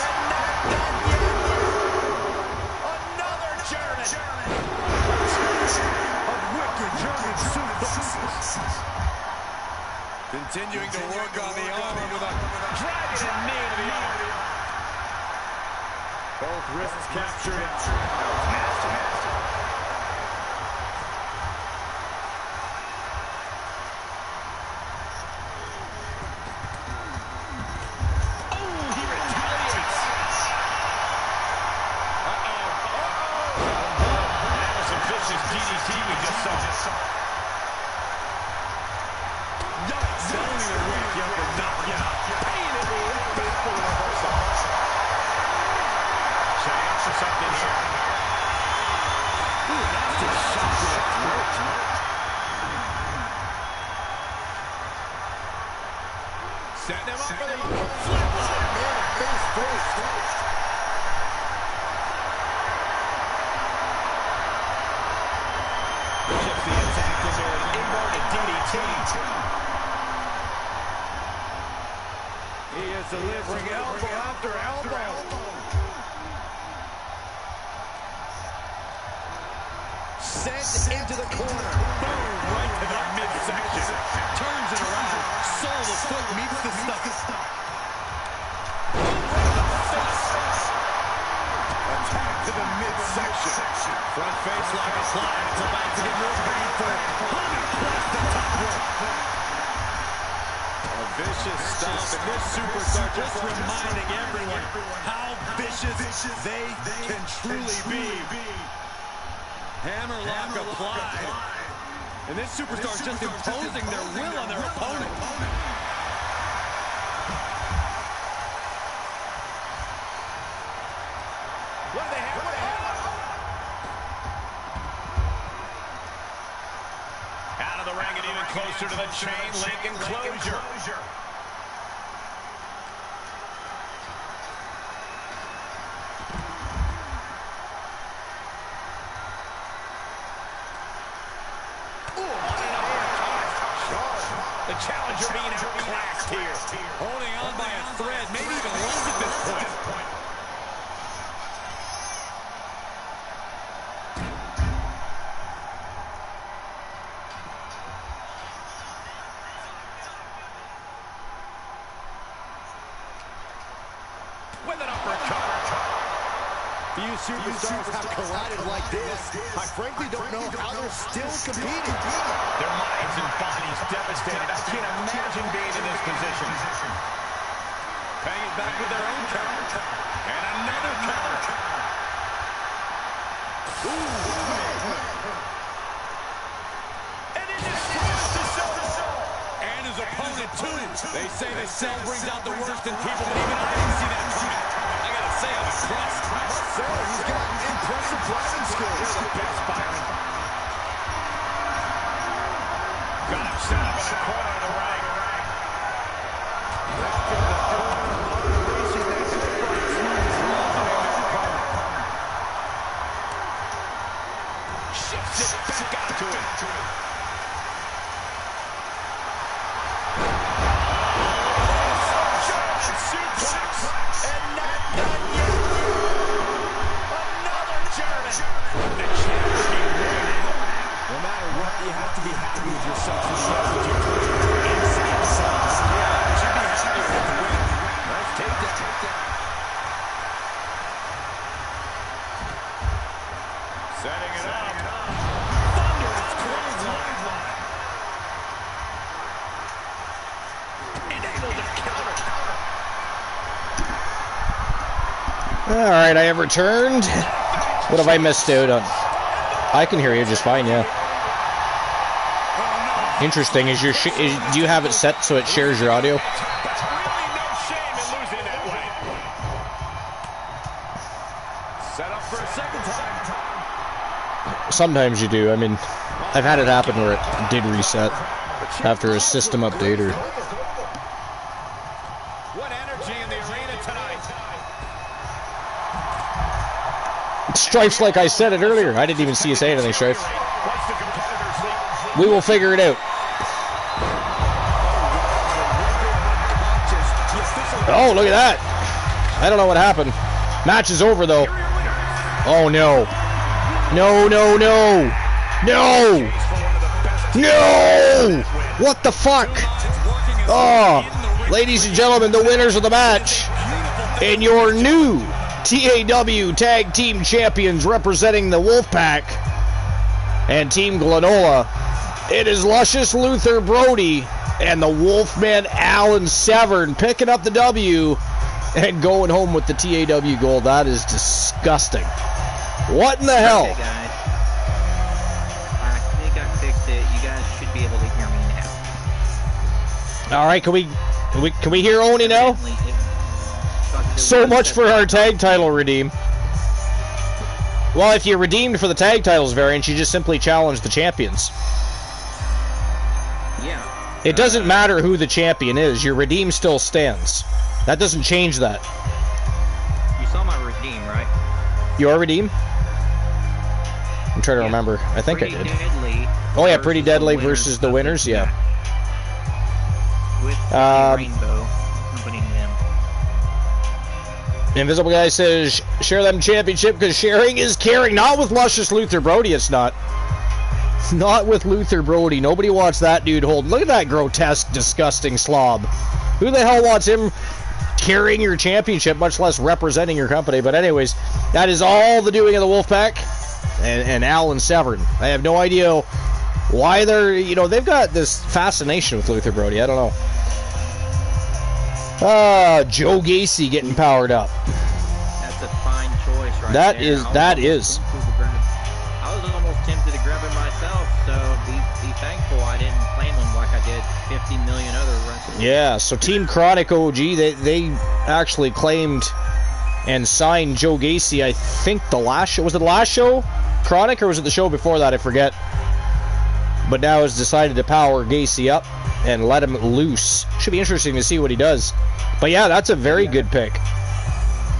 S4: and not done yet. Another German. A wicked German suplex. Continuing to work on the arm with a dragon and knee to the arm. Both wrists captured. Oh, he retaliates. That was some vicious DDT we just saw. Zoning the ring, you have to knock you out. Paying it right back for the reversal. Chance for something here. Ooh, nasty shot to the throat. Setting him up for the flatline. Face first. Shifts the attack into an inverted DDT. He is delivering elbow after elbow. Sent into the corner. Boom, right to the midsection. Turns it around. Sole of foot meets the stuff. Attack to the midsection. Front face lock applied. It's about to get more painful. Honey plus the top rope. Vicious stuff, and this superstar just reminding everyone how vicious they can truly be. Hammerlock applied. And this superstar is just imposing their will on their opponent. What do they have? Out of the ring and even closer to the chain link enclosure. The challenger being outclassed here. Holding on by a thread, maybe even less at this point. With an uppercut. Few superstars have collided like this. I frankly don't know how they're still competing. Their minds and bodies devastated. I can't imagine being in this position. Paying it back with their own counter. And another counter. And it is to show. And his opponent, too. They say the cell brings out the worst in people, but even I didn't see that coming. I gotta say, I'm impressed. He's got impressive driving skills. You're the best, Byron. Got him set up in the corner of the ring. Left in the corner, releasing that shifts it back onto it. You have to be happy with yourself. You should be happy with the win. Nice takedown. Setting it up. Thunderous clothesline. And able to counter.
S1: All right, I have returned. What have I missed out on? I can hear you just fine, yeah. Interesting. Do you have it set so it shares your audio?
S4: Really no shame in losing that way. Set up for a second time.
S1: Sometimes you do. I mean, I've had it happen where it did reset after a system update or...
S4: What energy in the arena tonight.
S1: Strife's like I said it earlier. I didn't even see you say anything, Strife. We will figure it out. Oh, look at that. I don't know what happened. Match is over, though. Oh, no. No, no, no. No. No. What the fuck? Oh, ladies and gentlemen, the winners of the match and your new TAW Tag Team Champions representing the Wolfpack and Team Glenola. It is Luscious Luther Brody and the Wolfman Alan Severn picking up the W and going home with the TAW gold. That is disgusting. What in the hell?
S5: Okay, guys. I think I fixed it. You guys should be able to hear me now.
S1: All right, can we hear Oni now? So much for our tag title redeem. Well, if you redeemed for the tag titles variant, you just simply challenge the champions.
S5: Yeah.
S1: It doesn't matter who the champion is. Your redeem still stands. That doesn't change that.
S5: You saw my redeem, right?
S1: Your redeem? I'm trying to remember. I think I did.
S5: Deadly
S1: Oh yeah, Pretty Deadly versus the winners. Yeah.
S5: With the rainbow accompanying them.
S1: Invisible Guy says, share them championship because sharing is caring. Not with Luscious Luther Brody, it's not. Not with Luther Brody. Nobody wants that dude holding. Look at that grotesque, disgusting slob. Who the hell wants him carrying your championship, much less representing your company? But anyways, that is all the doing of the Wolfpack and Alan Severn. I have no idea why they're, they've got this fascination with Luther Brody. I don't know. Joe Gacy getting powered up.
S5: That's a fine choice right
S1: That
S5: there.
S1: is.
S5: I was almost tempted to grab it myself, so be thankful I didn't claim them like I did 50 million other wrestlers.
S1: Yeah, so Team Chronic OG, they actually claimed and signed Joe Gacy, I think the last show. Was it the last show? Chronic, or was it the show before that? I forget. But now has decided to power Gacy up and let him loose. Should be interesting to see what he does. But yeah, that's a very good pick.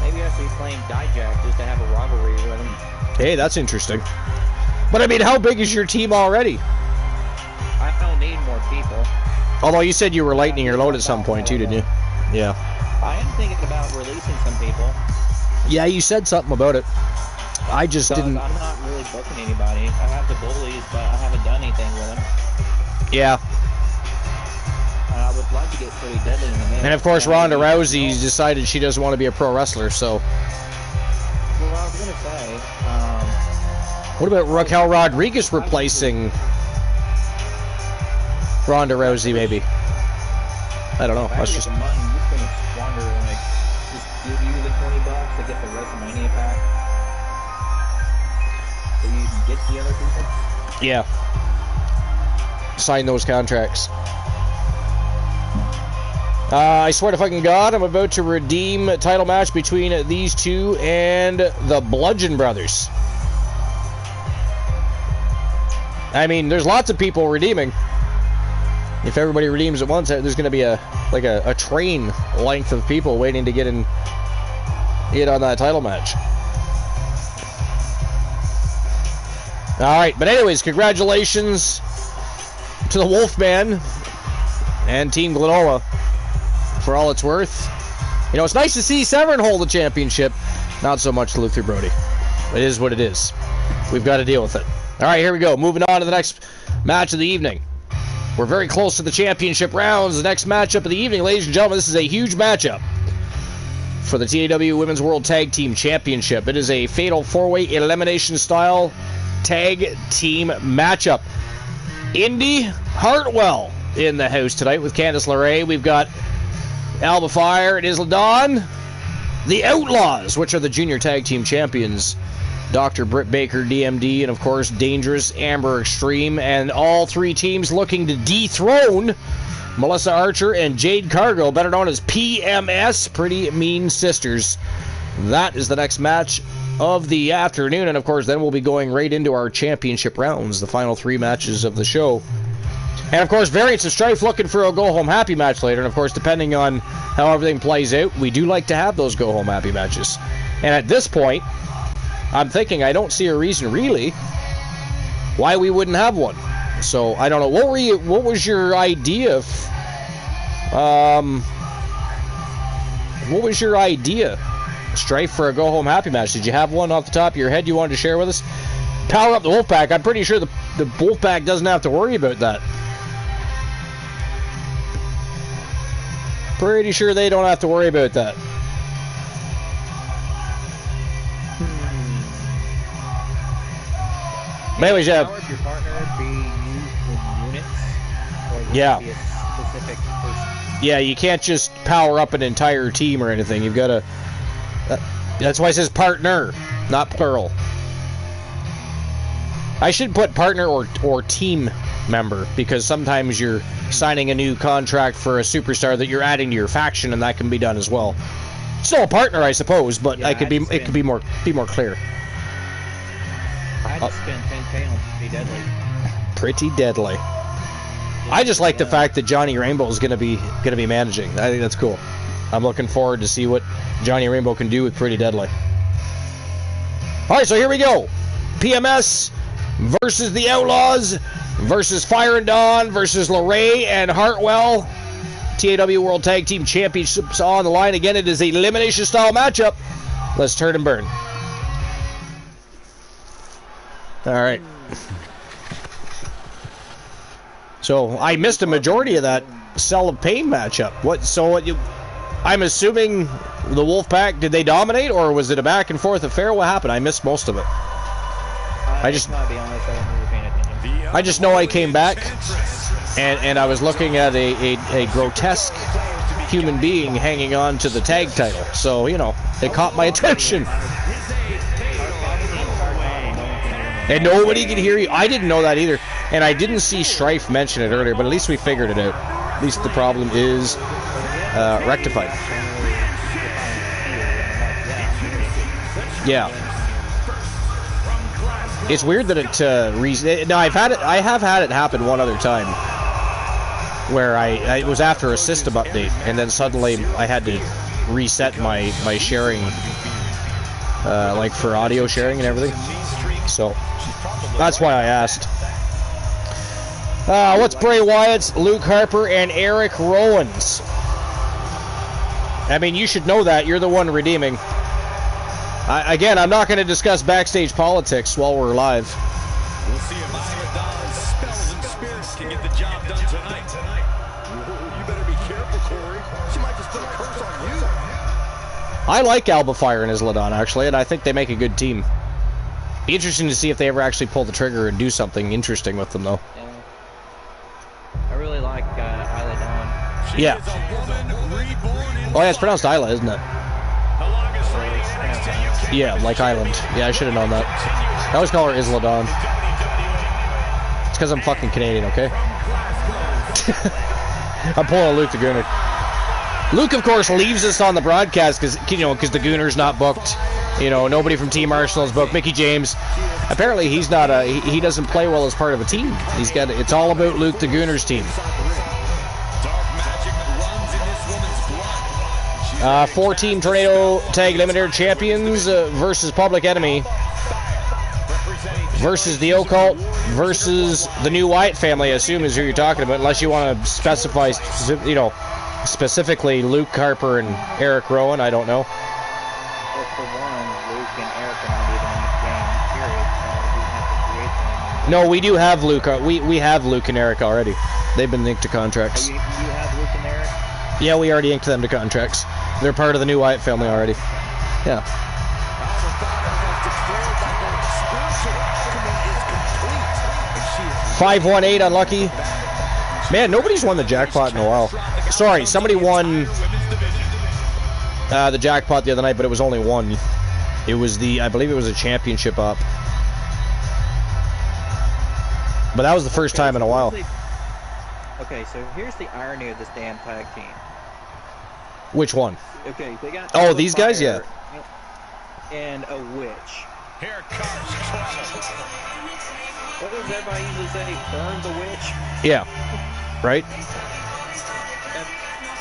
S5: Maybe I should claim Dijak just to have a rivalry with him.
S1: Hey, that's interesting. But I mean, how big is your team already?
S5: I don't need more people.
S1: Although you said you were lightening your load at some point too, didn't you? Yeah.
S5: I am thinking about releasing some people.
S1: Yeah, you said something about it. I just didn't.
S5: I'm not really booking anybody. I have the bullies, but I haven't done anything with them.
S1: Yeah.
S5: And I would like to get Pretty Deadly in the mix.
S1: And of course, Ronda Rousey decided she doesn't want to be a pro wrestler, so.
S5: Well, I was going to say,
S1: what about Raquel Rodriguez replacing Ronda Rousey, maybe? I don't know.
S5: if I
S1: That's
S5: get
S1: just.
S5: the money, I'm just going to squander, just give you the $20 to get the WrestleMania pack. So you can get the other people.
S1: Yeah. Sign those contracts. I swear to fucking God, I'm about to redeem a title match between these two and the Bludgeon Brothers. I mean, there's lots of people redeeming. If everybody redeems at once, there's going to be a train length of people waiting to get in on that title match. All right, but anyways, congratulations to the Wolfman and Team Glenola for all it's worth. It's nice to see Severn hold the championship. Not so much Luther Brody. It is what it is. We've got to deal with it. All right, here we go. Moving on to the next match of the evening. We're very close to the championship rounds. The next matchup of the evening, ladies and gentlemen, this is a huge matchup for the TAW Women's World Tag Team Championship. It is a fatal four-way elimination style tag team matchup. Indy Hartwell in the house tonight with Candice LeRae. We've got Alba Fire and Isla Dawn. The Outlaws, which are the junior tag team champions. Dr. Britt Baker, DMD, and of course Dangerous Amber Extreme. And all three teams looking to dethrone Melissa Archer and Jade Cargill, better known as PMS, Pretty Mean Sisters. That is the next match of the afternoon, and of course then we'll be going right into our championship rounds, the final three matches of the show. And of course, Variants of Strife looking for a go-home happy match later, and of course depending on how everything plays out, we do like to have those go-home happy matches. And at this point, I'm thinking I don't see a reason really why we wouldn't have one. So I don't know. What was your idea? What was your idea? Strife for a go home happy match. Did you have one off the top of your head you wanted to share with us? Power up the Wolfpack. I'm pretty sure the Wolfpack doesn't have to worry about that. Pretty sure they don't have to worry about that. But anyways, yeah.
S5: Would your partner be used in units? Or would
S1: Yeah.
S5: it be a specific person?
S1: Yeah, you can't just power up an entire team or anything. You've got to... that's why it says partner, not plural. I should put partner or team member, because sometimes you're signing a new contract for a superstar that you're adding to your faction, and that can be done as well. Still a partner, I suppose, but
S5: Yeah,
S1: it could be more clear.
S5: I had to spend 10K on Pretty Deadly.
S1: Pretty deadly. I just like the fact that Johnny Rainbow is gonna be managing. I think that's cool. I'm looking forward to see what Johnny Rainbow can do with Pretty Deadly. All right, so here we go. PMS versus the Outlaws versus Fire and Dawn versus LeRae and Hartwell. TAW World Tag Team Championships on the line. Again, it is an elimination style matchup. Let's turn and burn. All right. So I missed a majority of that Cell of Pain matchup. I'm assuming the Wolfpack, did they dominate, or was it a back and forth affair? What happened? I missed most of it.
S5: I just might be honest, I wasn't really paying attention.
S1: I just know I came back, and I was looking at a grotesque human being hanging on to the tag title. So, you know, it caught my attention. And nobody can hear you. I didn't know that either. And I didn't see Strife mention it earlier, but at least we figured it out. At least the problem is rectified. Yeah. It's weird that it now I have had it happen one other time where it was after a system update, and then suddenly I had to reset my sharing, like for audio sharing and everything. So that's why I asked. What's Bray Wyatt's, Luke Harper, and Eric Rowan's? I mean, you should know that. You're the one redeeming. Again, I'm not going to discuss backstage politics while we're live.
S4: We'll see if Alba Dawn's spells and spirits can get the job done tonight. You better be careful, Corey. She might just put a curse on you.
S1: I like Alba Fire and Isla Dawn, actually, and I think they make a good team. Be interesting to see if they ever actually pull the trigger and do something interesting with them, though.
S5: Yeah. I really like Isla Dawn.
S4: She
S1: Yeah.
S4: is a woman reborn in
S1: Oh, yeah, it's pronounced Isla, isn't it?
S4: the longest reigning NXT UK.
S1: Yeah, like Island. Yeah, I should have known that. I always call her Isla Dawn. It's because I'm fucking Canadian, okay? I'm pulling a Luke the Gooner. Luke, of course, leaves us on the broadcast because the Gooner's not booked. You know, nobody from Team Arsenal's booked. Mickey James, apparently he's not he doesn't play well as part of a team. It's all about Luke the Gooner's team.
S4: Dark magic runs in this woman's blood.
S1: 4-team Tornado Tag Eliminator Champions versus Public Enemy versus the Occult versus the New Wyatt family, I assume is who you're talking about, unless you want to specify, specifically Luke Harper and Eric Rowan. I don't know.
S5: Well, for one, Luke and Eric are not even in the game, period. So we have to create them.
S1: No, we do have Luke. We have Luke and Eric already. They've been linked to contracts.
S5: You have Luke and Eric?
S1: Yeah, we already inked them to contracts. They're part of the New Wyatt family already. Yeah. 518 unlucky. Man, nobody's won the jackpot in a while. Sorry, somebody won the jackpot the other night, but it was only one. It was I believe it was a championship up. But that was the first time in a while.
S5: Okay, so here's the irony of this damn tag team.
S1: Which one?
S5: Okay, they got...
S1: Oh, these guys? Yeah.
S5: And a witch.
S4: Here comes trouble.
S5: What does everybody usually say? Burn the witch?
S1: Yeah. Right?
S5: That's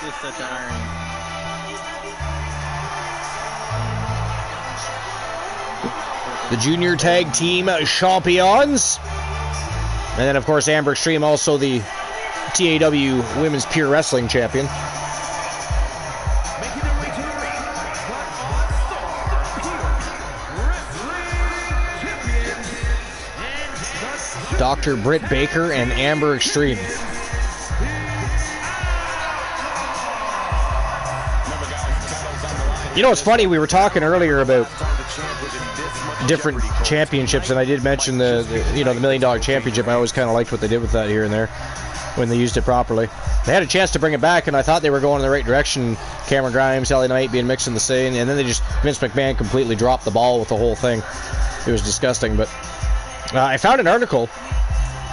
S5: just such irony.
S1: the Junior Tag Team Champions. And then, of course, Amber Extreme, also the TAW Women's Pure Wrestling Champion.
S4: Making their way to the ring, but on Pure Wrestling Champions,
S1: Dr. Britt Baker and Amber Extreme. You know, it's funny, we were talking earlier about different championships, and I did mention the $1 million championship. I always kind of liked what they did with that here and there when they used it properly. They had a chance to bring it back, and I thought they were going in the right direction. Cameron Grimes, LA Knight being mixed in the same, and then Vince McMahon completely dropped the ball with the whole thing. It was disgusting, but I found an article.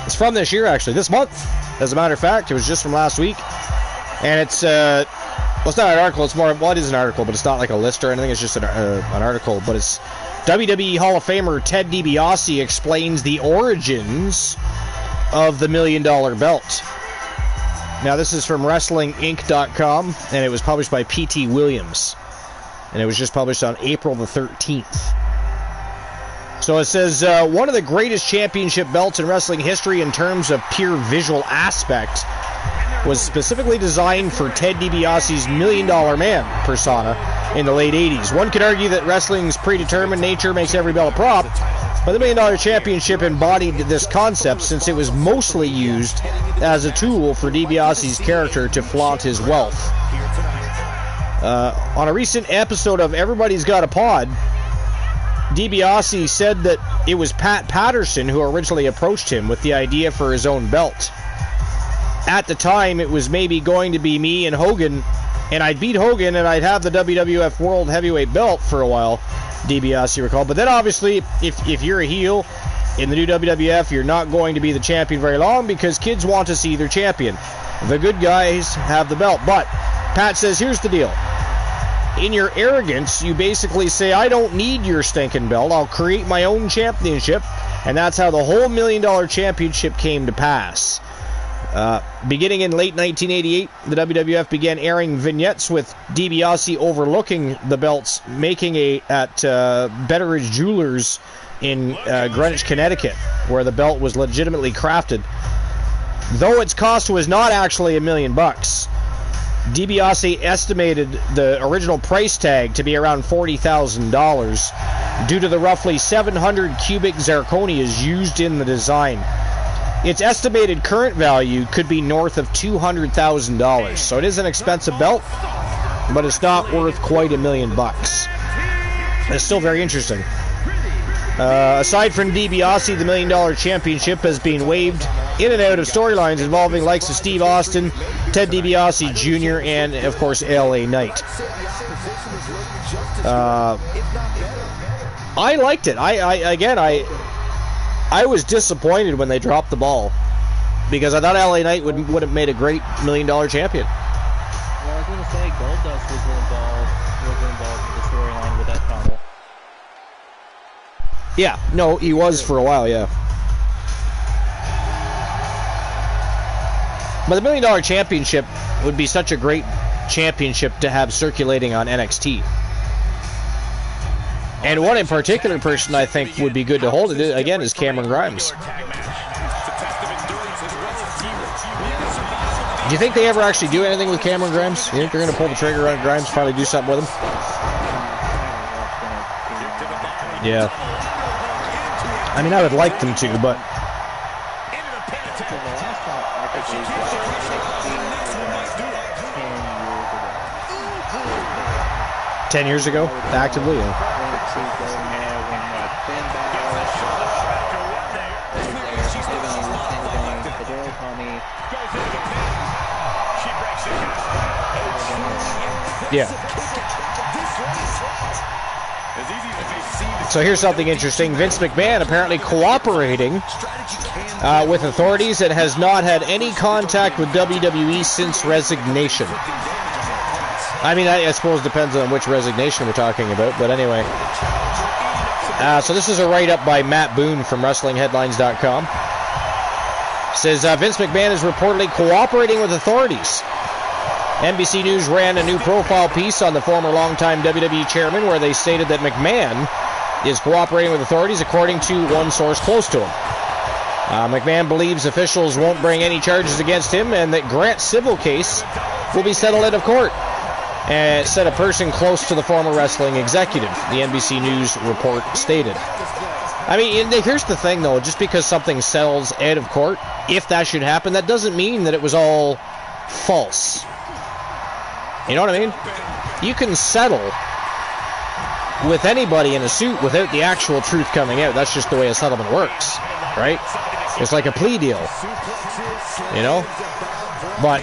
S1: It's from this year, actually, this month, as a matter of fact. It was just from last week, and it's well, it's not an article, it's more, well, it is an article, but it's not like a list or anything, it's just an article, but it's WWE Hall of Famer Ted DiBiase explains the origins of the $1 million belt. Now, this is from WrestlingInc.com, and it was published by P.T. Williams, and it was just published on April the 13th. So it says, one of the greatest championship belts in wrestling history in terms of pure visual aspect was specifically designed for Ted DiBiase's $1 Million Man persona in the late 80s. One could argue that wrestling's predetermined nature makes every belt a prop, but the $1 Million Championship embodied this concept since it was mostly used as a tool for DiBiase's character to flaunt his wealth. On a recent episode of Everybody's Got a Pod, DiBiase said that it was Pat Patterson who originally approached him with the idea for his own belt. At the time, it was maybe going to be me and Hogan, and I'd beat Hogan and I'd have the WWF World Heavyweight Belt for a while, DiBiase recalled. But then obviously, if you're a heel in the new WWF, you're not going to be the champion very long because kids want to see their champion. The good guys have the belt. But Pat says, here's the deal. In your arrogance, you basically say, I don't need your stinking belt. I'll create my own championship. And that's how the whole $1 Million Championship came to pass. Beginning in late 1988, the WWF began airing vignettes with DiBiase overlooking the belts, making at Betteridge Jewelers in Greenwich, Connecticut, where the belt was legitimately crafted. Though its cost was not actually $1 million, DiBiase estimated the original price tag to be around $40,000 due to the roughly 700 cubic zirconias used in the design. Its estimated current value could be north of $200,000. So it is an expensive belt, but it's not worth quite $1 million. It's still very interesting. Aside from DiBiase, the $1 Million Championship has been waved in and out of storylines involving likes of Steve Austin, Ted DiBiase Jr., and, of course, LA Knight. I liked it. I was disappointed when they dropped the ball because I thought LA Knight would have made a great $1 Million Champion.
S6: Well, I was going to say Goldust was involved with the storyline with that title.
S1: Yeah, no, he was for a while, yeah. But the $1 Million Championship would be such a great championship to have circulating on NXT. And one in particular person I think would be good to hold it, again, is Cameron Grimes. Do you think they ever actually do anything with Cameron Grimes? You think they're going to pull the trigger on Grimes, probably do something with him? Yeah. I mean, I would like them to, but... 10 years ago, actively, yeah. Yeah. So here's something interesting. Vince McMahon apparently cooperating with authorities and has not had any contact with WWE since resignation. I mean, I suppose it depends on which resignation we're talking about, but anyway. So this is a write-up by Matt Boone from WrestlingHeadlines.com. Says, Vince McMahon is reportedly cooperating with authorities. NBC News ran a new profile piece on the former longtime WWE chairman where they stated that McMahon is cooperating with authorities, according to one source close to him. McMahon believes officials won't bring any charges against him and that Grant's civil case will be settled out of court, said a person close to the former wrestling executive, the NBC News report stated. I mean, here's the thing, though. Just because something settles out of court, if that should happen, that doesn't mean that it was all false. You know what I mean? You can settle with anybody in a suit without the actual truth coming out. That's just the way a settlement works, right? It's like a plea deal, you know? But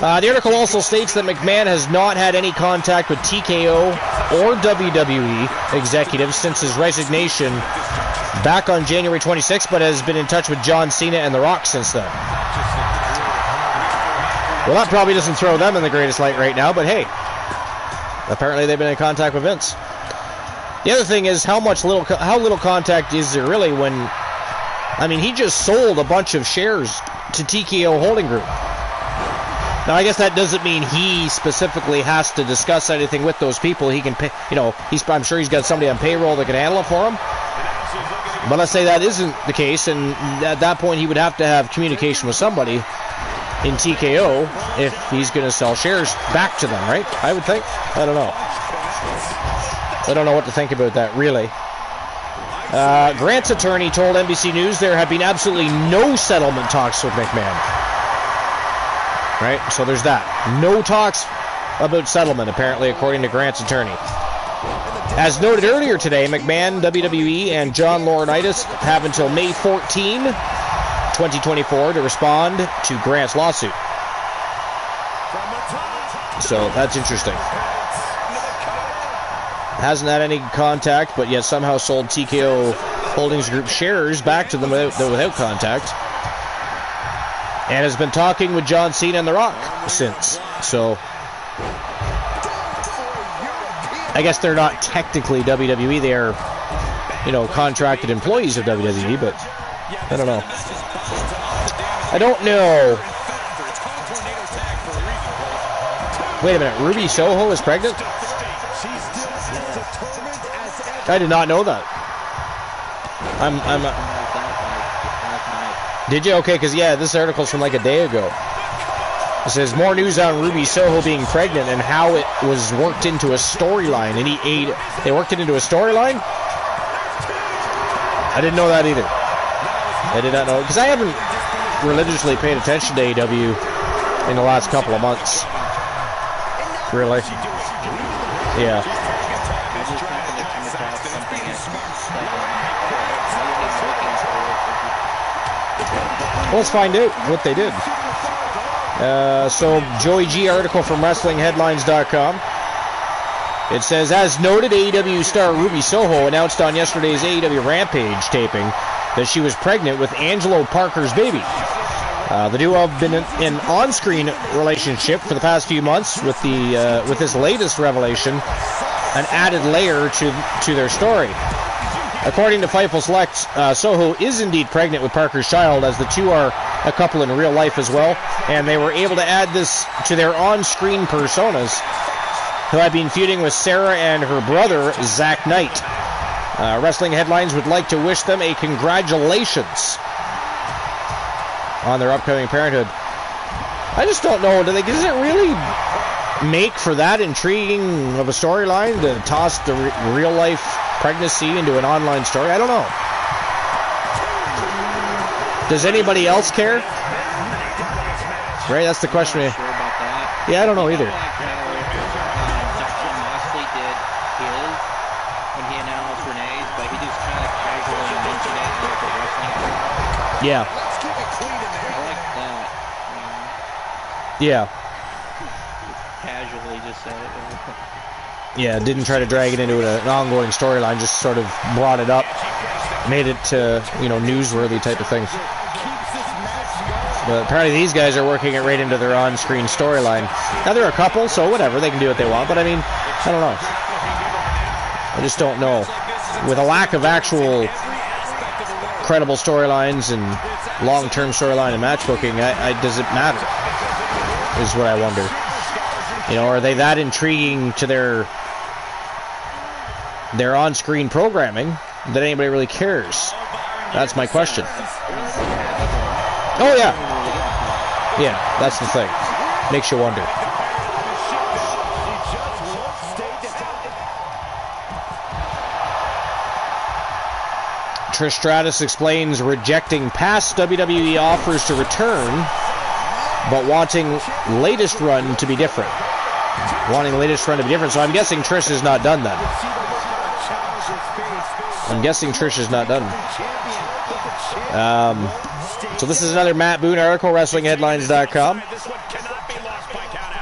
S1: the article also states that McMahon has not had any contact with TKO or WWE executives since his resignation back on January 26th, but has been in touch with John Cena and The Rock since then. Well, that probably doesn't throw them in the greatest light right now, but hey, apparently they've been in contact with Vince. The other thing is how little contact is there really when, I mean, he just sold a bunch of shares to TKO Holding Group. Now, I guess that doesn't mean he specifically has to discuss anything with those people. He can pay, you know, I'm sure he's got somebody on payroll that can handle it for him. But let's say that isn't the case, and at that point he would have to have communication with somebody in TKO if he's going to sell shares back to them, right? I would think. I don't know. I don't know what to think about that, really. Grant's attorney told NBC News there have been absolutely no settlement talks with McMahon. Right? So there's that. No talks about settlement, apparently, according to Grant's attorney. As noted earlier today, McMahon, WWE, and John Laurinaitis have until May 14, 2024 to respond to Grant's lawsuit. So that's interesting. Hasn't had any contact, but yet somehow sold TKO Holdings Group shares back to them without contact. And has been talking with John Cena and The Rock since. So I guess they're not technically WWE. They are, you know, contracted employees of WWE, but I don't know. I don't know. Wait a minute. Ruby Soho is pregnant? I did not know that. Did you? Okay, because, yeah, this article's from like a day ago. It says, more news on Ruby Soho being pregnant and how it was worked into a storyline. And they worked it into a storyline? I didn't know that either. I did not know. Because I haven't religiously paid attention to AEW in the last couple of months. Really? Yeah. Well, let's find out what they did. So, Joey G article from WrestlingHeadlines.com. It says, as noted, AEW star Ruby Soho announced on yesterday's AEW Rampage taping that she was pregnant with Angelo Parker's baby. The duo have been in an on-screen relationship for the past few months, with this latest revelation an added layer to their story. According to Fightful Select, Soho is indeed pregnant with Parker's child, as the two are a couple in real life as well, and they were able to add this to their on-screen personas, who had been feuding with Sarah and her brother, Zack Knight. Wrestling Headlines would like to wish them a congratulations on their upcoming parenthood. I just don't know, does it really make for that intriguing of a storyline to toss the real-life pregnancy into an online story? I don't know. Does anybody else care? Right, that's the question. Yeah, I don't know either. Yeah.
S6: I like that.
S1: Yeah.
S6: Casually just said it.
S1: Yeah, didn't try to drag it into an ongoing storyline, just sort of brought it up, made it, newsworthy type of thing. But apparently these guys are working it right into their on-screen storyline. Now, they're a couple, so whatever, they can do what they want, but I mean, I don't know. I just don't know. With a lack of actual credible storylines and long-term storyline and match booking, does it matter? Is what I wonder. You know, are they that intriguing to their their on-screen programming that anybody really cares? That's my question. Oh, yeah. Yeah, that's the thing. Makes you wonder. Trish Stratus explains rejecting past WWE offers to return, but wanting latest run to be different. Wanting the latest run to be different. So I'm guessing Trish is not done then. So this is another Matt Boone article, WrestlingHeadlines.com.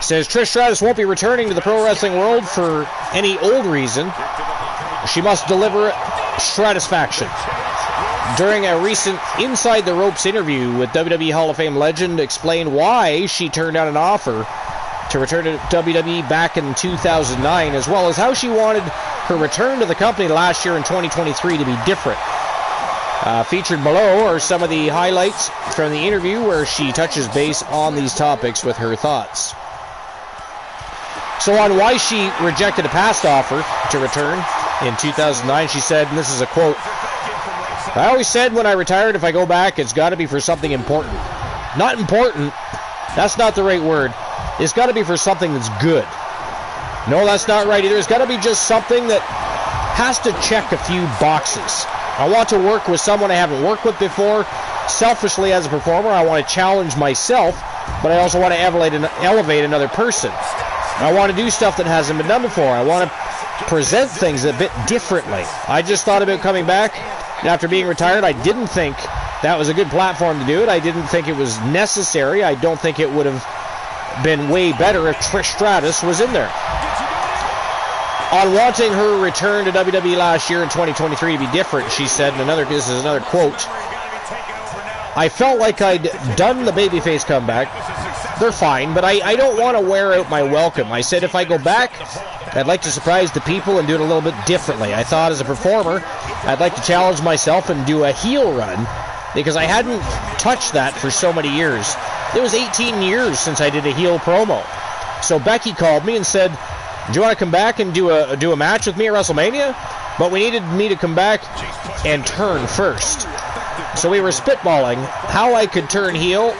S1: Says Trish Stratus won't be returning to the pro wrestling world for any old reason. She must deliver Stratusfaction. During a recent Inside the Ropes interview with WWE Hall of Fame legend, explained why she turned down an offer to return to WWE back in 2009, as well as how she wanted her return to the company last year in 2023 to be different. Featured below are some of the highlights from the interview where she touches base on these topics with her thoughts. So on why she rejected a past offer to return in 2009, she said, and this is a quote, "I always said when I retired, if I go back, it's got to be for something important. Not important, that's not the right word. It's got to be for something that's good. No, that's not right either. It's got to be just something that has to check a few boxes. I want to work with someone I haven't worked with before. Selfishly, as a performer, I want to challenge myself, but I also want to elevate another person. I want to do stuff that hasn't been done before. I want to present things a bit differently. I just thought about coming back. And after being retired, I didn't think that was a good platform to do it. I didn't think it was necessary. I don't think it would have been way better if Trish Stratus was in there." On wanting her return to WWE last year in 2023 to be different, she said, and this is another quote, "I felt like I'd done the babyface comeback. They're fine, but I don't want to wear out my welcome. I said if I go back, I'd like to surprise the people and do it a little bit differently. I thought as a performer, I'd like to challenge myself and do a heel run because I hadn't touched that for so many years. It was 18 years since I did a heel promo. So Becky called me and said, do you want to come back and do a match with me at WrestleMania? But we needed me to come back and turn first. So we were spitballing how I could turn heel.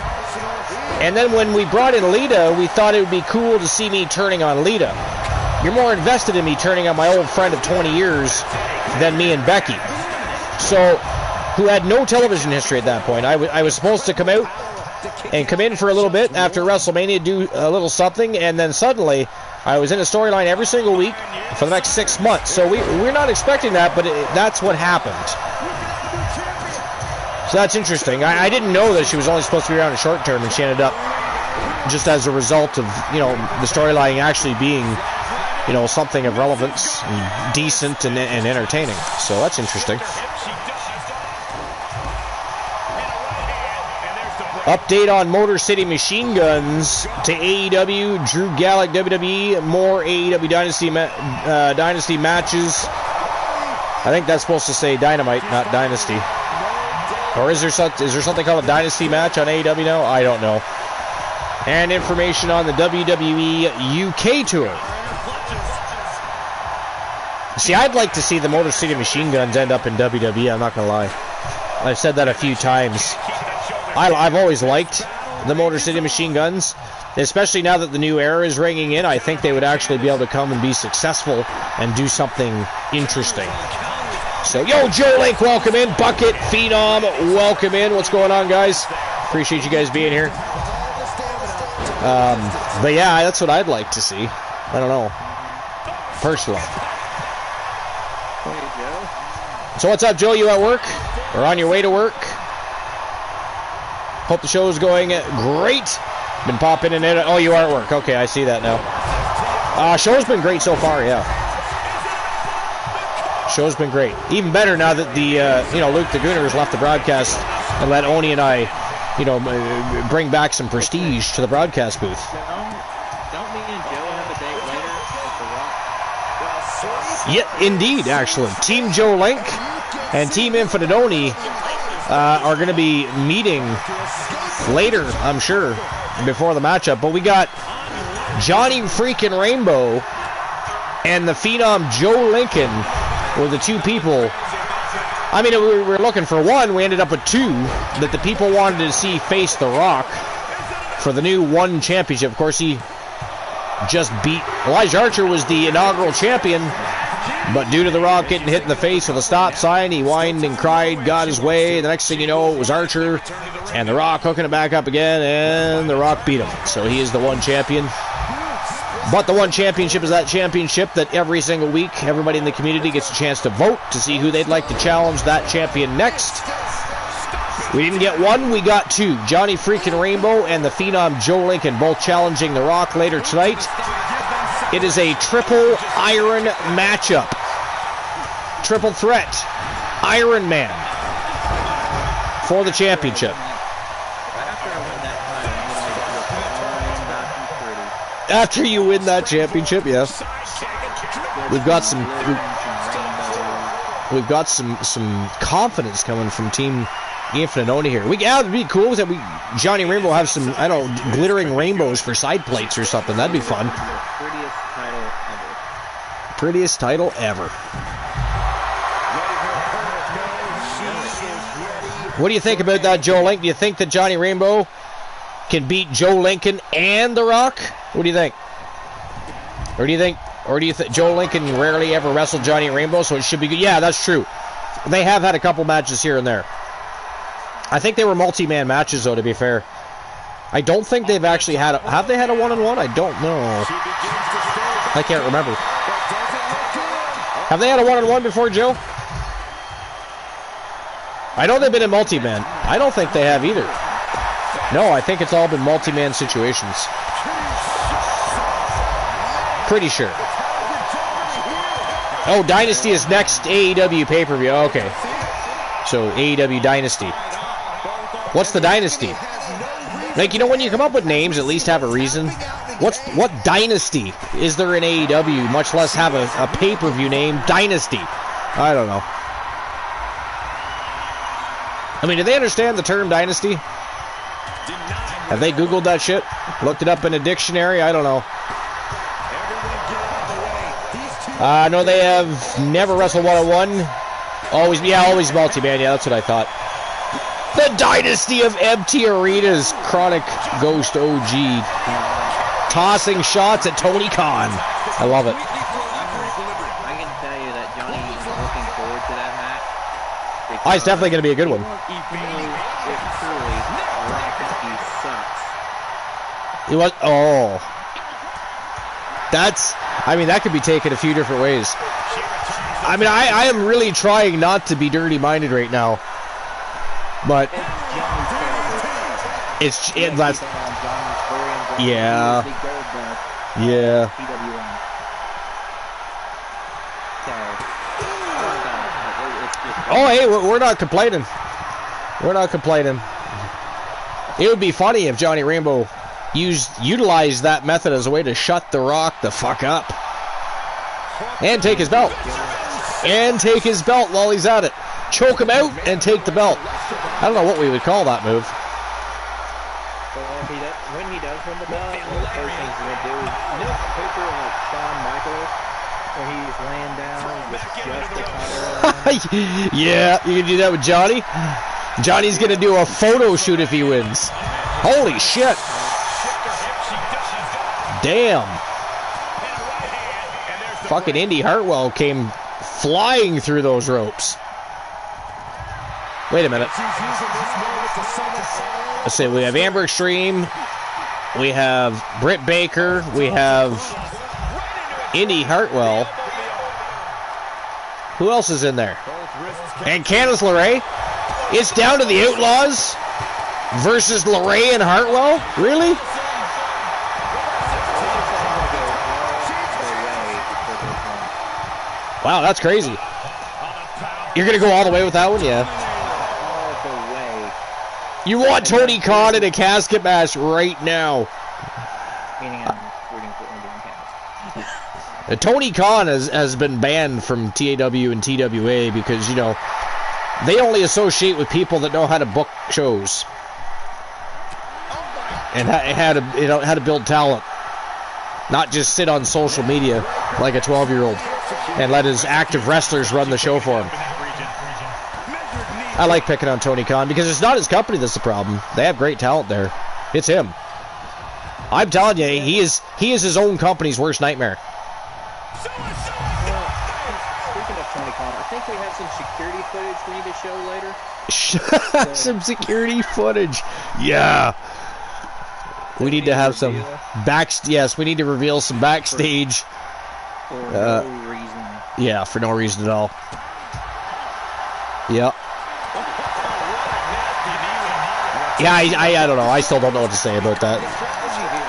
S1: And then when we brought in Lita, we thought it would be cool to see me turning on Lita. You're more invested in me turning on my old friend of 20 years than me and Becky. So, who had no television history at that point. I was supposed to come out and come in for a little bit after WrestleMania, do a little something, and then suddenly I was in a storyline every single week for the next 6 months. So we're not expecting that, but that's what happened. So that's interesting. I didn't know that she was only supposed to be around in short term, and she ended up just as a result of, the storyline actually being, something of relevance and decent and entertaining. So that's interesting. Update on Motor City Machine Guns to AEW, Drew Gallagher, WWE, more AEW Dynasty matches. I think that's supposed to say Dynamite, not Dynasty. Or is there something called a Dynasty match on AEW now? I don't know. And information on the WWE UK tour. See, I'd like to see the Motor City Machine Guns end up in WWE, I'm not going to lie. I've said that a few times. I've always liked the Motor City Machine Guns, especially now that the new era is ringing in. I think they would actually be able to come and be successful and do something interesting. So, yo, Joe Link, welcome in. Bucket, Phenom, welcome in. What's going on, guys? Appreciate you guys being here. But yeah, that's what I'd like to see. I don't know. Personally. So what's up, Joe? You at work? Or on your way to work? Hope the show is going great. Been popping in and out. Oh, you are at work. Okay, I see that now. Show's been great so far, yeah. Show's been great. Even better now that the Luke the Gooner has left the broadcast and let Oni and I, bring back some prestige to the broadcast booth.
S5: Don't me and Joe have a date later at the Rock?
S1: Yeah, indeed, actually. Team Joe Link and Team Infinite Oni are going to be meeting later, I'm sure, before the matchup. But we got Johnny freaking Rainbow and the Phenom Joe Lincoln were the two people. I mean, we were looking for one. We ended up with two that the people wanted to see face The Rock for the new one championship. Of course, he just beat Elijah Archer, was the inaugural champion, but due to The Rock getting hit in the face with a stop sign, he whined and cried, got his way. The next thing you know, it was Archer and The Rock hooking it back up again, and The Rock beat him. So he is the one champion. But the one championship is that championship that every single week everybody in the community gets a chance to vote to see who they'd like to challenge that champion next. We didn't get one, we got two. Johnny freaking Rainbow and the Phenom Joe Lincoln both challenging The Rock later tonight. It is a triple iron matchup. Triple threat. Iron Man for the championship. After you win that championship, yes. We've got some confidence coming from Team Infinite Oni here. It'd be cool that Johnny Rainbow have some, I don't know, glittering rainbows for side plates or something. That'd be fun. Prettiest title ever. What do you think about that, Joe Lincoln? Do you think that Johnny Rainbow can beat Joe Lincoln and The Rock? What do you think? Or do you think Joe Lincoln rarely ever wrestled Johnny Rainbow, so it should be good? Yeah, that's true. They have had a couple matches here and there. I think they were multi-man matches, though, to be fair. I don't think they've actually had have they had a one-on-one? I don't know. I can't remember. Have they had a one-on-one before, Joe? I know they've been in multi-man. I don't think they have either. No, I think it's all been multi-man situations. Pretty sure. Oh, Dynasty is next AEW pay-per-view. Okay. So, AEW Dynasty. What's the Dynasty? Like, you know, when you come up with names, at least have a reason. What Dynasty is there in AEW, much less have a pay-per-view name? Dynasty. I don't know. I mean, do they understand the term Dynasty? Have they Googled that shit? Looked it up in a dictionary? I don't know. No, they have never wrestled one-on-one. Always multi-man. Yeah, that's what I thought. The Dynasty of Empty Arenas. Chronic Ghost OG. Tossing shots at Tony Khan. I love it.
S5: I can tell you that Johnny is looking forward to that match.
S1: Oh, it's definitely going to be a good one.
S5: Even though it truly sucks.
S1: It was. Oh. That could be taken a few different ways. I mean, I am really trying not to be dirty-minded right now. But that's yeah. Oh, hey, we're not complaining. We're not complaining. It would be funny if Johnny Rainbow utilized that method as a way to shut The Rock the fuck up. And take his belt. And take his belt while he's at it. Choke him out and take the belt. I don't know what we would call that move.
S6: When he does win the belt, one of the first things he's going to do is, you know, the picture of Shawn Michaels where he's laying down with just the title.
S1: Yeah, you can do that with Johnny. Johnny's going to do a photo shoot if he wins. Holy shit. Damn. Fucking Indy Hartwell came flying through those ropes. Wait a minute. Let's see, we have Amber Extreme. We have Britt Baker. We have Indy Hartwell. Who else is in there? And Candice LeRae. It's down to the Outlaws versus LeRae and Hartwell? Really? Wow, that's crazy. You're going to go all the way with that one? Yeah. You want Tony Khan in a casket match right now. Tony Khan has been banned from TAW and TWA because, you know, they only associate with people that know how to book shows and how to build talent, not just sit on social media like a 12-year-old. and let his active wrestlers run the show for him. I like picking on Tony Khan because it's not his company that's the problem. They have great talent there. It's him. I'm telling you, he is his own company's worst nightmare.
S6: Speaking of Tony Khan, I think we have some security footage we need to show later.
S1: Some security footage. Yeah. We need to have some yes, we need to reveal some backstage.
S6: For no reason.
S1: Yeah, for no reason at all. Yeah. Yeah, I don't know. I still don't know what to say about that.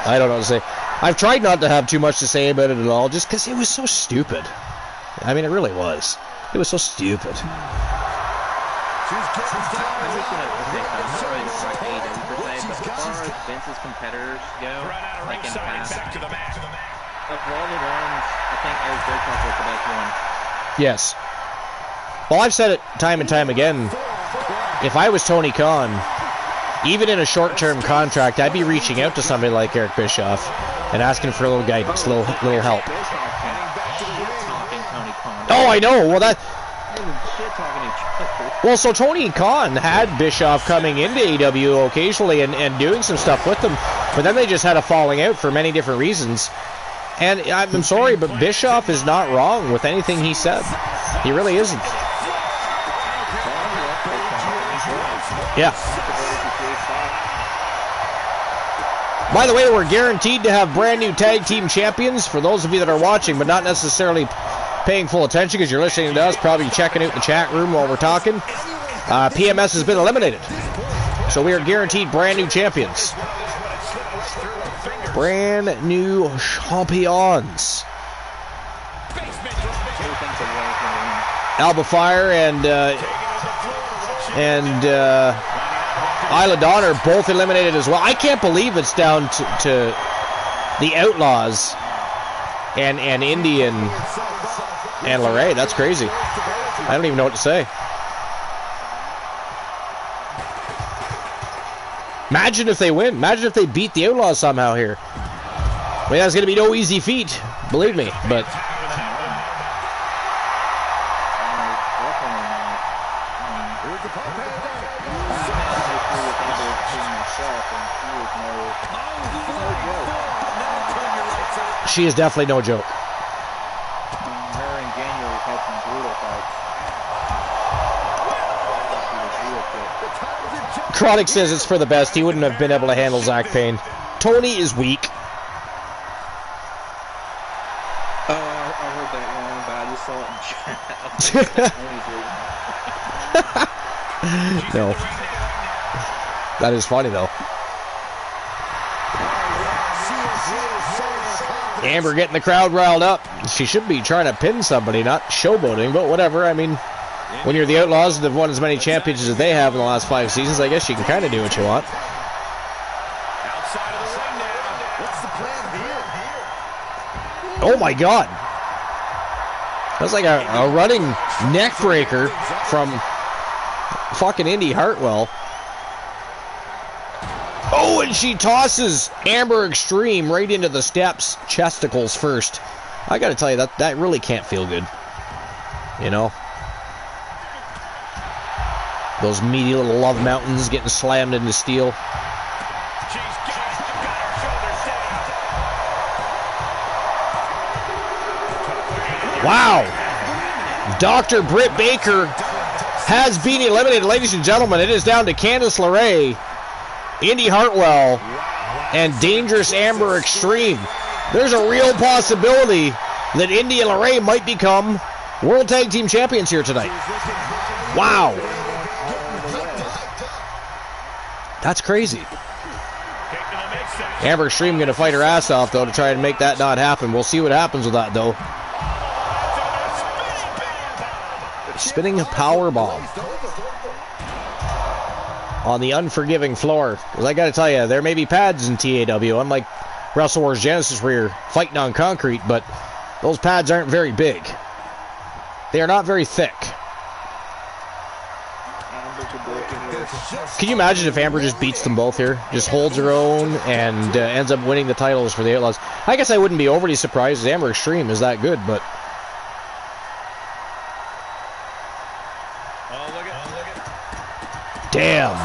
S1: I don't know what to say. I've tried not to have too much to say about it at all, just because it was so stupid. I mean, it really was. It was so stupid.
S5: I'm just gonna not really like AEW per se, but as far as Vince's competitors go, like in the past, of all the ones, I think Eric Bischoff was the best one.
S1: Yes. Well, I've said it time and time again. If I was Tony Khan, even in a short-term contract, I'd be reaching out to somebody like Eric Bischoff and asking for a little guidance, little help. Oh, I know. Well, Well, so Tony Khan had Bischoff coming into AEW occasionally and doing some stuff with them, but then they just had a falling out for many different reasons. And I'm sorry, but Bischoff is not wrong with anything he said. He really isn't. Yeah. By the way, we're guaranteed to have brand new tag team champions for those of you that are watching, but not necessarily paying full attention because you're listening to us, probably checking out the chat room while we're talking. PMS has been eliminated. So we are guaranteed brand new champions. Brand new champions. Alba Fire and Isla Dawn are both eliminated as well. I can't believe it's down to the Outlaws and Indian and LeRae. That's crazy. I don't even know what to say. Imagine if they win. Imagine if they beat the Outlaws somehow here. I mean, that's going to be no easy feat, believe me, but... She is definitely no joke.
S6: Her and Daniel had some brutal fights.
S1: Chronic says it's for the best. He wouldn't have been able to handle Zach Payne. Tony is weak.
S6: Oh, I heard that wrong, but I just saw it in chat.
S1: No. That is funny, though. Amber getting the crowd riled up. She should be trying to pin somebody, not showboating, but whatever. I mean, when you're the Outlaws and have won as many championships as they have in the last 5 seasons, I guess you can kind of do what you want. Oh my God. That's like a running neck breaker from fucking Indy Hartwell. Oh, and she tosses Amber Extreme right into the steps, chesticles first. I gotta tell you, that really can't feel good. You know? Those meaty little love mountains getting slammed into steel. Wow! Dr. Britt Baker has been eliminated, ladies and gentlemen. It is down to Candice LeRae, Indy Hartwell, and Dangerous Amber Extreme. There's a real possibility that Indy and LeRae might become World Tag Team Champions here tonight. Wow. That's crazy. Amber Extreme going to fight her ass off, though, to try and make that not happen. We'll see what happens with that, though. Spinning a power bomb on the unforgiving floor. Because I got to tell you, there may be pads in TAW, unlike Wrestle Wars Genesis where you're fighting on concrete, but those pads aren't very big. They are not very thick. Can you imagine if Amber just beats them both here? Just holds her own and ends up winning the titles for the Outlaws. I guess I wouldn't be overly surprised as Amber Extreme is that good, but Damn.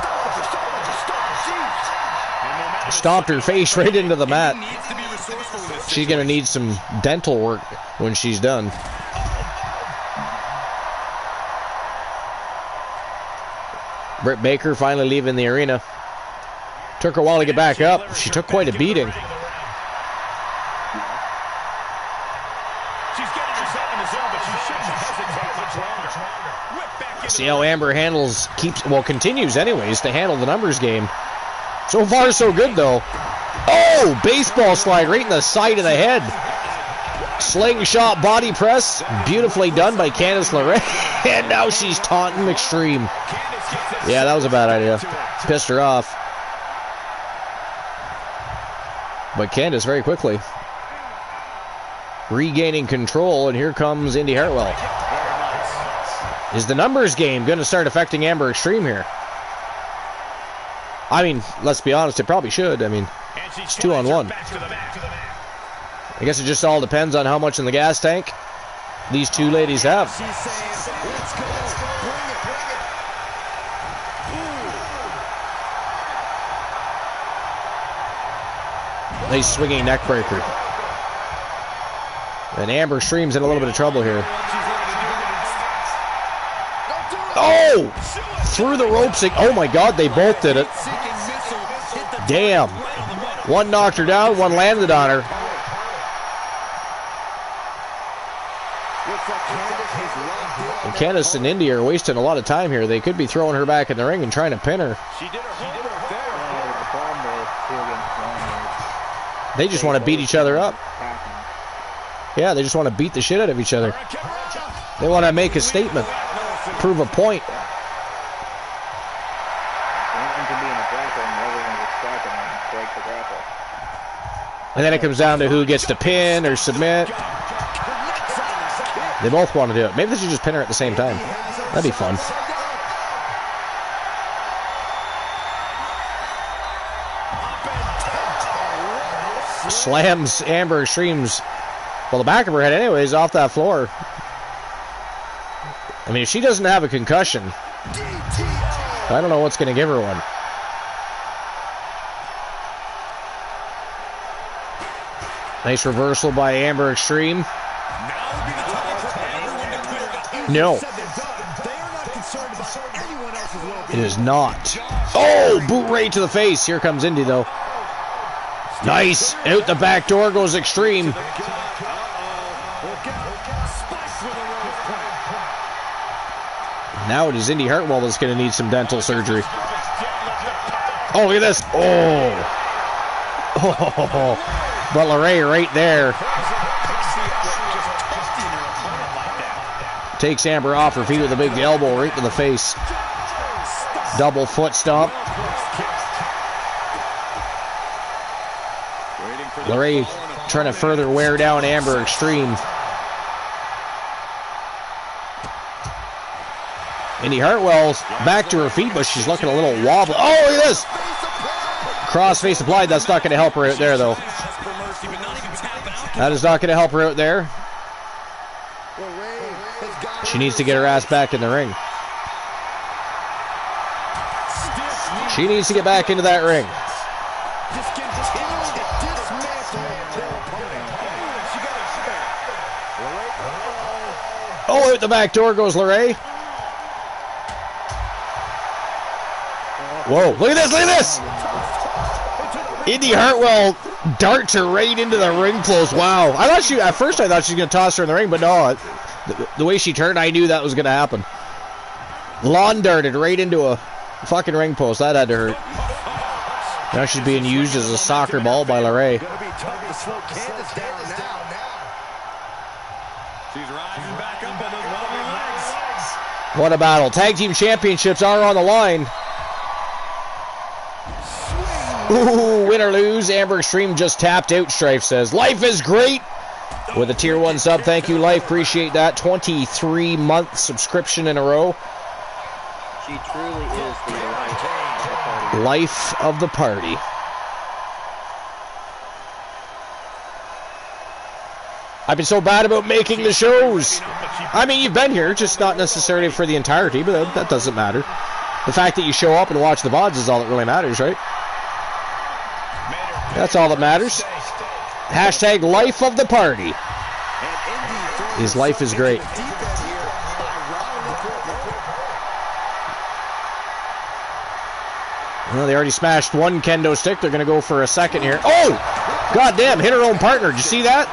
S1: Stomped her face right into the mat. She's going to need some dental work when she's done. Britt Baker finally leaving the arena. Took her a while to get back up. She took quite a beating. See how Amber continues anyways to handle the numbers game. So far, so good, though. Oh, baseball slide right in the side of the head. Slingshot body press. Beautifully done by Candice LeRae. And now she's taunting Extreme. Yeah, that was a bad idea. Pissed her off. But Candice very quickly regaining control, and here comes Indy Hartwell. Is the numbers game going to start affecting Amber Extreme here? I mean, let's be honest, it probably should. I mean, it's 2-on-1. I guess it just all depends on how much in the gas tank these two ladies have. Nice swinging neck breaker. And Amber Extreme's in a little bit of trouble here. Oh! Through the ropes. Oh my God, they both did it. Damn. One knocked her down, one landed on her. And Candice and Indy are wasting a lot of time here. They could be throwing her back in the ring and trying to pin her. They just want to beat each other up. Yeah, they just want to beat the shit out of each other. They want to make a statement, prove a point. And then it comes down to who gets to pin or submit. They both want to do it. Maybe they should just pin her at the same time. That'd be fun. Slams Amber Extreme's, well, the back of her head anyways, off that floor. I mean, if she doesn't have a concussion, I don't know what's going to give her one. Nice reversal by Amber Extreme. No. It is not. Oh, boot right to the face. Here comes Indy, though. Nice. Out the back door goes Extreme. Now it is Indy Hartwell that's going to need some dental surgery. Oh, look at this. Oh. Oh. But LeRae right there takes Amber off her feet with a big elbow right to the face. Double foot stomp. LeRae trying to further wear down Amber Extreme. Indy Hartwell's back to her feet, but she's looking a little wobbly. Oh, look at this! Cross face applied. That's not going to help her out there, though. That is not going to help her out there. She needs to get her ass back in the ring. She needs to get back into that ring. Oh, out the back door goes LeRae. Whoa, look at this, look at this! Indy Hartwell darts her right into the ring close. Wow. At first I thought she was going to toss her in the ring, but no. The way she turned, I knew that was going to happen. Lawn darted right into a fucking ring post. That had to hurt. Now she's being used as a soccer ball by LeRae. What a battle. Tag Team Championships are on the line. Ooh, win or lose. Amber Extreme just tapped out, Strife says. Life is great. With a tier 1 sub. Thank you, Life. Appreciate that. 23-month subscription in a row.
S6: She truly is the
S1: life of the party. I've been so bad about making the shows. I mean, you've been here, just not necessarily for the entirety, but that doesn't matter. The fact that you show up and watch the VODs is all that really matters, right? That's all that matters. Hashtag life of the party. His life is great. Well, they already smashed one kendo stick. They're going to go for a second here. Oh! Goddamn, hit her own partner. Did you see that?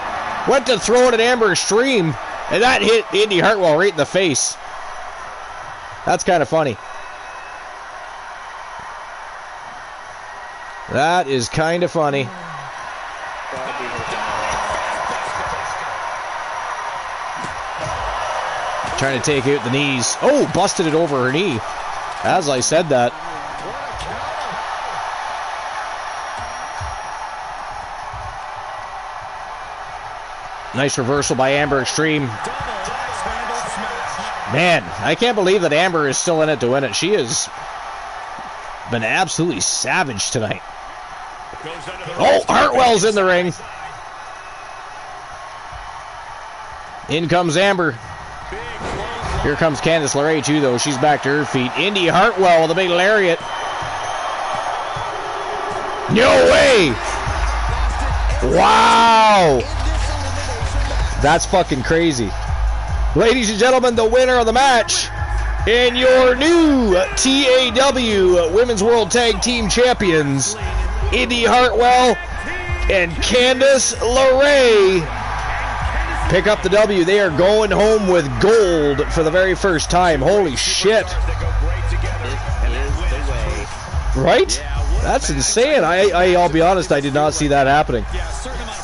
S1: Went to throw it at Amber Extreme, and that hit Indy Hartwell right in the face. That's kind of funny. That is kind of funny. Trying to take out the knees. Oh, busted it over her knee. As I said that. Nice reversal by Amber Extreme. Man, I can't believe that Amber is still in it to win it. She has been absolutely savage tonight. Oh, Hartwell's in the ring. In comes Amber. Here comes Candice LeRae too, though. She's back to her feet. Indy Hartwell with a big lariat. No way! Wow! That's fucking crazy. Ladies and gentlemen, the winner of the match and your new TAW Women's World Tag Team Champions, Indy Hartwell and Candice LeRae, pick up the W. They are going home with gold for the very first time. Holy shit. Right? That's insane. I'll be honest, I did not see that happening.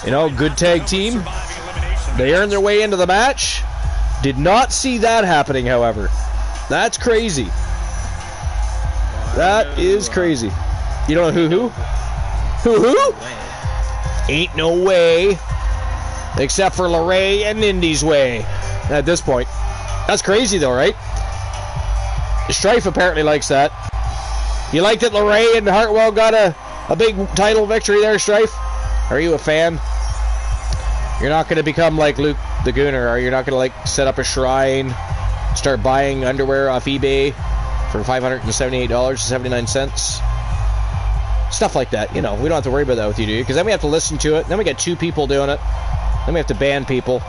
S1: You know, good tag team. They earned their way into the match. Did not see that happening, however. That's crazy. That is crazy. You don't know who? Ain't no way. Except for LeRae and Indy's way at this point. That's crazy, though, right? Strife apparently likes that. You like that LeRae and Hartwell got a big title victory there, Strife? Are you a fan? You're not going to become like Luke the Gooner, or you're not going to like set up a shrine, start buying underwear off eBay for $578.79. Stuff like that. You know, we don't have to worry about that with you, do you? Because then we have to listen to it. Then we get two people doing it. Then we have to ban people.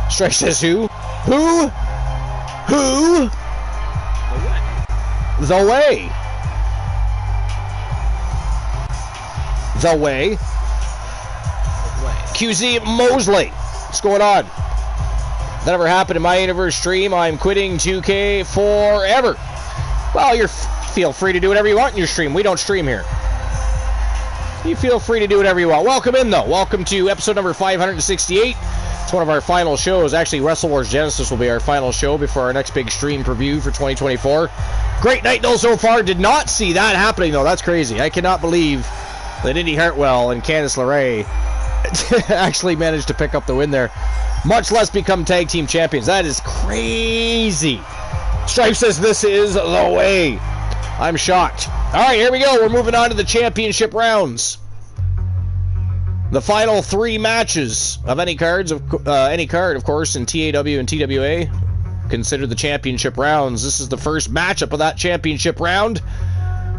S1: Strike says who? Who? The way. The way. QZ Mosley. What's going on? That never happened in my universe stream. I'm quitting 2K forever. Well, you feel free to do whatever you want in your stream. We don't stream here. You feel free to do whatever you want. Welcome in, though. Welcome to episode number 568. It's one of our final shows. Actually, Wrestle Wars Genesis will be our final show before our next big stream preview for 2024. Great night, though, so far. Did not see that happening, though. That's crazy. I cannot believe that Indy Hartwell and Candice LeRae actually managed to pick up the win there, much less become tag team champions. That is crazy. Stripe says this is the way. I'm shocked. All right, here we go. We're moving on to the championship rounds. The final three matches of any card, of course, in TAW and TWA, considered the championship rounds. This is the first matchup of that championship round.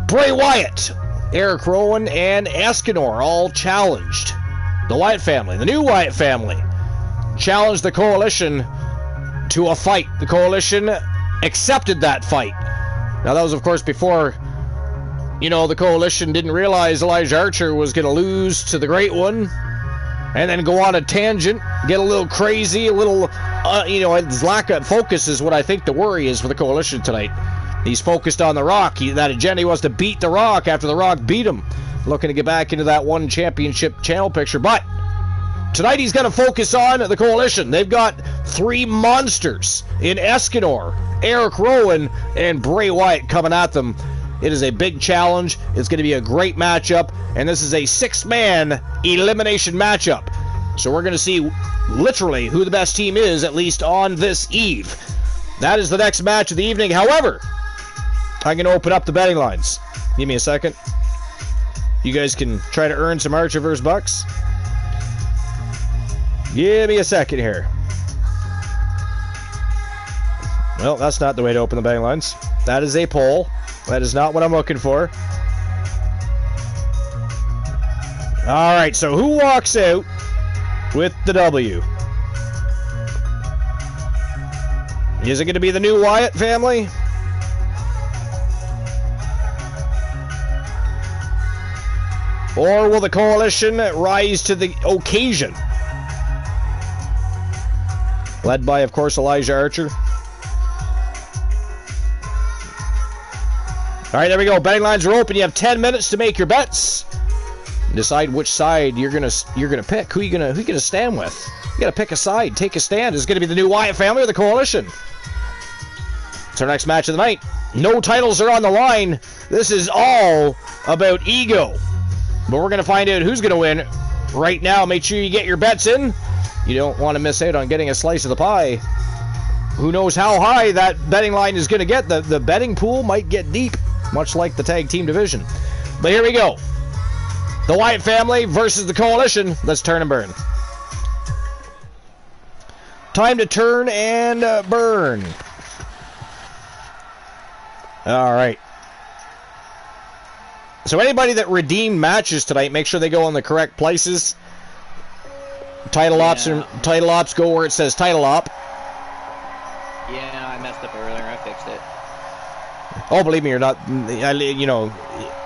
S1: Bray Wyatt, Eric Rowan, and Escanor all challenged. The Wyatt family, the new Wyatt family, challenged the Coalition to a fight. The Coalition accepted that fight. Now, that was, of course, before, you know, the Coalition didn't realize Elijah Archer was going to lose to the Great One and then go on a tangent, get a little crazy, a little, you know, his lack of focus is what I think the worry is for the Coalition tonight. He's focused on The Rock. That agenda, he wants to beat The Rock after The Rock beat him. Looking to get back into that one championship channel picture. But tonight he's going to focus on the Coalition. They've got three monsters in Escanor, Eric Rowan, and Bray Wyatt coming at them. It is a big challenge. It's going to be a great matchup. And this is a six-man elimination matchup. So we're going to see literally who the best team is, at least on this eve. That is the next match of the evening. However, I'm going to open up the betting lines. Give me a second. You guys can try to earn some Archerverse bucks. Give me a second here. Well, that's not the way to open the betting lines. That is a poll. That is not what I'm looking for. All right, so who walks out with the W? Is it going to be the new Wyatt family? Or will the coalition rise to the occasion? Led by, of course, Elijah Archer. All right, there we go. Betting lines are open. You have 10 minutes to make your bets. Decide which side you're gonna pick. Who you gonna stand with? You gotta pick a side. Take a stand. Is it gonna be the new Wyatt family or the coalition? It's our next match of the night. No titles are on the line. This is all about ego. But we're gonna find out who's gonna win right now. Make sure you get your bets in. You don't want to miss out on getting a slice of the pie. Who knows how high that betting line is gonna get? The betting pool might get deep, much like the tag team division. But here we go. The Wyatt family versus the coalition. Let's turn and burn. Time to turn and burn. All right. So anybody that redeemed matches tonight, make sure they go in the correct places. Title ops go where it says title op.
S5: Yeah, I messed up earlier. I fixed it.
S1: Oh, believe me, you're not. You know,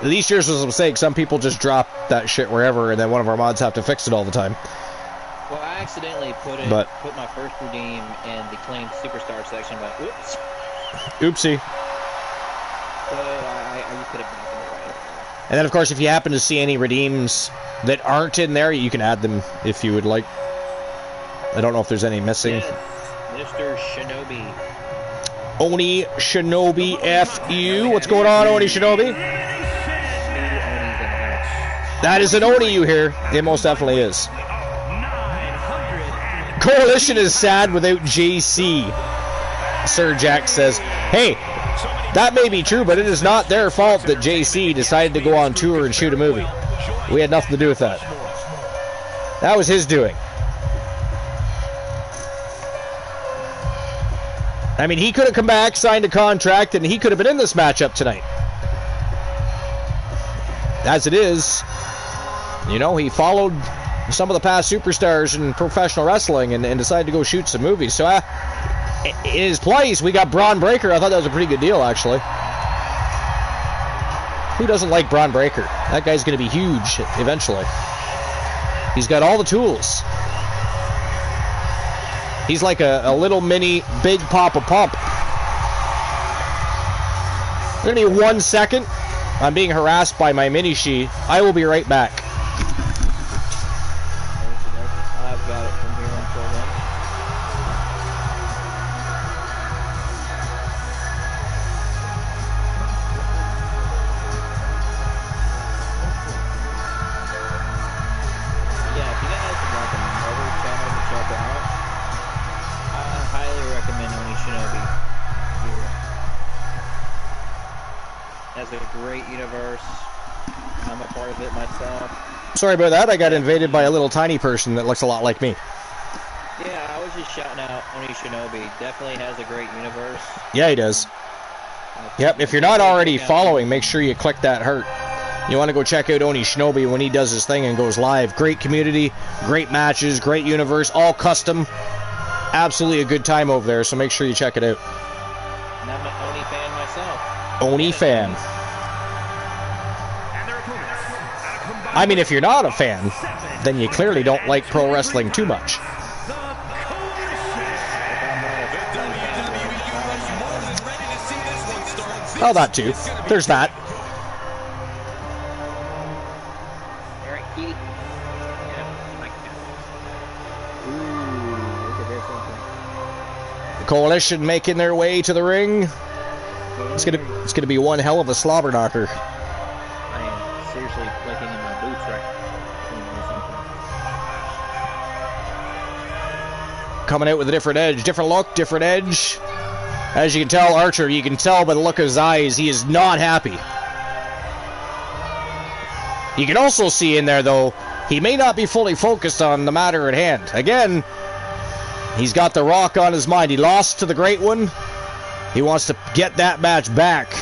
S1: at least yours was a mistake. Some people just drop that shit wherever, and then one of our mods have to fix it all the time.
S5: Well, I accidentally put my first redeem in the claimed superstar section, but oops.
S1: Oopsie.
S5: So I just put it back in the right.
S1: And then, of course, if you happen to see any redeems that aren't in there, you can add them if you would like. I don't know if there's any missing.
S5: Yes, Mr. Shinobi.
S1: Oni Shinobi FU. What's going on, Oni Shinobi? That is an Oni you hear. It most definitely is. Coalition is sad without JC. Sir Jack says, hey, that may be true, but it is not their fault that JC decided to go on tour and shoot a movie. We had nothing to do with that. That was his doing. I mean, he could have come back, signed a contract, and he could have been in this matchup tonight. As it is, you know, he followed some of the past superstars in professional wrestling and decided to go shoot some movies. So, in his place, we got Braun Breaker. I thought that was a pretty good deal, actually. Who doesn't like Braun Breaker? That guy's going to be huge eventually. He's got all the tools. He's like a little mini Big Papa Pump. Give me 1 second. I'm being harassed by my mini she. I will be right back.
S6: I've got it from here until then. Yeah, if you guys would like another channel to check out, I highly recommend Oni Shinobi here. Has a great universe. I'm a part of it myself.
S1: Sorry about that. I got invaded by a little tiny person that looks a lot like me.
S6: Yeah, I was just shouting out Oni Shinobi. Definitely has a great universe.
S1: Yeah, he does. Yep, if you're not already following, make sure you click that heart. You want to go check out Oni Shinobi when he does his thing and goes live. Great community, great matches, great universe, all custom. Absolutely a good time over there, so make sure you check it out.
S6: And I'm an Oni fan myself.
S1: Oni fan. I mean, if you're not a fan, then you clearly don't like pro wrestling too much. Oh, that too. There's that.
S6: Eric Key. Yeah, like that. Ooh, look at this one.
S1: The Coalition making their way to the ring. It's gonna be one hell of a slobber knocker.
S6: I am seriously clicking in my boots right now.
S1: Coming out with a different edge, different look, different edge. As you can tell, Archer, you can tell by the look of his eyes, he is not happy. You can also see in there, though, he may not be fully focused on the matter at hand. Again, he's got the Rock on his mind. He lost to the Great One. He wants to get that match back.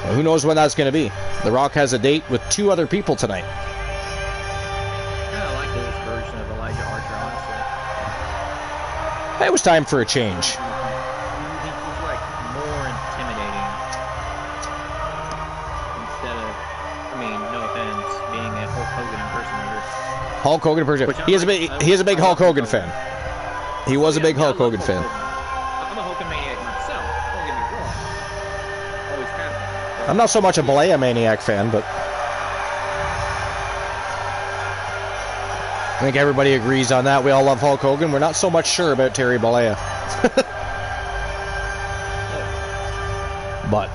S1: Well, who knows when that's going to be? The Rock has a date with 2 other people tonight.
S5: I like this version of Elijah Archer, honestly.
S1: It was time for a change.
S5: He's like more intimidating instead of, I mean, no offense, being a Hulk Hogan impersonator.
S1: Hulk Hogan impersonator. He is a big Hulk Hogan fan. He was a big Hulk Hogan fan.
S5: I'm a Hogan maniac myself. Don't get me wrong. Always have been.
S1: I'm not so much a Balea Maniac fan, but I think everybody agrees on that. We all love Hulk Hogan. We're not so much sure about Terry Balea. But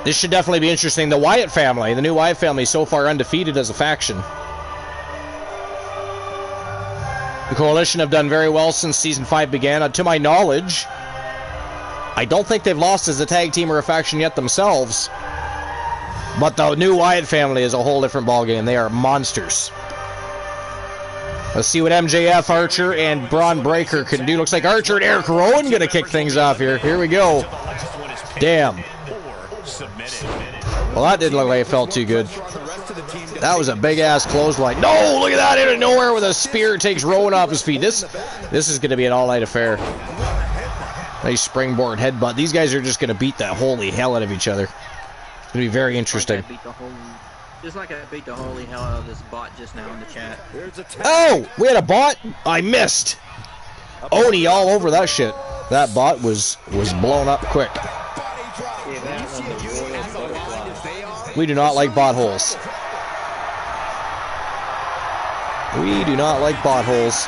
S1: this should definitely be interesting. The Wyatt family, the new Wyatt family, so far undefeated as a faction. The Coalition have done very well since Season 5 began. To my knowledge, I don't think they've lost as a tag team or a faction yet themselves. But the new Wyatt family is a whole different ballgame. They are monsters. Let's see what MJF, Archer, and Braun Breaker can do. Looks like Archer and Eric Rowan going to kick things off here. Here we go. Damn. Well, that didn't look like it felt too good. That was a big-ass clothesline. No, look at that, out of nowhere with a spear. Takes Rowan off his feet. This is going to be an all-night affair. Nice springboard headbutt. These guys are just going to beat the holy hell out of each other. It's going to be very interesting.
S5: Just like I beat the holy hell out of this bot just now in the chat.
S1: Oh, we had a bot? I missed. Oni all over that shit. That bot was blown up quick. We do not like bot holes. We do not like bot holes.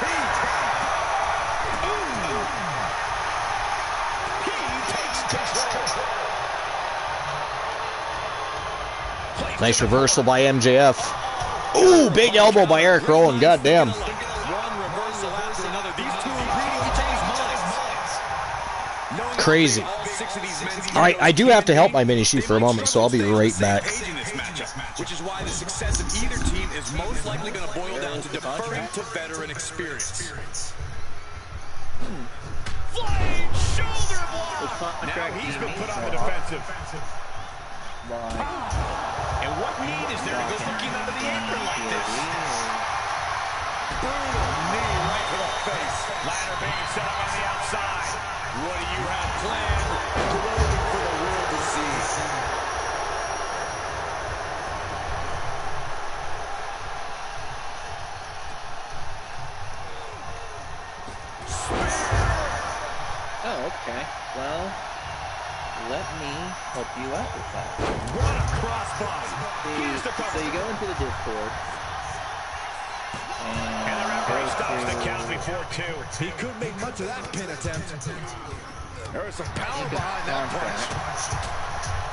S1: Nice reversal by MJF. Ooh, big elbow by Eric Rowan. Goddamn. Crazy. Alright, I do have to help my mini shoot for a moment, so I'll be right back.
S4: Which is why the success of either team is most likely going to boil down to deferring to veteran experience. Flying shoulder block! Now he's been put on the defensive. And what need is there to go looking under the apron like this? Brutal knee right to the face. Ladder being set up on the outside. What do you have planned? Glory for the world to see.
S5: Oh, okay. Well, let me help you out with that.
S4: What a crossbody.
S5: So you go into the Discord.
S4: And the referee stops the count before 2. He could make much of that pin attempt. There is some power behind that punch.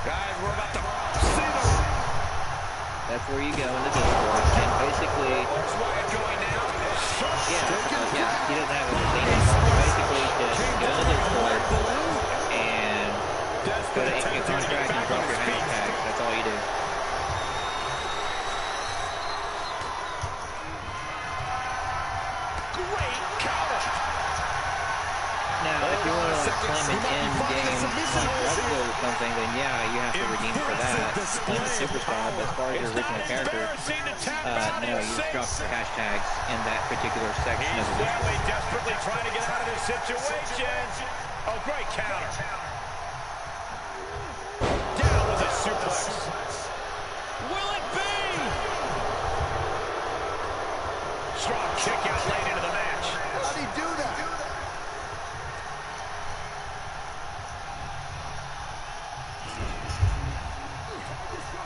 S4: Guys, we're about to see the...
S5: That's where you go in the Discord. And basically...
S4: Where's Wyatt going now?
S5: Yeah, he doesn't have anything. Basically, just go to the Discord and go to Ink Contract and drop your hashtag. That's all you do.
S4: Great counter.
S5: Now, if you want to like claim an in-game contract or something, then yeah, you have to redeem for that. Claim a superstar, but as far as your original character, no, you just drop your hashtags in that particular section of the Discord.
S4: Desperately trying to get out of this situation. Oh, great counter. Down with a suplex. Will it be? Strong kick out late into the match. How did he do that?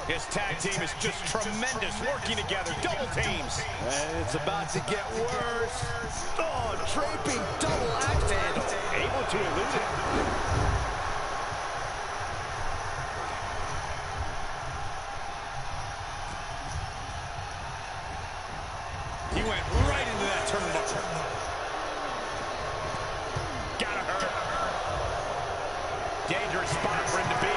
S4: His tag team is just tremendous, working together, double teams. And it's about to get worse. Oh, draping double axe handle. Able to elude it. He went right into that turnbuckle. Gotta hurt. Dangerous spot for him to be in.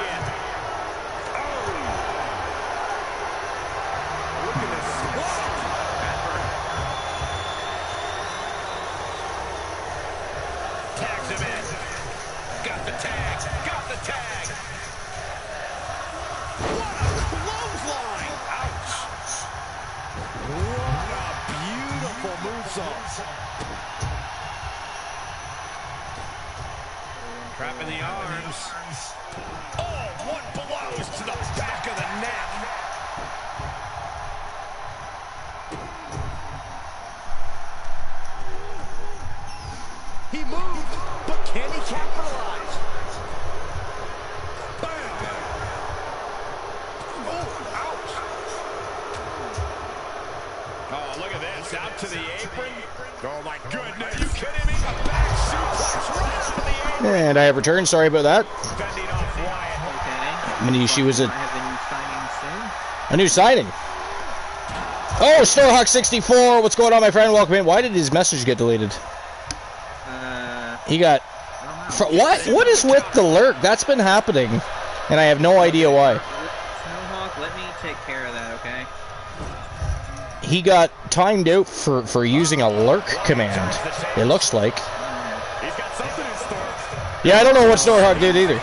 S4: What a beautiful moonsault. Trapping the arms. Oh, what blows to the back of the neck. He moved, but can he capitalize? Bam! Oh, ouch! Oh, look at this. Out to the apron. Oh, my goodness. Are you kidding me? A back suplex right out of the apron.
S1: And I have returned. Sorry about that.
S4: Fending off Wyatt.
S1: Manishi was
S5: I have a
S1: a
S5: new signing soon.
S1: new signing. Oh, Snowhawk64. What's going on, my friend? Welcome in. Why did his message get deleted? He got... What is with the lurk? That's been happening. And I have no idea why.
S5: Snowhawk, let me take care of that, okay?
S1: He got timed out for using a lurk command, it looks like.
S4: He's got something in store.
S1: Yeah, I don't know what Snowhawk did either.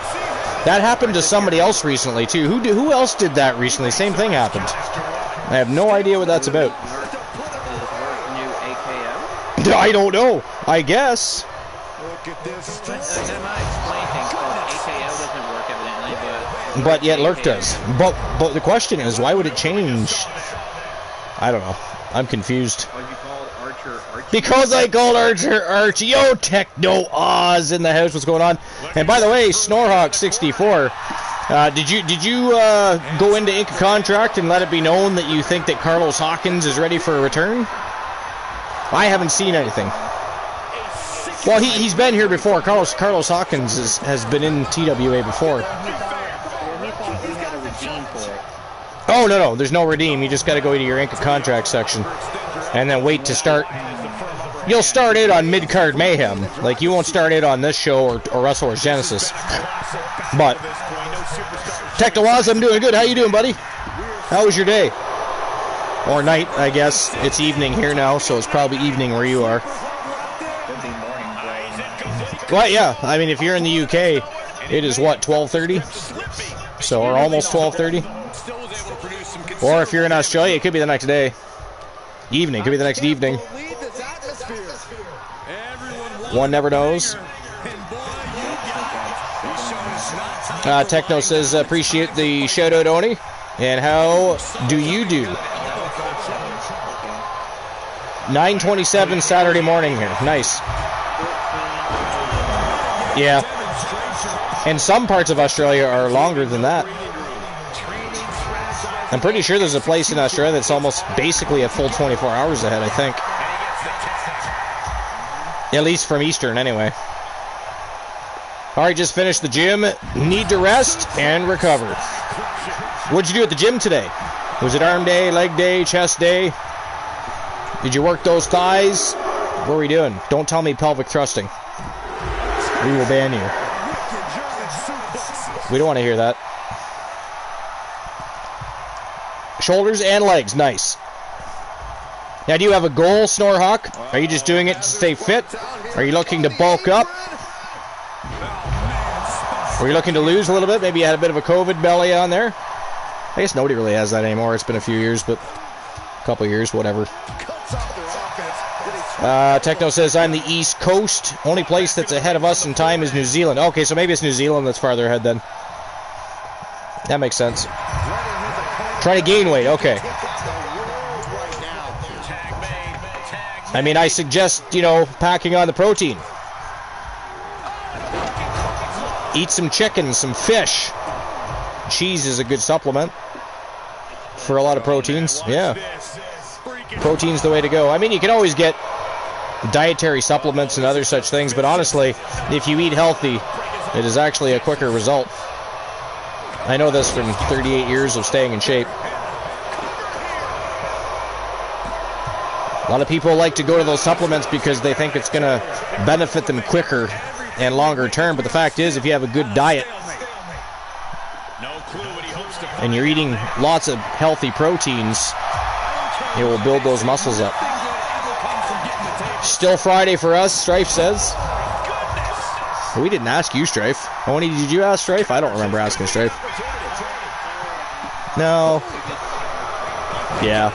S1: That happened to somebody else recently, too. Who else did that recently? Same thing happened. I have no idea what that's about.
S5: New AKO?
S1: I don't know. I guess.
S4: Look at this.
S5: That might explain things, because AKO doesn't work evidently,
S1: But yet lurk does. But the question is, why would it change? I don't know. I'm confused.
S5: Why'd you call Archer Archie?
S1: Because I called Archer Archie. Yo, Techno Oz in the house. What's going on? And by the way, Snorhawk64, did you go into ink a contract and let it be known that you think that Carlos Hawkins is ready for a return? I haven't seen anything. Well, he's been here before. Carlos Hawkins has been in TWA before.
S5: He thought he had a redeem for it.
S1: Oh, no, there's no redeem. You just got to go to your ink a contract section and then wait to start. You'll start it on mid-card mayhem. Like, you won't start it on this show or Russell or Genesis. But Techno Oz, I'm doing good. How you doing, buddy? How was your day? Or night, I guess. It's evening here now, so it's probably evening where you are.
S5: Could be morning, bro.
S1: Well, yeah. I mean, if you're in the UK, it is what, 12:30? So, or almost 12:30. Or if you're in Australia, it could be the next day. Evening, could be the next evening. One never knows. Techno says, appreciate the shout out, Oni. And how do you do? 9:27 Saturday morning here. Nice. Yeah. And some parts of Australia are longer than that. I'm pretty sure there's a place in Australia that's almost basically a full 24 hours ahead, I think. At least from Eastern, anyway. Alright, just finished the gym. Need to rest and recover. What'd you do at the gym today? Was it arm day, leg day, chest day? Did you work those thighs? What are we doing? Don't tell me pelvic thrusting. We will ban you. We don't want to hear that. Shoulders and legs, nice. Now, do you have a goal, Snorhawk? Are you just doing it to stay fit? Are you looking to bulk up? Were you looking to lose a little bit? Maybe you had a bit of a COVID belly on there? I guess nobody really has that anymore. It's been a few years, but a couple years, whatever. Techno says, I'm the East Coast. Only place that's ahead of us in time is New Zealand. Okay, so maybe it's New Zealand that's farther ahead then. That makes sense. Try to gain weight, okay. I mean, I suggest, packing on the protein. Eat some chicken, some fish. Cheese is a good supplement for a lot of proteins. Yeah. Protein's the way to go. I mean, you can always get dietary supplements and other such things, but honestly, if you eat healthy, it is actually a quicker result. I know this from 38 years of staying in shape. A lot of people like to go to those supplements because they think it's going to benefit them quicker and longer term, but the fact is, if you have a good diet and you're eating lots of healthy proteins, it will build those muscles up. Still Friday for us, Strife says. We didn't ask you, Strife. Oni, did you ask Strife? I don't remember asking Strife. No. Yeah.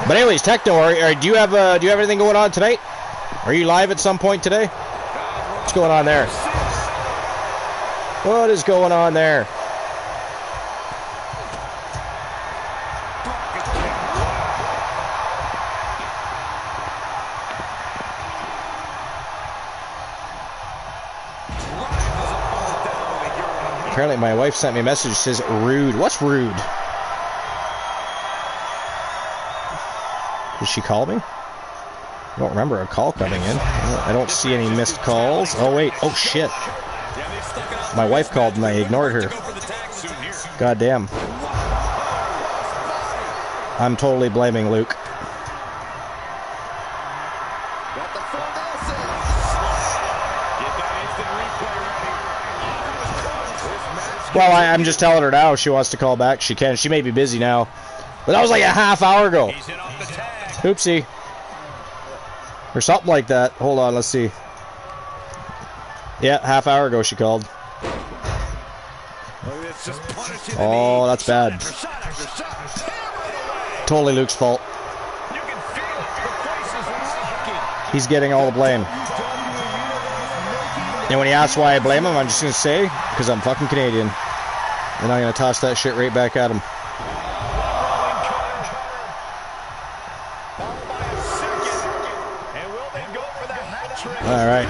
S1: But anyways, Techno, do you have anything going on tonight? Are you live at some point today? What's going on there? What is going on there? Apparently my wife sent me a message that says rude. What's rude? Did she call me? I don't remember a call coming in. I don't see any missed calls. Oh, wait. Oh, shit. My wife called and I ignored her. God damn. I'm totally blaming Luke. Well, I'm just telling her now if she wants to call back. She can. She may be busy now. But that was like a half hour ago. Oopsie. Or something like that. Hold on, let's see. Yeah, half hour ago she called. Oh, that's bad. Totally Luke's fault. He's getting all the blame. And when he asks why I blame him, I'm just going to say, because I'm fucking Canadian. And I'm going to toss that shit right back at him. All right.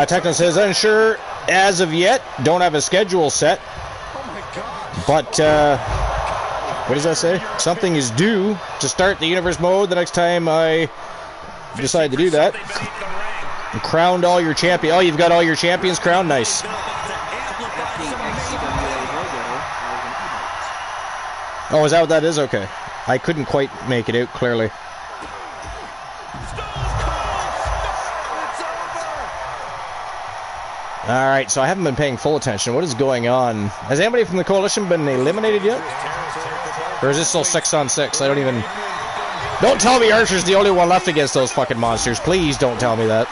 S1: Techno says, unsure as of yet. Don't have a schedule set. But, what does that say? Something is due to start the universe mode the next time I decide to do that. And crowned all your champions. Oh, you've got all your champions crowned? Nice. Oh, is that what that is? Okay. I couldn't quite make it out clearly. Alright, so I haven't been paying full attention. What is going on? Has anybody from the Coalition been eliminated yet? Or is it still 6-on-6? I don't even... Don't tell me Archer's the only one left against those fucking monsters. Please don't tell me that.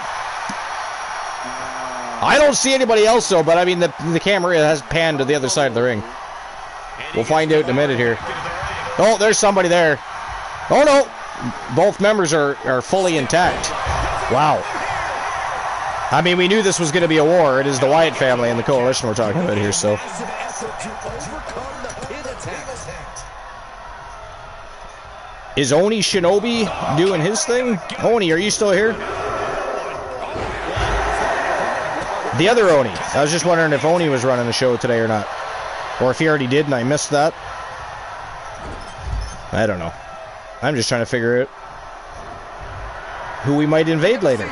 S1: I don't see anybody else though, but I mean the camera has panned to the other side of the ring. We'll find out in a minute here. Oh, there's somebody there. Oh no! Both members are fully intact. Wow. I mean, we knew this was going to be a war. It is the Wyatt family and the Coalition we're talking about here, so. Is Oni Shinobi doing his thing? Oni, are you still here? The other Oni. I was just wondering if Oni was running the show today or not. Or if he already did and I missed that. I don't know. I'm just trying to figure out who we might invade later.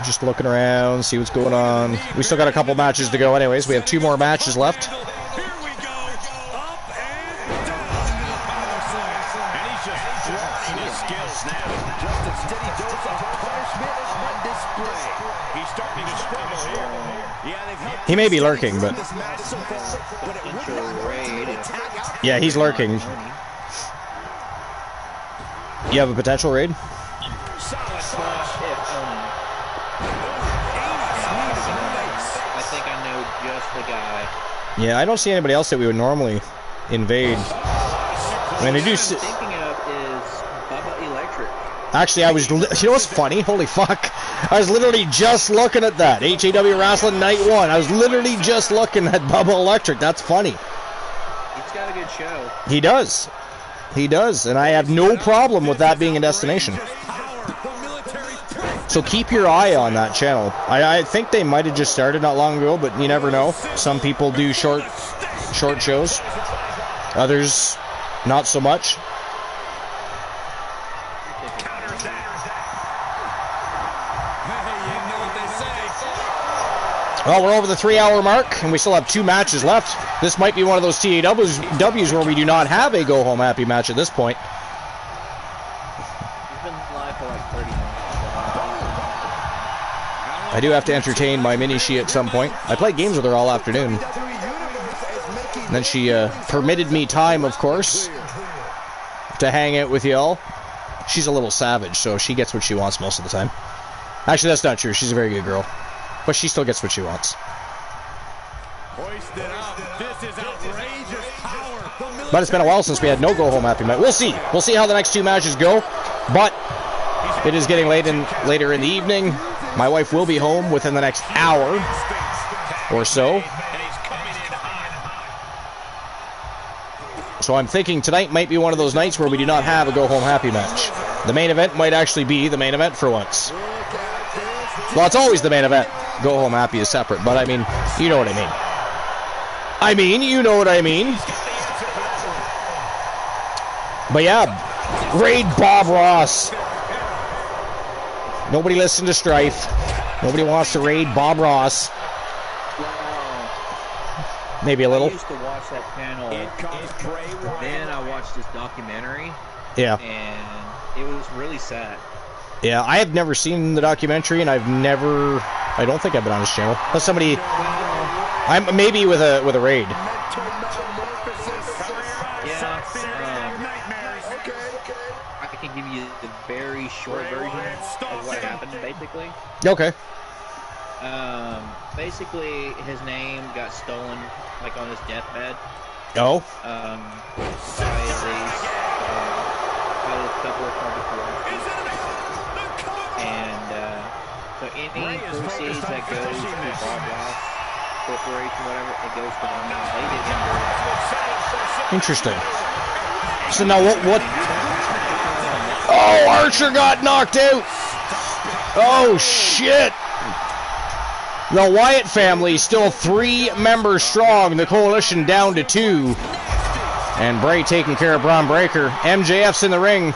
S1: Just looking around, see what's going on. We still got a couple matches to go anyways. We have 2 more matches left. He may be lurking, but... Yeah, he's lurking. You have a potential raid? Yeah, I don't see anybody else that we would normally invade. I mean, I do see...
S6: Thinking of is Bubba Electric.
S1: Actually, I was... You know what's funny? Holy fuck. I was literally just looking at that. HAW Wrestling Night 1. I was literally just looking at Bubba Electric. That's funny.
S6: He's got a good show.
S1: He does. He does. And I have no problem with that being a destination. So keep your eye on that channel. I think they might have just started not long ago, but you never know. Some people do short shows. Others, not so much. Well, we're over the 3-hour mark, and we still have 2 matches left. This might be one of those TAWs where we do not have a go-home happy match at this point.
S6: He's been live for like 30 minutes.
S1: I do have to entertain my mini-she at some point. I played games with her all afternoon. And then she permitted me time, of course, to hang out with y'all. She's a little savage, so she gets what she wants most of the time. Actually, that's not true. She's a very good girl. But she still gets what she wants.
S4: Hoisted up. This is outrageous power.
S1: But it's been a while since we had no go-home happy match. We'll see. We'll see how the next two matches go. But it is getting later in the evening. My wife will be home within the next hour or so. So I'm thinking tonight might be one of those nights where we do not have a go-home happy match. The main event might actually be the main event for once. Well, it's always the main event. Go-home happy is separate, but I mean, you know what I mean. You know what I mean. But yeah, raid Bob Ross. Nobody listened to Strife. Nobody wants to raid Bob Ross. Maybe a little.
S6: I used to watch that channel. Then I watched this documentary.
S1: Yeah.
S6: And it was really sad.
S1: Yeah, I have never seen the documentary, and I don't think I've been on his channel. Unless somebody, I'm maybe with a raid.
S6: Yeah, I can give you the very short version of what happened, basically.
S1: Okay.
S6: Basically, his name got stolen, like on his deathbed.
S1: Oh.
S6: By this couple of convicts. And so any proceeds that goes to Bob Ross Corporation, whatever, it goes to them. They did him dirty.
S1: Interesting. So now what? Oh, Archer got knocked out. Oh shit. The Wyatt family still 3 members strong. The coalition down to 2. And Bray taking care of Braun Breaker. MJF's in the ring.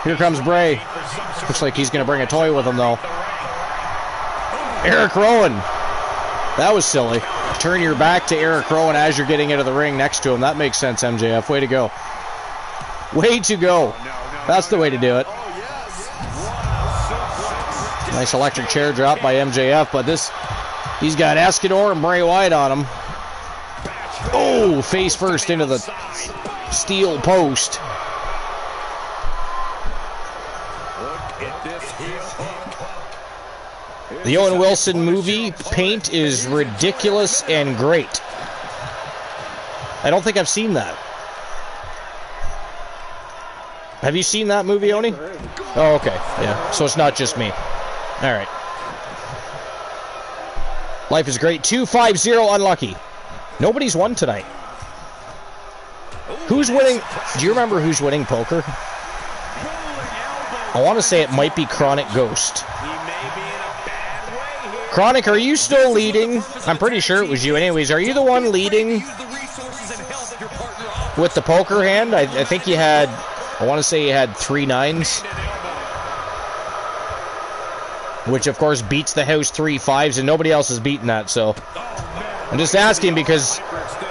S1: Here comes Bray. Looks like he's going to bring a toy with him, though. Eric Rowan. That was silly. Turn your back to Eric Rowan as you're getting into the ring next to him. That makes sense, MJF. Way to go. Way to go. That's the way to do it. Nice electric chair drop by MJF, but he's got Escanor and Bray Wyatt on him. Oh, face first into the steel post. The Owen Wilson movie, Paint, is ridiculous and great. I don't think I've seen that. Have you seen that movie, Oni? Oh, okay. Yeah, so it's not just me. All right. Life is great. 2-5-0 unlucky. Nobody's won tonight. Who's winning? Do you remember who's winning poker? I want to say it might be Chronic Ghost. Chronic, are you still leading? I'm pretty sure it was you. Anyways, are you the one leading with the poker hand? I think you had, I want to say you had 3 9s. Which, of course, beats the house 3 5s, and nobody else has beaten that, so. I'm just asking because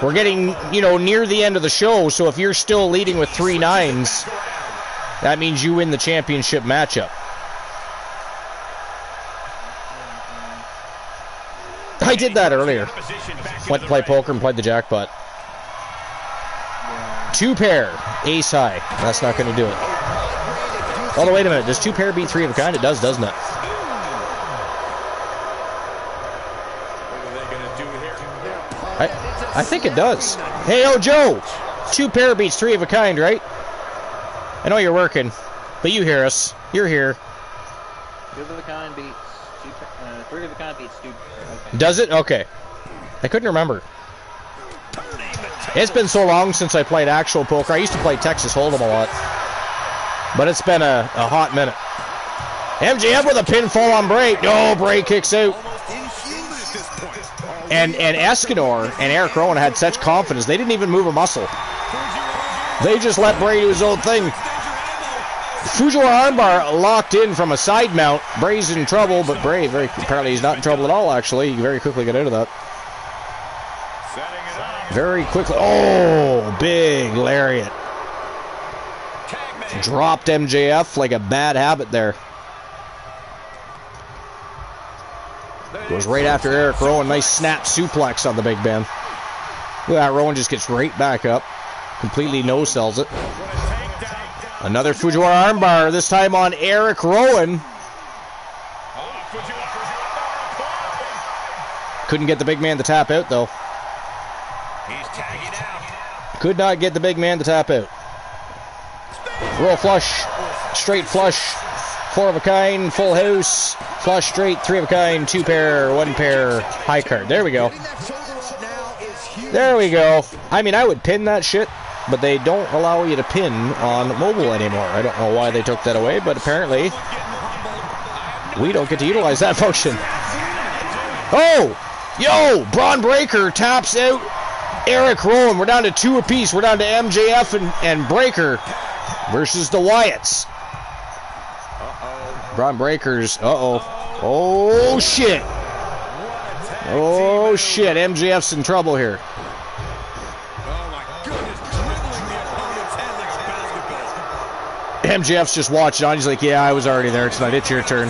S1: we're getting, near the end of the show, so if you're still leading with 3 9s, that means you win the championship matchup. I did that earlier. Went to play poker and played the jackpot. 2 pair, ace high. That's not going to do it. Oh, wait a minute. Does 2 pair beat 3 of a kind? It does, doesn't it? I think it does. Hey, Joe! 2 pair beats 3 of a kind, right? I know you're working, but you hear us. You're here.
S6: 2 of a kind beats 3 of a kind beats 2. Okay.
S1: Does it? Okay. I couldn't remember. It's been so long since I played actual poker. I used to play Texas Hold'em a lot. But it's been a hot minute. MJF with a pinfall on Bray. No, Bray kicks out. And Escanor and Eric Rowan had such confidence, they didn't even move a muscle. They just let Bray do his own thing. Fujiwara armbar locked in from a side mount. Bray's in trouble, but Bray, apparently he's not in trouble at all, actually. He very quickly got out of that. Very quickly. Oh, big lariat. Dropped MJF like a bad habit there. Goes right after Eric Rowan. Nice snap suplex on the big man. Look at that. Rowan just gets right back up. Completely no-sells it. Another Fujiwara armbar, this time on Eric Rowan. Couldn't get the big man to tap out, though.
S4: He's tagging out.
S1: Could not get the big man to tap out. Roll flush. Straight flush. 4 of a kind. Full house. Flush straight. 3 of a kind. 2 pair. 1 pair. High card. There we go. There we go. I mean, I would pin that shit, but they don't allow you to pin on mobile anymore. I don't know why they took that away, but apparently we don't get to utilize that function. Oh! Yo! Braun Breaker taps out Eric Rowan. We're down to 2 apiece. We're down to MJF and Breaker versus the Wyatts. Braun Breaker's... Uh-oh. Oh, shit. Oh, shit. MJF's in trouble here. MJF's just watching on. He's like, yeah, I was already there tonight. It's your turn.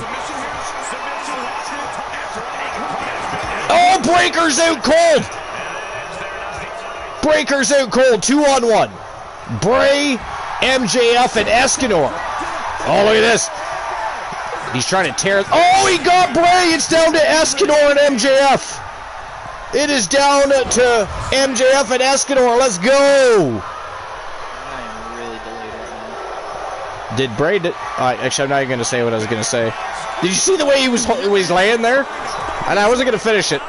S1: Oh, Breaker's out cold. Breaker's out cold. 2-on-1. Bray, MJF, and Escanor. Oh, look at this. He's trying to tear... Oh, he got Bray. It's down to Escanor and MJF. It is down to MJF and Escanor. Let's go. Did Bray... actually, I'm not even going to say what I was going to say. Did you see the way he was laying there? And I wasn't going to finish it.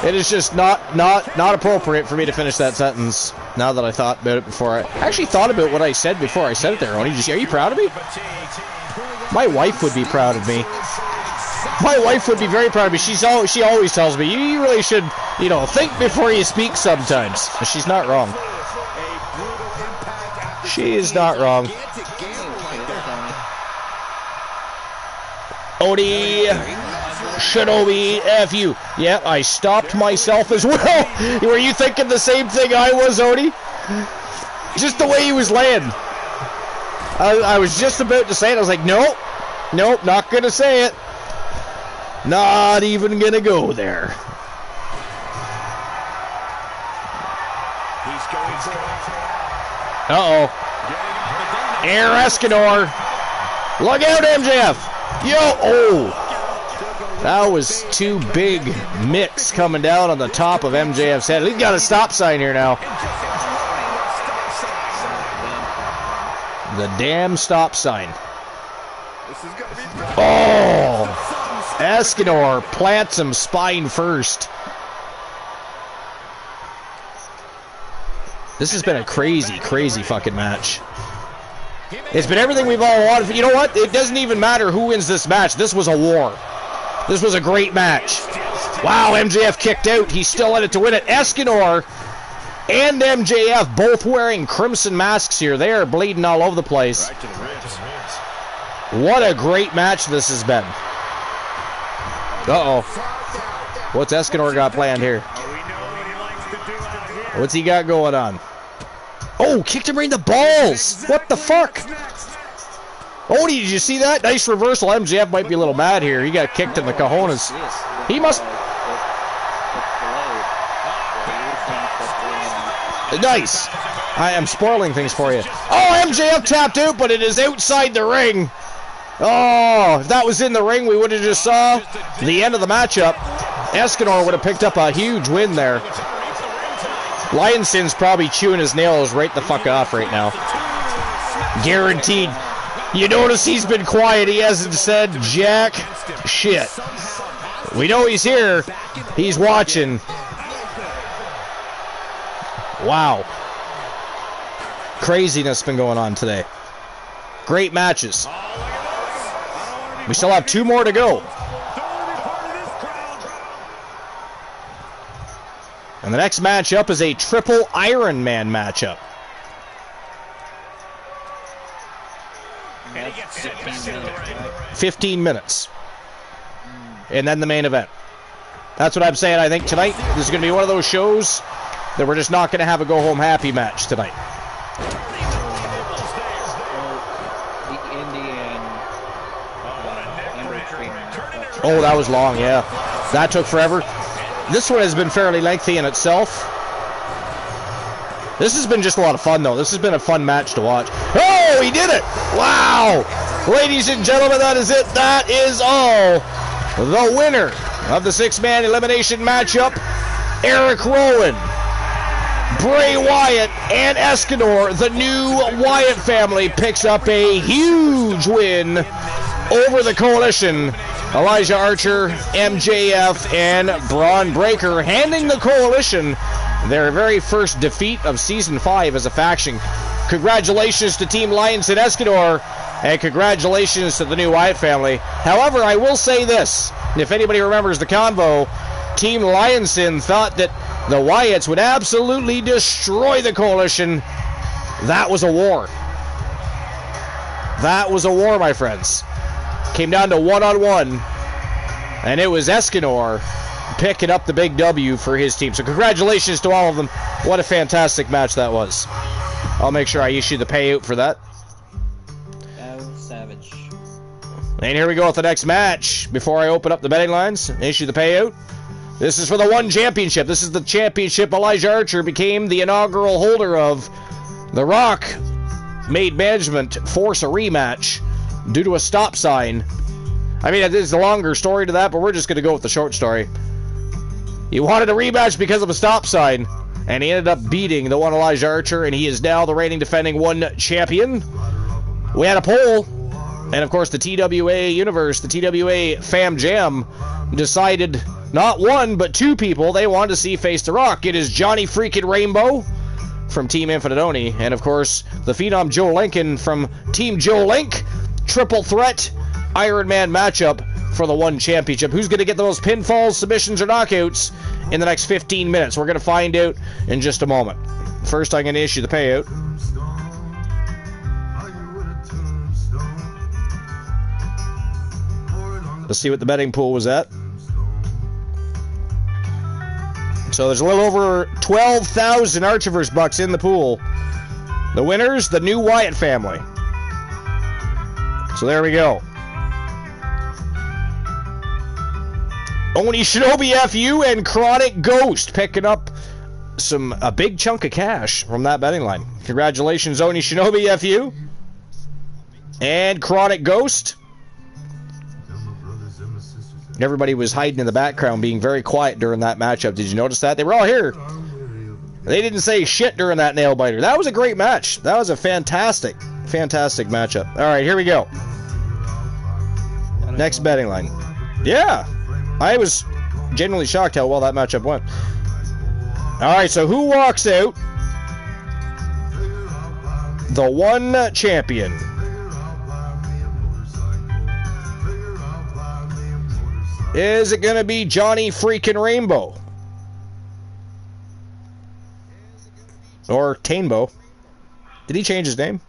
S1: It is just not appropriate for me to finish that sentence now that I thought about it before. I actually thought about what I said before I said it there, Oni. Are you proud of me? My wife would be proud of me. My wife would be very proud of me. She always tells me, you really should, think before you speak sometimes. She's not wrong. She is not wrong. Odie, Shinobi, F you. Yep, I stopped myself as well. Were you thinking the same thing I was, Odie? Just the way he was laying. I was just about to say it. I was like, nope, not going to say it. Not even going to go there. Uh-oh. Air Escanor. Look out, MJF. Yo, oh. That was 2 big mix coming down on the top of MJF's head. He's got a stop sign here now. The damn stop sign. Oh. Escanor plants him spine first. This has been a crazy, crazy fucking match. It's been everything we've all wanted. You know what? It doesn't even matter who wins this match. This was a war. This was a great match. Wow, MJF kicked out. He's still in it to win it. Escanor and MJF both wearing crimson masks here. They are bleeding all over the place. What a great match this has been. Uh-oh. What's Escanor got planned here? What's he got going on? Oh, kicked him right in the balls. What the fuck? Oh, did you see that? Nice reversal. MJF might be a little mad here. He got kicked in the cojones. He must... Nice. I am spoiling things for you. Oh, MJF tapped out, but it is outside the ring. Oh, if that was in the ring, we would have just saw the end of the matchup. Escanor would have picked up a huge win there. Lionson's probably chewing his nails right the fuck off right now. Guaranteed. You notice he's been quiet. He hasn't said jack shit. We know he's here. He's watching. Wow. Craziness been going on today. Great matches. We still have 2 more to go. And the next matchup is a triple Iron Man matchup. 15 minutes. And then the main event. That's what I'm saying. I think tonight this is going to be one of those shows that we're just not going to have a go-home happy match tonight. Oh, that was long, yeah. That took forever. This one has been fairly lengthy in itself. This has been just a lot of fun, though. This has been a fun match to watch. Oh, he did it! Wow! Ladies and gentlemen, that is it. That is all. The winner of the six-man elimination matchup, Eric Rowan, Bray Wyatt, and Escanor, the new Wyatt family, picks up a huge win over the Coalition. Elijah Archer, MJF, and Braun Breaker, handing the Coalition their very first defeat of Season 5 as a faction. Congratulations to Team Lions and Escanor, and congratulations to the new Wyatt family. However, I will say this, if anybody remembers the convo, Team Lionson thought that the Wyatts would absolutely destroy the Coalition. That was a war. That was a war, my friends. Came down to one-on-one, and it was Escanor picking up the big W for his team. So congratulations to all of them. What a fantastic match that was. I'll make sure I issue the payout for that.
S6: Oh, savage.
S1: And here we go with the next match. Before I open up the betting lines, issue the payout. This is for the One Championship. This is the championship Elijah Archer became the inaugural holder of. The Rock made management force a rematch due to a stop sign. I mean, there's a longer story to that, but we're just going to go with the short story. He wanted a rematch because of a stop sign, and he ended up beating the one Elijah Archer, and he is now the reigning defending One Champion. We had a poll, and of course the TWA Universe, the TWA Fam Jam, decided not one, but two people they wanted to see face the Rock. It is Johnny freaking Rainbow from Team Infinite Oni, and of course the Phenom Joe Lincoln from Team Joe Link. Triple threat Iron Man matchup for the One Championship. Who's going to get the most pinfalls, submissions, or knockouts in the next 15 minutes? We're going to find out in just a moment. First, I'm going to issue the payout. Let's see what the betting pool was at. So there's a little over 12,000 Archiverse bucks in the pool. The winners, the new Wyatt family. So there we go. Oni Shinobi FU and Chronic Ghost picking up a big chunk of cash from that betting line. Congratulations, Oni Shinobi FU and Chronic Ghost. Everybody was hiding in the background, being very quiet during that matchup. Did you notice that? They were all here. They didn't say shit during that nail biter. That was a great match. That was a fantastic matchup. All right, here we go. Next betting line. Yeah, I was genuinely shocked how well that matchup went. All right, so who walks out the One Champion? Is it going to be Johnny freaking Rainbow? Or Tainbow? Did he change his name?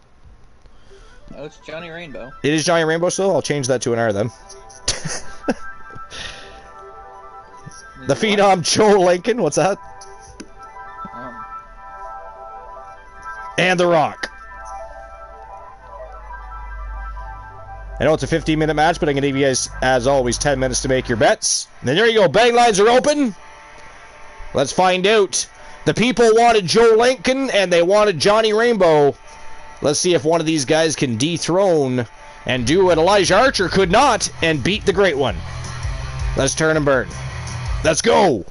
S6: Oh, it's Johnny Rainbow.
S1: It is Johnny Rainbow still? I'll change that to an R then. The Phenom Joe Lincoln, what's that? And The Rock. I know it's a 15-minute match, but I'm going to give you guys, as always, 10 minutes to make your bets. And there you go. Betting lines are open. Let's find out. The people wanted Joe Lincoln, and they wanted Johnny Rainbow. Let's see if one of these guys can dethrone and do what Elijah Archer could not and beat the Great One. Let's turn and burn. Let's go.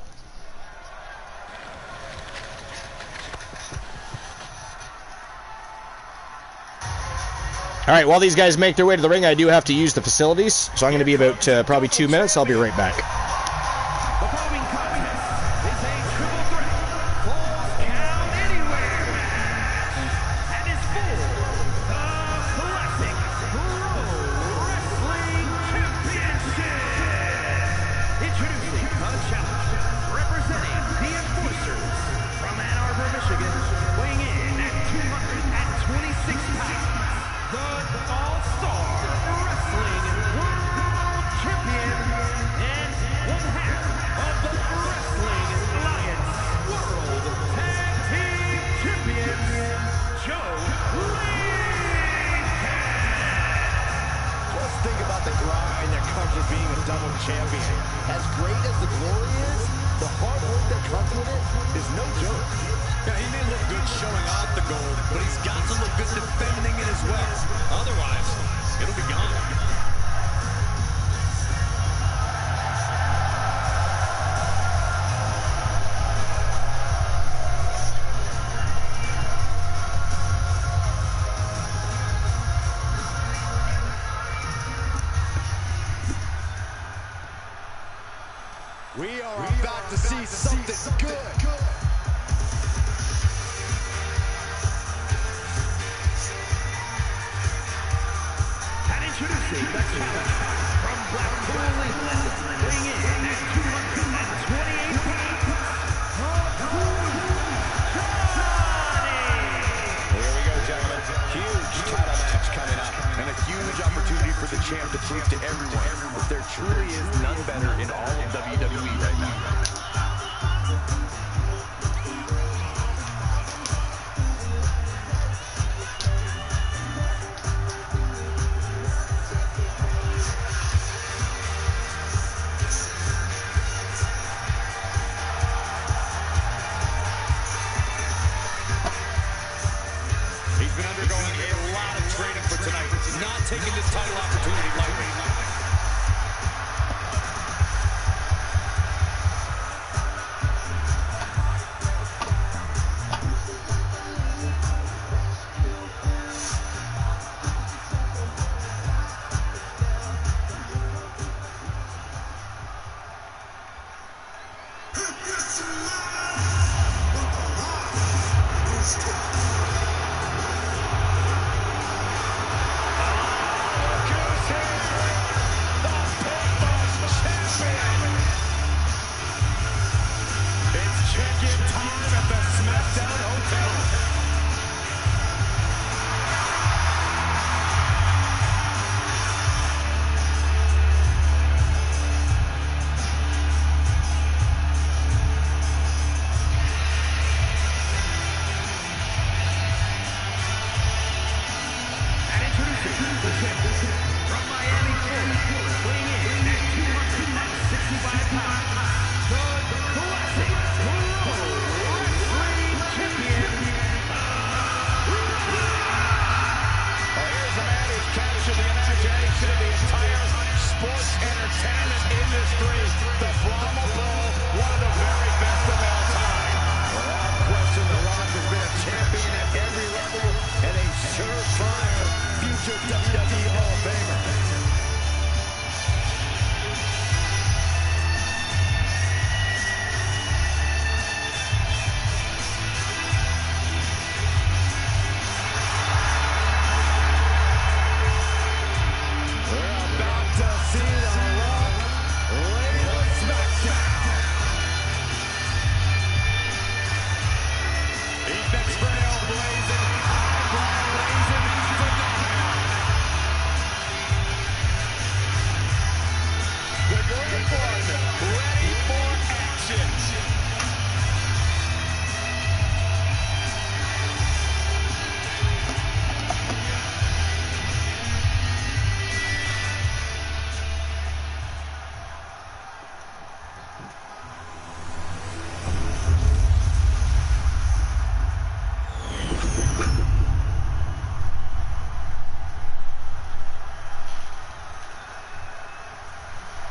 S1: All right, while these guys make their way to the ring, I do have to use the facilities, so I'm going to be about probably 2 minutes. I'll be right back.
S4: The following contest is a triple threat, falls count anywhere match, and is for the Classic Pro Wrestling Championship. Introducing the challenger, representing the Enforcers from Ann Arbor, Michigan, weighing in at 226 pounds. The All-Star Wrestling World Champion and one half of the Wrestling Alliance World Tag Team Champions, Joe Lincoln.
S7: Just think about the grind that comes with being a double champion. As great as the glory is, the hard work that comes with it is no joke.
S4: Yeah, he may look good showing off the gold, but he's got to look good defending it as well. Otherwise, it'll be gone.
S7: We are about to see something good.
S4: And introducing the challenger from Blackpool, England, weighing in at 228 pounds,
S7: Here we go, gentlemen. Huge title match coming up, and a huge opportunity for the champ to prove to everyone that there truly is none better in all of WWE right now.
S4: He's been undergoing a lot of training for tonight. Not taking this title opportunity lightly.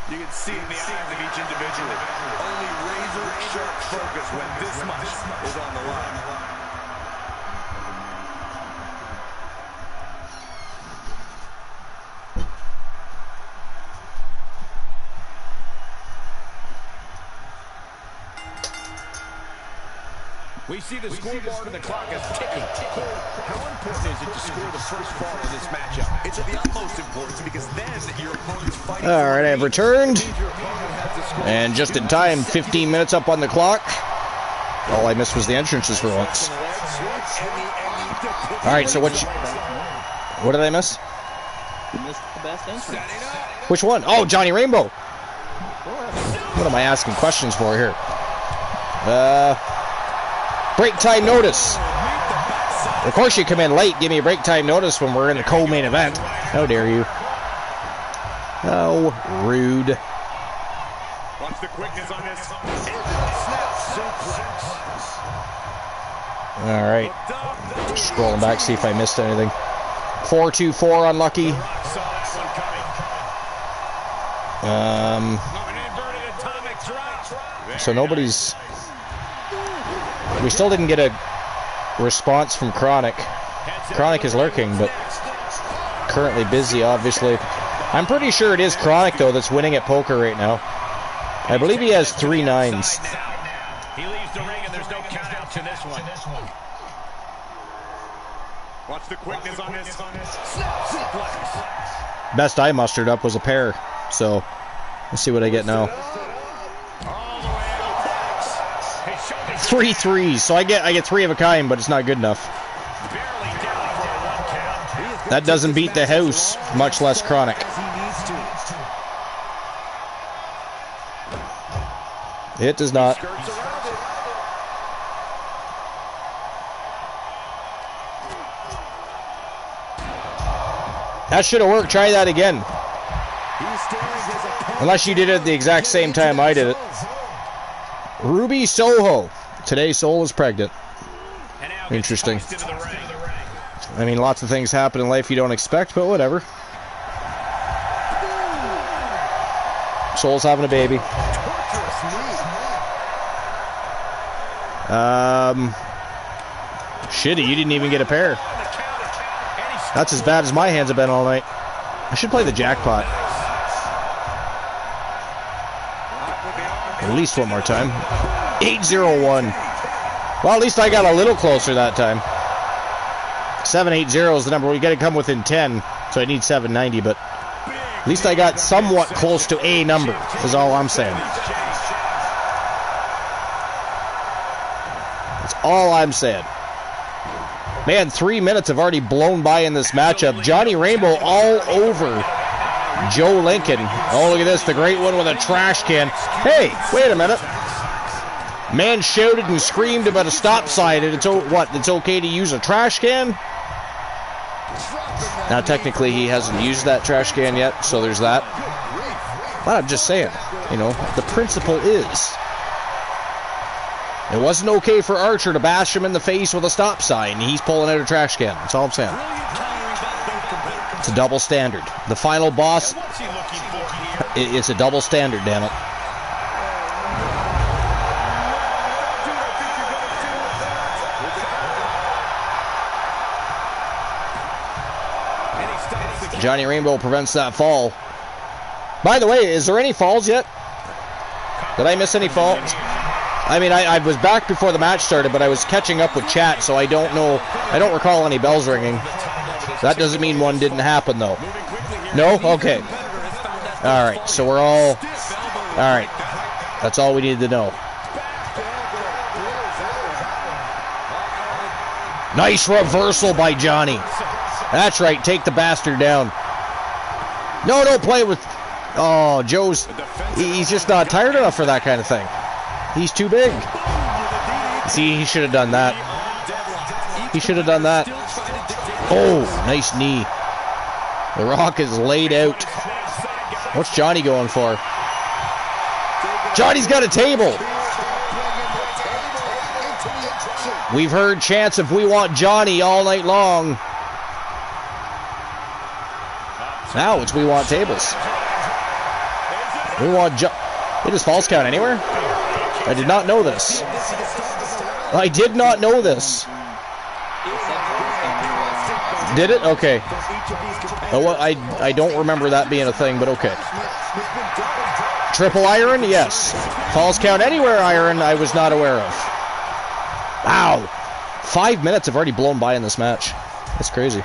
S7: You can see in the eyes of each individual, only razor-sharp focus when this much is on the line. We see the scoreboard and the clock is ticking. How important is it to score the first fall in this matchup? It's of the utmost importance because then your opponent's fighting.
S1: All right, I've returned. And just in time, 15 minutes up on the clock. All I missed was the entrances for once. All right, so what did I miss?
S6: You missed the best entrance.
S1: Which one? Oh, Johnny Rainbow. What am I asking questions for here? Break time notice. Of course you come in late, give me a break time notice when we're in the co-main event. How dare you? How rude.
S4: Watch the quickness on this.
S1: Alright. Scrolling back, see if I missed anything. 4-2-4 unlucky. So nobody's... We still didn't get a response from Chronic. Chronic is lurking, but currently busy, obviously. I'm pretty sure it is Chronic, though, that's winning at poker right now. I believe he has 3 9s.
S4: He leaves the ring and there's no count out to this one. Watch the quickness on this. Snap suplex.
S1: Best I mustered up was a pair. So, let's see what I get now. 3 3s. So I get 3 of a kind, but it's not good enough. That doesn't beat the house, much less chronic. It does not. That should have worked. Try that again. Unless you did it at the exact same time I did it. Ruby Soho. Today Soul is pregnant. Interesting. I mean, lots of things happen in life you don't expect, but whatever. Soul's having a baby. Shitty, you didn't even get a pair. That's as bad as my hands have been all night. I should play the jackpot. At least one more time. 801. Well, at least I got a little closer that time. 780 is the number. You got to come within 10, so I need 790, but at least I got somewhat close to a number, is all I'm saying. That's all I'm saying. Man, 3 minutes have already blown by in this matchup. Johnny Rainbow all over Joe Lincoln. Oh, look at this, the great one with a trash can. Hey, wait a minute. Man shouted and screamed about a stop sign, and it's okay to use a trash can? Now, technically, he hasn't used that trash can yet, so there's that. But I'm just saying, you know, the principle is, it wasn't okay for Archer to bash him in the face with a stop sign. He's pulling out a trash can. That's all I'm saying. It's a double standard. The final boss, it's a double standard, damn it. Johnny Rainbow prevents that fall. By the way, is there any falls yet? Did I miss any falls? I mean, I was back before the match started, but I was catching up with chat, so I don't know. I don't recall any bells ringing. That doesn't mean one didn't happen, though. No? Okay. All right, so we're all... All right. That's all we needed to know. Nice reversal by Johnny. That's right, take the bastard down. No, don't play with... Oh, Joe's... He's just not tired enough for that kind of thing. He's too big. See, he should have done that. He should have done that. Oh, nice knee. The Rock is laid out. What's Johnny going for? Johnny's got a table. We've heard chants of "We want Johnny" all night long. Now it's "We want tables." We want It is false count anywhere? I did not know this. I did not know this. Did it? Okay. Oh, well, I don't remember that being a thing, but okay. Triple iron? Yes. Falls count anywhere iron I was not aware of. Wow. 5 minutes have already blown by in this match. That's crazy.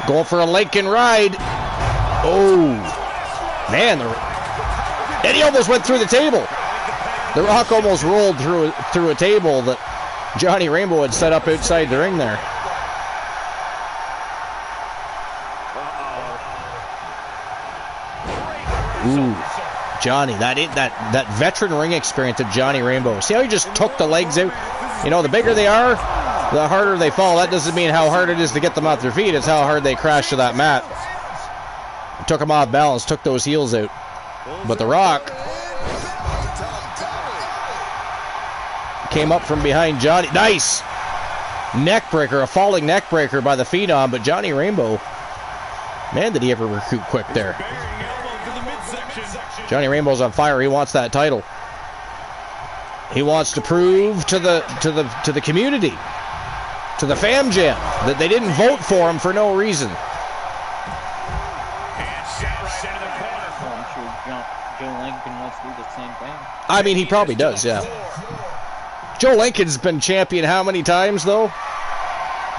S1: Going for a Lincoln ride. Oh. Man, and he almost went through the table. The Rock almost rolled through a table that Johnny Rainbow had set up outside the ring there. Ooh, Johnny, that veteran ring experience of Johnny Rainbow. See how he just took the legs out? You know, the bigger they are, the harder they fall. That doesn't mean how hard it is to get them off their feet. It's how hard they crash to that mat. Took them off balance, took those heels out. But The Rock came up from behind Johnny. Nice! Neckbreaker, a falling neckbreaker by the Phenom, but Johnny Rainbow, man, did he ever recruit quick there. Johnny Rainbow's on fire. He wants that title. He wants to prove to the community, to the Fam Jam, that they didn't vote for him for no reason.
S6: I'm sure Joe Lincoln wants to do the same thing.
S1: I mean, he probably does, yeah. Joe Lincoln's been champion how many times, though?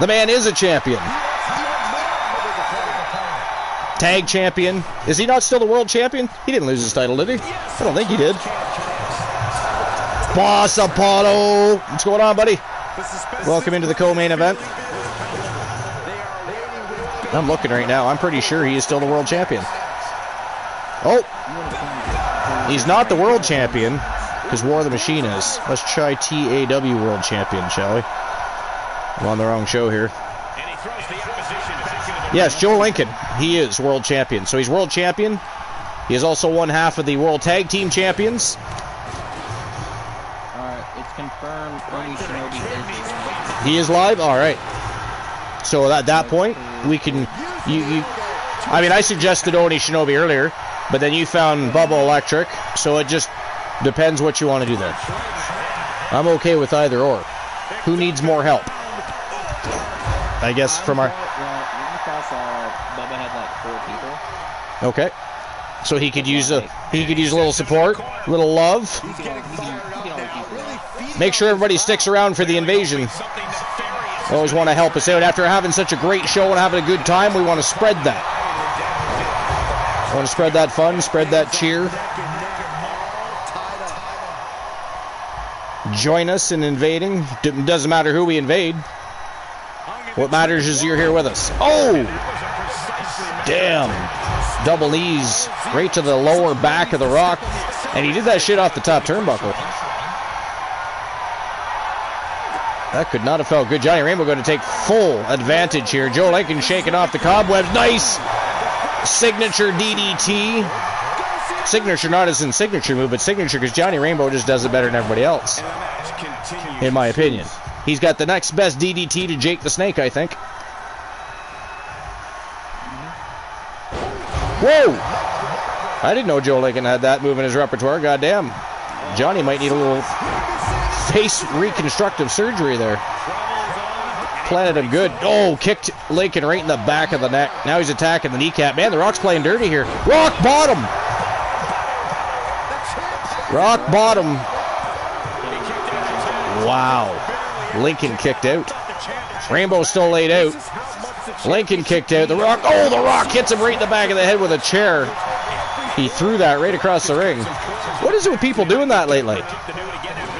S1: The man is a champion. Tag champion. Is he not still the world champion? He didn't lose his title, did he? I don't think he did. Boss Apollo. What's going on, buddy? Welcome into the co-main event. I'm looking right now. I'm pretty sure he is still the world champion. Oh. He's not the world champion, because War of the Machine is. Let's try TAW world champion, shall we? I'm on the wrong show here. Yes, Joe Lincoln. He is world champion. So he's world champion. He is also one half of the World Tag Team Champions.
S6: It's confirmed Tony Shinobi is live.
S1: He is live? Alright. So at that point, we can... I mean, I suggested Oni Shinobi earlier, but then you found Bubba Electric, so it just depends what you want to do there. I'm okay with either or. Who needs more help? I guess from our...
S6: Bubba had like 4 people.
S1: Okay. So he could use a little support, a little love. Make sure everybody sticks around for the invasion. Always want to help us out. After having such a great show and having a good time, we want to spread that. I want to spread that fun, spread that cheer. Join us in invading. Doesn't matter who we invade. What matters is you're here with us. Oh! Damn. Double knees right to the lower back of the Rock. And he did that shit off the top turnbuckle. That could not have felt good. Johnny Rainbow going to take full advantage here. Joe Lincoln shaking off the cobwebs. Nice! Signature DDT. Signature not as in signature move, but signature because Johnny Rainbow just does it better than everybody else. In my opinion. He's got the next best DDT to Jake the Snake, I think. Whoa! I didn't know Joe Lincoln had that move in his repertoire. Goddamn. Johnny might need a little face reconstructive surgery there. Planted him good. Oh, kicked Lincoln right in the back of the neck. Now he's attacking the kneecap. Man, the Rock's playing dirty here. Rock bottom! Rock bottom. Wow. Lincoln kicked out. Rainbow still laid out. Lincoln kicked out. The Rock. Oh, the Rock hits him right in the back of the head with a chair. He threw that right across the ring. What is it with people doing that lately?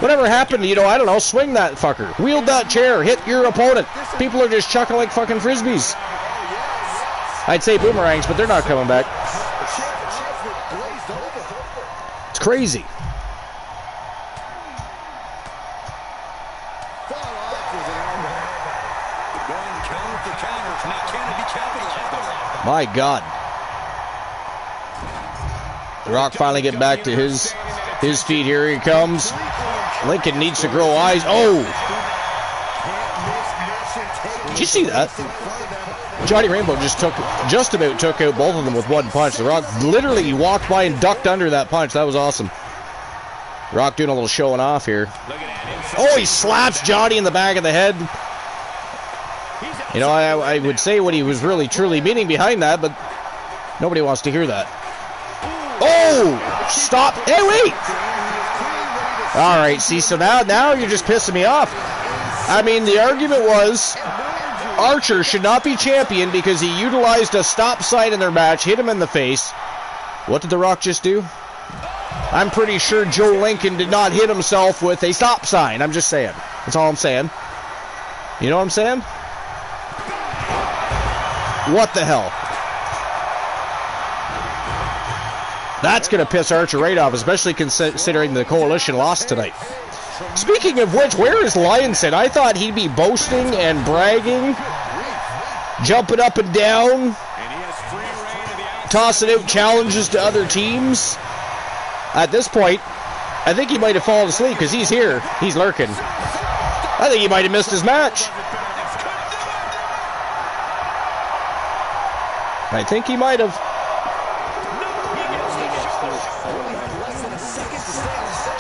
S1: Whatever happened to, I don't know, swing that fucker. Wield that chair. Hit your opponent. People are just chucking like fucking frisbees. I'd say boomerangs, but they're not coming back. It's crazy. My God. The Rock finally getting back to his feet. Here he comes. Lincoln needs to grow eyes. Oh! Did you see that? Johnny Rainbow just about took out both of them with one punch. The Rock literally walked by and ducked under that punch. That was awesome. Rock doing a little showing off here. Oh, he slaps Johnny in the back of the head. I would say what he was really truly meaning behind that, but nobody wants to hear that. Oh! Stop! Hey, wait! Alright, see, so now you're just pissing me off. I mean, the argument was Archer should not be champion because he utilized a stop sign in their match, hit him in the face. What did The Rock just do? I'm pretty sure Joe Lincoln did not hit himself with a stop sign. I'm just saying. That's all I'm saying. You know what I'm saying? What the hell? That's going to piss Archer right off, especially considering the Coalition lost tonight. Speaking of which, where is Lionson? I thought he'd be boasting and bragging, jumping up and down, tossing out challenges to other teams. At this point, I think he might have fallen asleep because he's here. He's lurking. I think he might have missed his match. I think he might have.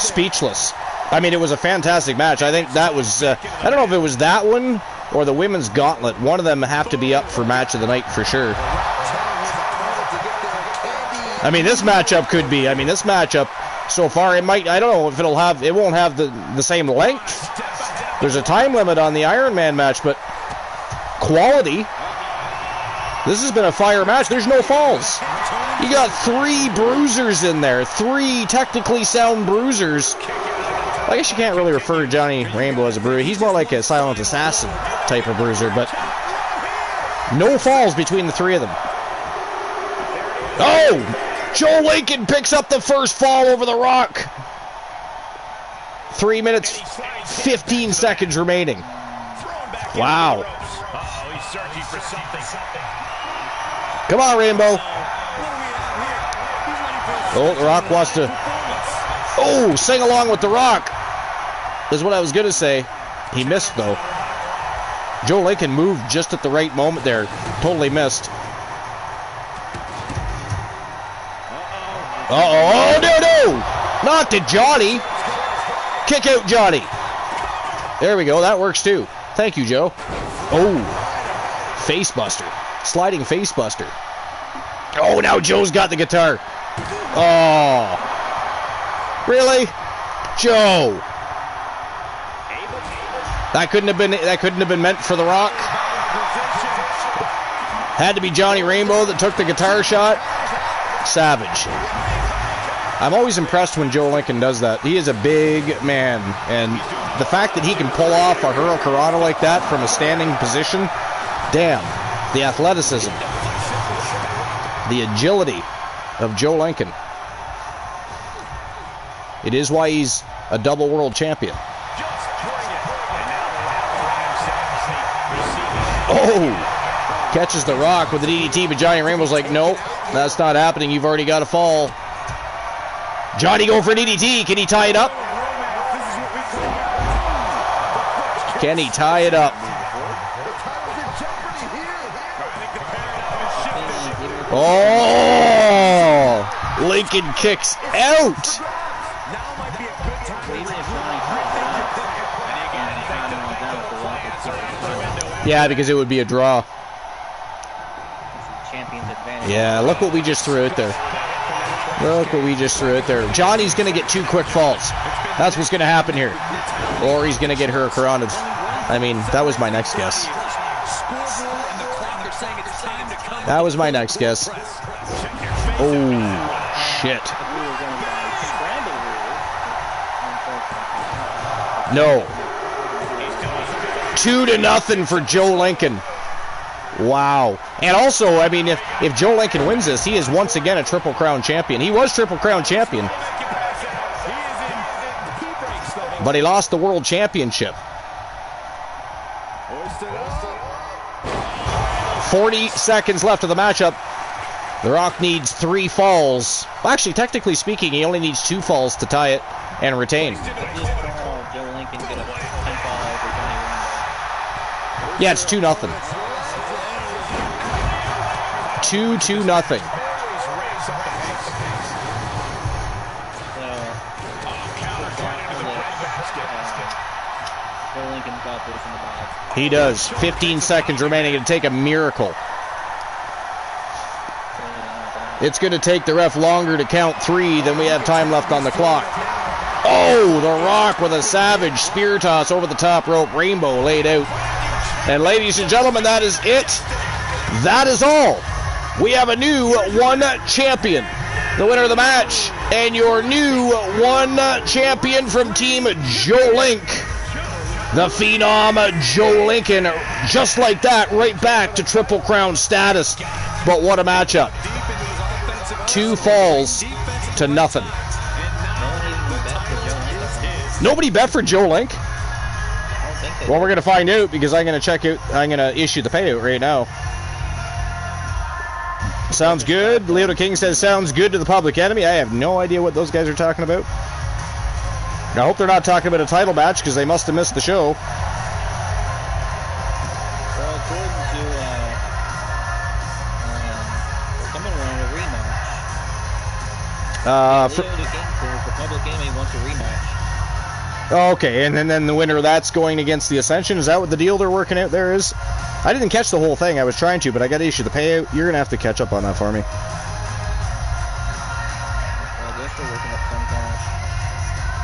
S1: Speechless. I mean, it was a fantastic match. I think that was, I don't know if it was that one or the women's gauntlet. One of them have to be up for match of the night for sure. I mean, this matchup could be. I mean, this matchup so far, it might. I don't know if it'll have. It won't have the same length. There's a time limit on the Iron Man match, but quality. This has been a fire match. There's no falls. You got 3 bruisers in there. 3 technically sound bruisers. I guess you can't really refer to Johnny Rainbow as a bruiser. He's more like a silent assassin type of bruiser, but no falls between the 3 of them. Oh! Joe Lincoln picks up the first fall over the Rock. 3 minutes, 15 seconds remaining. Wow. Come on, Rainbow. Oh, the Rock wants to... Oh, sing along with the Rock. Is what I was going to say. He missed, though. Joe Lincoln moved just at the right moment there. Totally missed. Uh-oh. Oh, no. Not to Johnny. Kick out Johnny. There we go. That works, too. Thank you, Joe. Oh. Face buster. Sliding face buster. Oh, now Joe's got the guitar. Oh. Really? Joe. That couldn't have been meant for the Rock. Had to be Johnny Rainbow that took the guitar shot. Savage. I'm always impressed when Joe Lincoln does that. He is a big man, and the fact that he can pull off a hurricanrana like that from a standing position, damn. The athleticism, the agility of Joe Lincoln. It is why he's a double world champion. Oh! Catches the Rock with the DDT, but Johnny Rainbow's like, nope, that's not happening. You've already got to fall. Johnny going for an DDT. Can he tie it up? Can he tie it up? Oh! Lincoln kicks out! Yeah, because it would be a draw. Yeah, look what we just threw out there. Look what we just threw out there. Johnny's going to get 2 quick falls. That's what's going to happen here. Or he's going to get hurricanranaed. I mean, that was my next guess. That was my next guess. Oh, shit. No. 2-0 for Joe Lincoln. Wow. And also, I mean, if Joe Lincoln wins this, he is once again a Triple Crown champion. He was Triple Crown champion, but he lost the World Championship. 40 seconds left of the matchup. The Rock needs 3 falls. Well, actually, technically speaking, he only needs 2 falls to tie it and retain. Yeah, it's 2-0. 2-0. He does. 15 seconds remaining. It'll take a miracle. It's going to take the ref longer to count 3 than we have time left on the clock. Oh, the Rock with a savage spear toss over the top rope. Rainbow laid out. And ladies and gentlemen, that is it. That is all. We have a new one champion. The winner of the match and your new one champion from Team Joe Link. The Phenom Joe Lincoln, just like that, right back to Triple Crown status. But what a matchup. 2 falls to nothing. Nobody bet for Joe Link? Well, we're going to find out because I'm going to check out, I'm going to issue the payout right now. Sounds good. Leo King says sounds good to the Public Enemy. I have no idea what those guys are talking about. I hope they're not talking about a title match because they must have missed the show.
S6: Well, according to someone wanted a rematch. Leo King says the Public Enemy wants a rematch.
S1: Okay, and then the winner of that's going against the Ascension. Is that what the deal they're working out there is? I didn't catch the whole thing. I was trying to, but I got to issue the payout. You're going to have to catch up on that for me.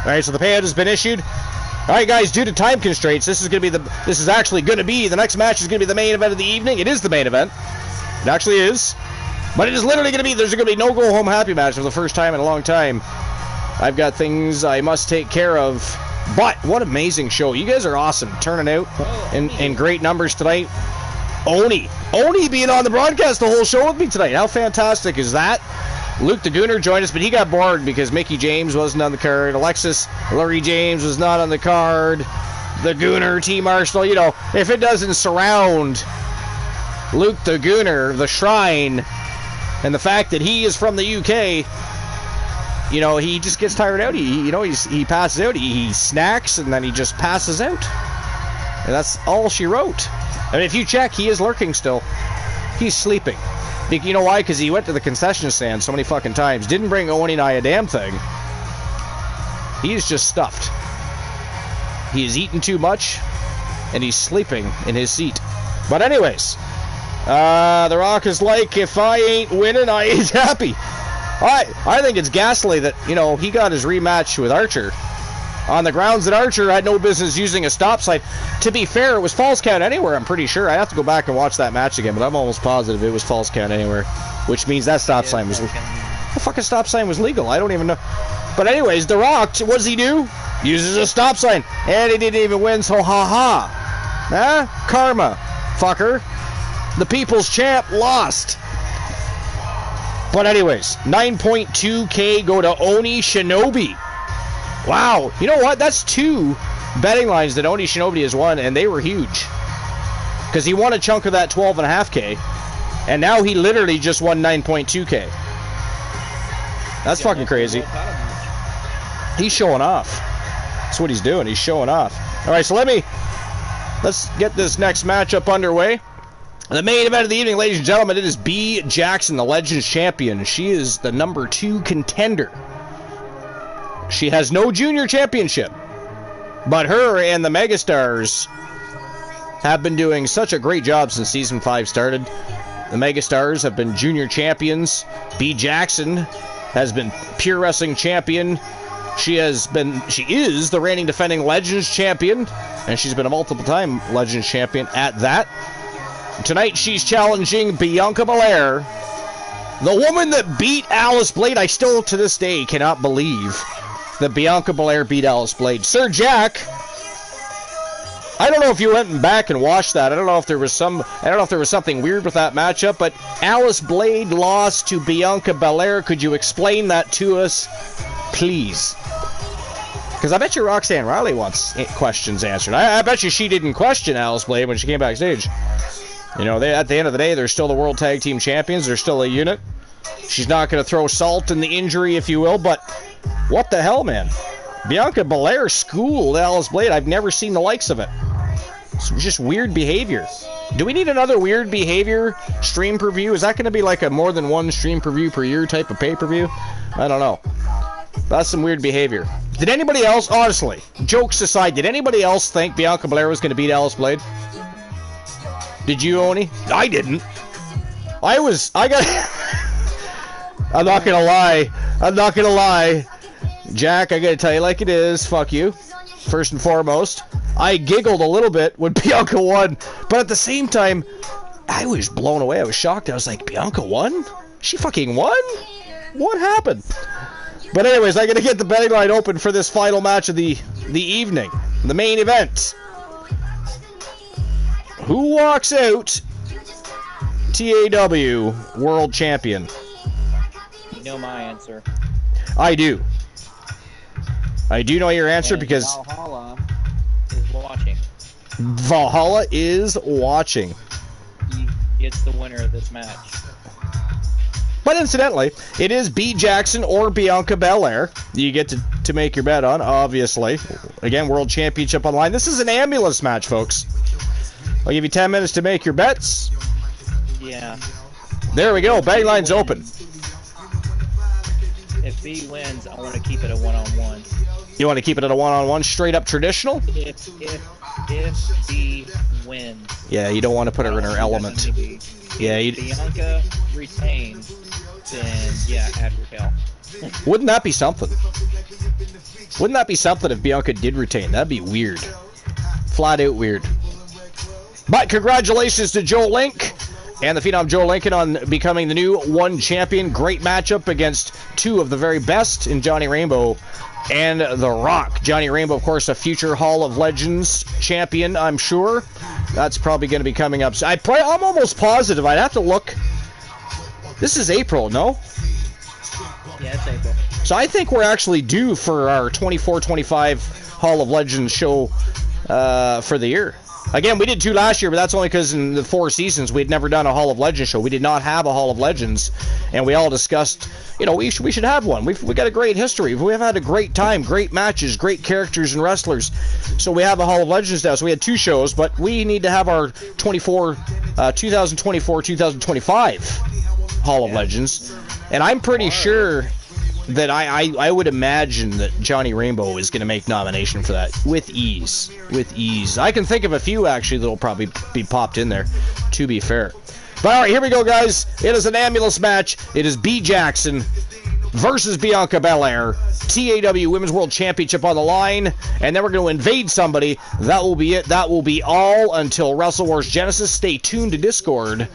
S1: All right, so the payout has been issued. All right, guys, due to time constraints, this is actually going to be, the next match is going to be the main event of the evening. It is the main event. It actually is. But it is literally going to be, there's going to be no go-home happy match for the first time in a long time. I've got things I must take care of. But what amazing show. You guys are awesome. Turning out in great numbers tonight. Oni being on the broadcast the whole show with me tonight. How fantastic is that? Luke the Gooner joined us, but he got bored because Mickey James wasn't on the card. Alexis Laurie James was not on the card. The Gooner, Team Arsenal, you know, if it doesn't surround Luke the Gooner, the Shrine, and the fact that he is from the UK, you know, he just gets tired out. He passes out. He snacks, and then he just passes out. And that's all she wrote. I mean, if you check, he is lurking still. He's sleeping. You know why? Because he went to the concession stand so many fucking times. Didn't bring Oni and I a damn thing. He's just stuffed. He has eaten too much, and he's sleeping in his seat. But anyways, The Rock is like, if I ain't winning, I ain't happy. I think it's ghastly that, you know, he got his rematch with Archer on the grounds that Archer had no business using a stop sign. To be fair, it was false count anywhere, I'm pretty sure. I have to go back and watch that match again, but I'm almost positive it was false count anywhere, which means that stop sign was... The fucking stop sign was legal. I don't even know. But anyways, The Rock, what does he do? Uses a stop sign, and he didn't even win, so ha-ha. Huh? Karma, fucker. The People's Champ lost. But anyways, 9.2K go to Oni Shinobi. Wow, you know what? That's 2 betting lines that Oni Shinobi has won, and they were huge. Because he won a chunk of that 12.5K, and now he literally just won 9.2K. That's fucking crazy. He's showing off. That's what he's doing. He's showing off. All right, so let's get this next matchup underway. The main event of the evening, ladies and gentlemen, it is B. Jackson, the Legends Champion. She is the number 2 contender. She has no junior championship, but her and the Megastars have been doing such a great job since Season 5 started. The Megastars have been junior champions. B. Jackson has been Pure Wrestling Champion. She is the reigning defending Legends Champion, and she's been a multiple-time Legends Champion at that. Tonight she's challenging Bianca Belair, the woman that beat Alice Blade. I still, to this day, cannot believe that Bianca Belair beat Alice Blade. Sir Jack, I don't know if you went back and watched that. I don't know if there was something weird with that matchup, but Alice Blade lost to Bianca Belair. Could you explain that to us, please? Because I bet you Roxanne Riley wants questions answered. I bet you she didn't question Alice Blade when she came backstage. You know, at the end of the day, they're still the World Tag Team Champions. They're still a unit. She's not going to throw salt in the injury, if you will, but what the hell, man? Bianca Belair schooled Alice Blade. I've never seen the likes of it. It's just weird behavior. Do we need another weird behavior stream per-view? Is that going to be like a more than one stream per-view per year type of pay-per-view? I don't know. That's some weird behavior. Did anybody else, honestly, jokes aside, did anybody else think Bianca Belair was going to beat Alice Blade? Did you, Oni? I didn't. I'm not gonna lie. Jack, I gotta tell you like it is. Fuck you. First and foremost. I giggled a little bit when Bianca won, but at the same time, I was blown away. I was shocked. I was like, Bianca won? She fucking won? What happened? But anyways, I'm gonna get the betting line open for this final match of the evening. The main event. Who walks out TAW World Champion?
S6: You know my answer.
S1: I do. I do know your answer,
S6: and
S1: because
S6: Valhalla is watching.
S1: Valhalla is watching.
S6: He gets the winner of this match.
S1: But incidentally, it is B. Jackson or Bianca Belair you get to make your bet on, obviously. Again, World Championship online. This is an ambulance match, folks. I'll give you 10 minutes to make your bets.
S6: Yeah.
S1: There we go. Betting line's open.
S6: If B wins, I want to keep it a one-on-one.
S1: You want to keep it at a one-on-one, straight up traditional?
S6: If B wins.
S1: Yeah, you don't want to put her in her element. Yeah,
S6: Bianca retains, then yeah, add Raquel.
S1: Wouldn't that be something? Wouldn't that be something if Bianca did retain? That'd be weird. Flat out weird. But congratulations to Joe Link and the Phenom Joe Lincoln on becoming the new One champion. Great matchup against two of the very best in Johnny Rainbow and The Rock. Johnny Rainbow, of course, a future Hall of Legends champion, I'm sure. That's probably going to be coming up. I'm almost positive. I'd have to look. This is April, no?
S6: Yeah, it's April.
S1: So I think we're actually due for our 24-25 Hall of Legends show for the year. Again, we did 2 last year, but that's only because in the 4 seasons we had never done a Hall of Legends show. We did not have a Hall of Legends, and we all discussed, we should have one. We got a great history. We've had a great time, great matches, great characters and wrestlers. So we have a Hall of Legends now. So we had 2 shows, but we need to have our 2024-2025 Hall of Legends, and I'm pretty sure that I would imagine that Johnny Rainbow is going to make nomination for that with ease. With ease. I can think of a few, actually, that will probably be popped in there, to be fair. But all right, here we go, guys. It is an ambulance match. It is B. Jackson versus Bianca Belair. TAW Women's World Championship on the line. And then we're going to invade somebody. That will be it. That will be all until Wrestle Wars Genesis. Stay tuned to Discord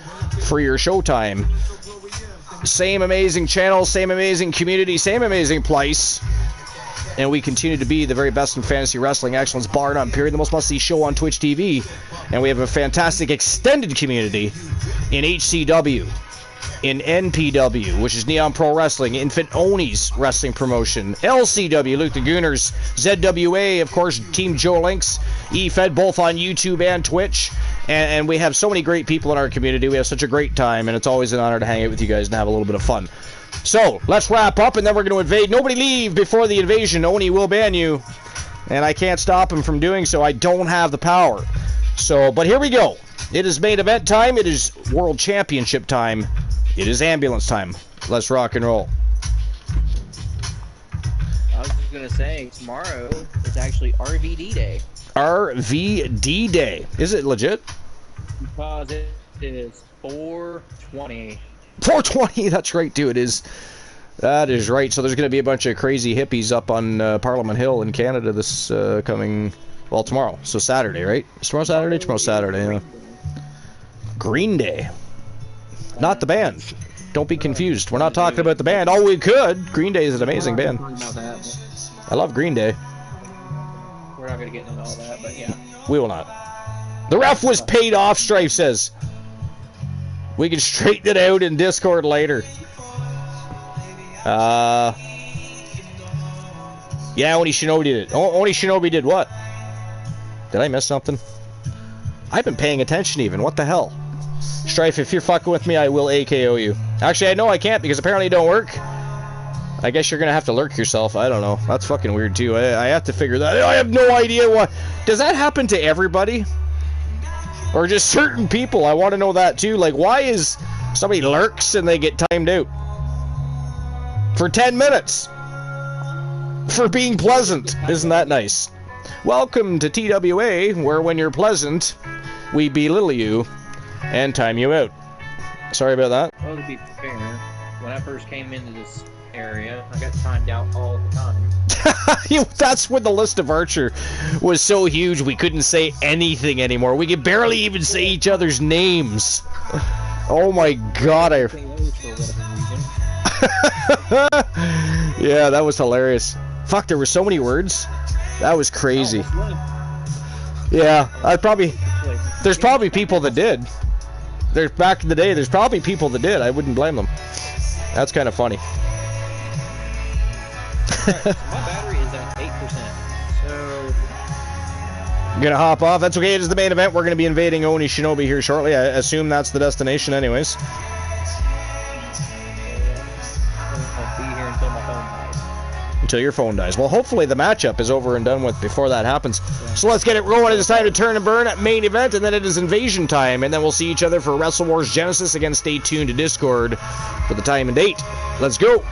S1: for your showtime. Same amazing channel, same amazing community, same amazing place. And we continue to be the very best in fantasy wrestling excellence, bar none, period. The most must-see show on Twitch TV. And we have a fantastic extended community in HCW, in NPW, which is Neon Pro Wrestling, Infant Oni's wrestling promotion, LCW, Luke the Gooners, ZWA, of course, Team Joe Links, E-Fed, both on YouTube and Twitch. And we have so many great people in our community. We have such a great time, and it's always an honor to hang out with you guys and have a little bit of fun. So, let's wrap up, and then we're going to invade. Nobody leave before the invasion. Oni will ban you, and I can't stop him from doing so. I don't have the power. So, but here we go. It is main event time. It is World Championship time. It is ambulance time. Let's rock and roll.
S6: I was just going to say, tomorrow is actually RVD Day.
S1: RVD Day. Is it legit?
S6: Because it is 420.
S1: 420, that's right, too. It is. That is right. So there's going to be a bunch of crazy hippies up on Parliament Hill in Canada this coming, well, tomorrow. So Saturday, right? Is tomorrow Saturday? Tomorrow's Saturday, yeah. Green Day. Not the band. Don't be confused. We're not talking about the band. Oh, we could. Green Day is an amazing band. I love Green Day.
S6: We're not going to get into all that, but yeah.
S1: We will not. The ref was paid off, Strife says. We can straighten it out in Discord later. Yeah, Oni Shinobi did it. Oni Shinobi did what? Did I miss something? I've been paying attention even. What the hell? Strife, if you're fucking with me, I will AKO you. Actually, I know I can't because apparently it don't work. I guess you're gonna have to lurk yourself. I don't know. That's fucking weird too. I have to figure that. I have no idea why. Does that happen to everybody, or just certain people? I want to know that too. Like, why is somebody lurks and they get timed out for 10 minutes for being pleasant? Isn't that nice? Welcome to TWA, where when you're pleasant, we belittle you and time you out. Sorry about that.
S6: Well, to be fair, when I first came into this area, I got timed out all the time.
S1: That's when the list of Archer was so huge we couldn't say anything anymore. We could barely even say each other's names. Oh my god, yeah, that was hilarious. Fuck, there were so many words. That was crazy. Yeah, there's probably people that did. There's back in the day, there's probably people that did. I wouldn't blame them. That's kind of funny.
S6: Right, my battery is at 8%, so...
S1: I'm gonna hop off. That's okay, it is the main event. We're gonna be invading Oni Shinobi here shortly. I assume that's the destination anyways.
S6: I'll be here until my phone dies.
S1: Until your phone dies. Well, hopefully the matchup is over and done with before that happens. So let's get it rolling. It is time to turn and burn at main event, and then it is invasion time, and then we'll see each other for Wrestle Wars Genesis. Again, stay tuned to Discord for the time and date. Let's go.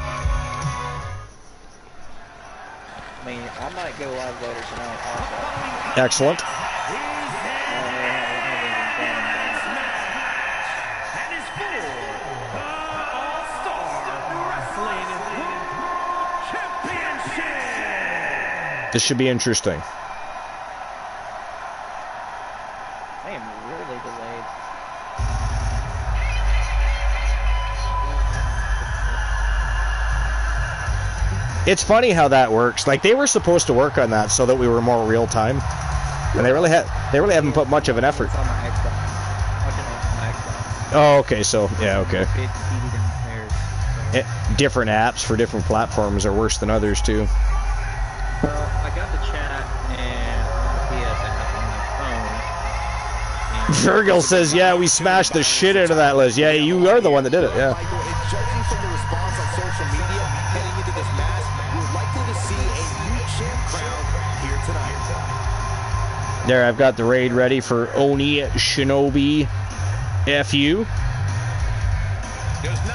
S6: I mean, I might go live later tonight also.
S1: Excellent. This should be interesting.
S6: I am really delayed.
S1: It's funny how that works. Like, they were supposed to work on that so that we were more real time, and they really haven't put much of an effort.
S6: It's on my Xbox. Watching it on my Xbox.
S1: Oh, okay. So yeah, okay.
S6: Big TV downstairs. So.
S1: Different apps for different platforms are worse than others too.
S6: Well, I got the chat and the PS app on my phone.
S1: Virgil says, "Yeah, we smashed the shit out of that list." Yeah, you are the one that did it. Yeah.
S7: Judging from the response on social media heading into this match, we're likely to see a new champ crown here tonight.
S1: There, I've got the raid ready for Oni Shinobi FU.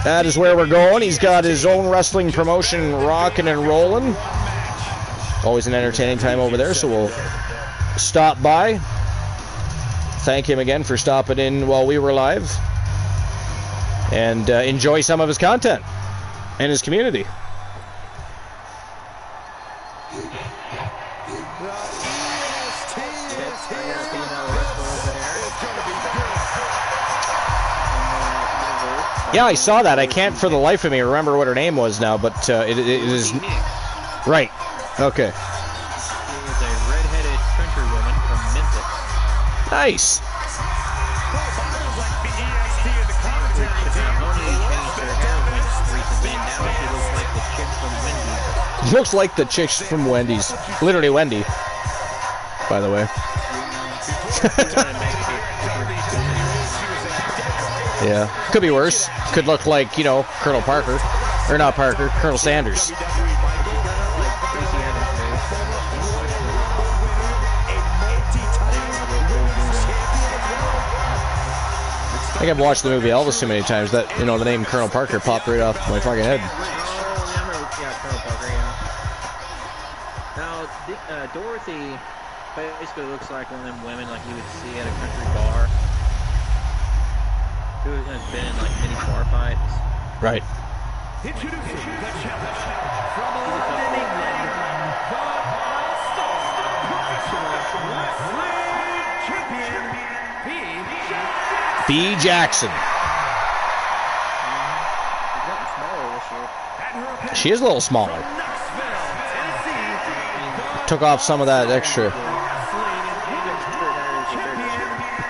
S1: That is where we're going. He's got his own wrestling promotion rocking and rolling. Always an entertaining time over there, so we'll stop by. Thank him again for stopping in while we were live. And enjoy some of his content and his community. Yeah, I saw that. I can't for the life of me remember what her name was now, but it is... Right. Okay.
S6: She is a redheaded country woman from Memphis.
S1: Nice. Looks like the chicks from Wendy's. Literally Wendy, by the way. Yeah. Could be worse. Could look like, you know, Colonel Parker. Or not Parker, Colonel Sanders. I think I've watched the movie Elvis too many times that, you know, the name Colonel Parker popped right off my fucking head.
S6: Now, Dorothy basically looks like one of them women like you would see at a country bar. Who has been in like many bar fights.
S1: Right.
S4: Introducing the challenge from London, England, the wrestling champion,
S1: B. Jackson.
S6: She's gotten smaller this year.
S1: She is a little smaller. Took off some of that extra.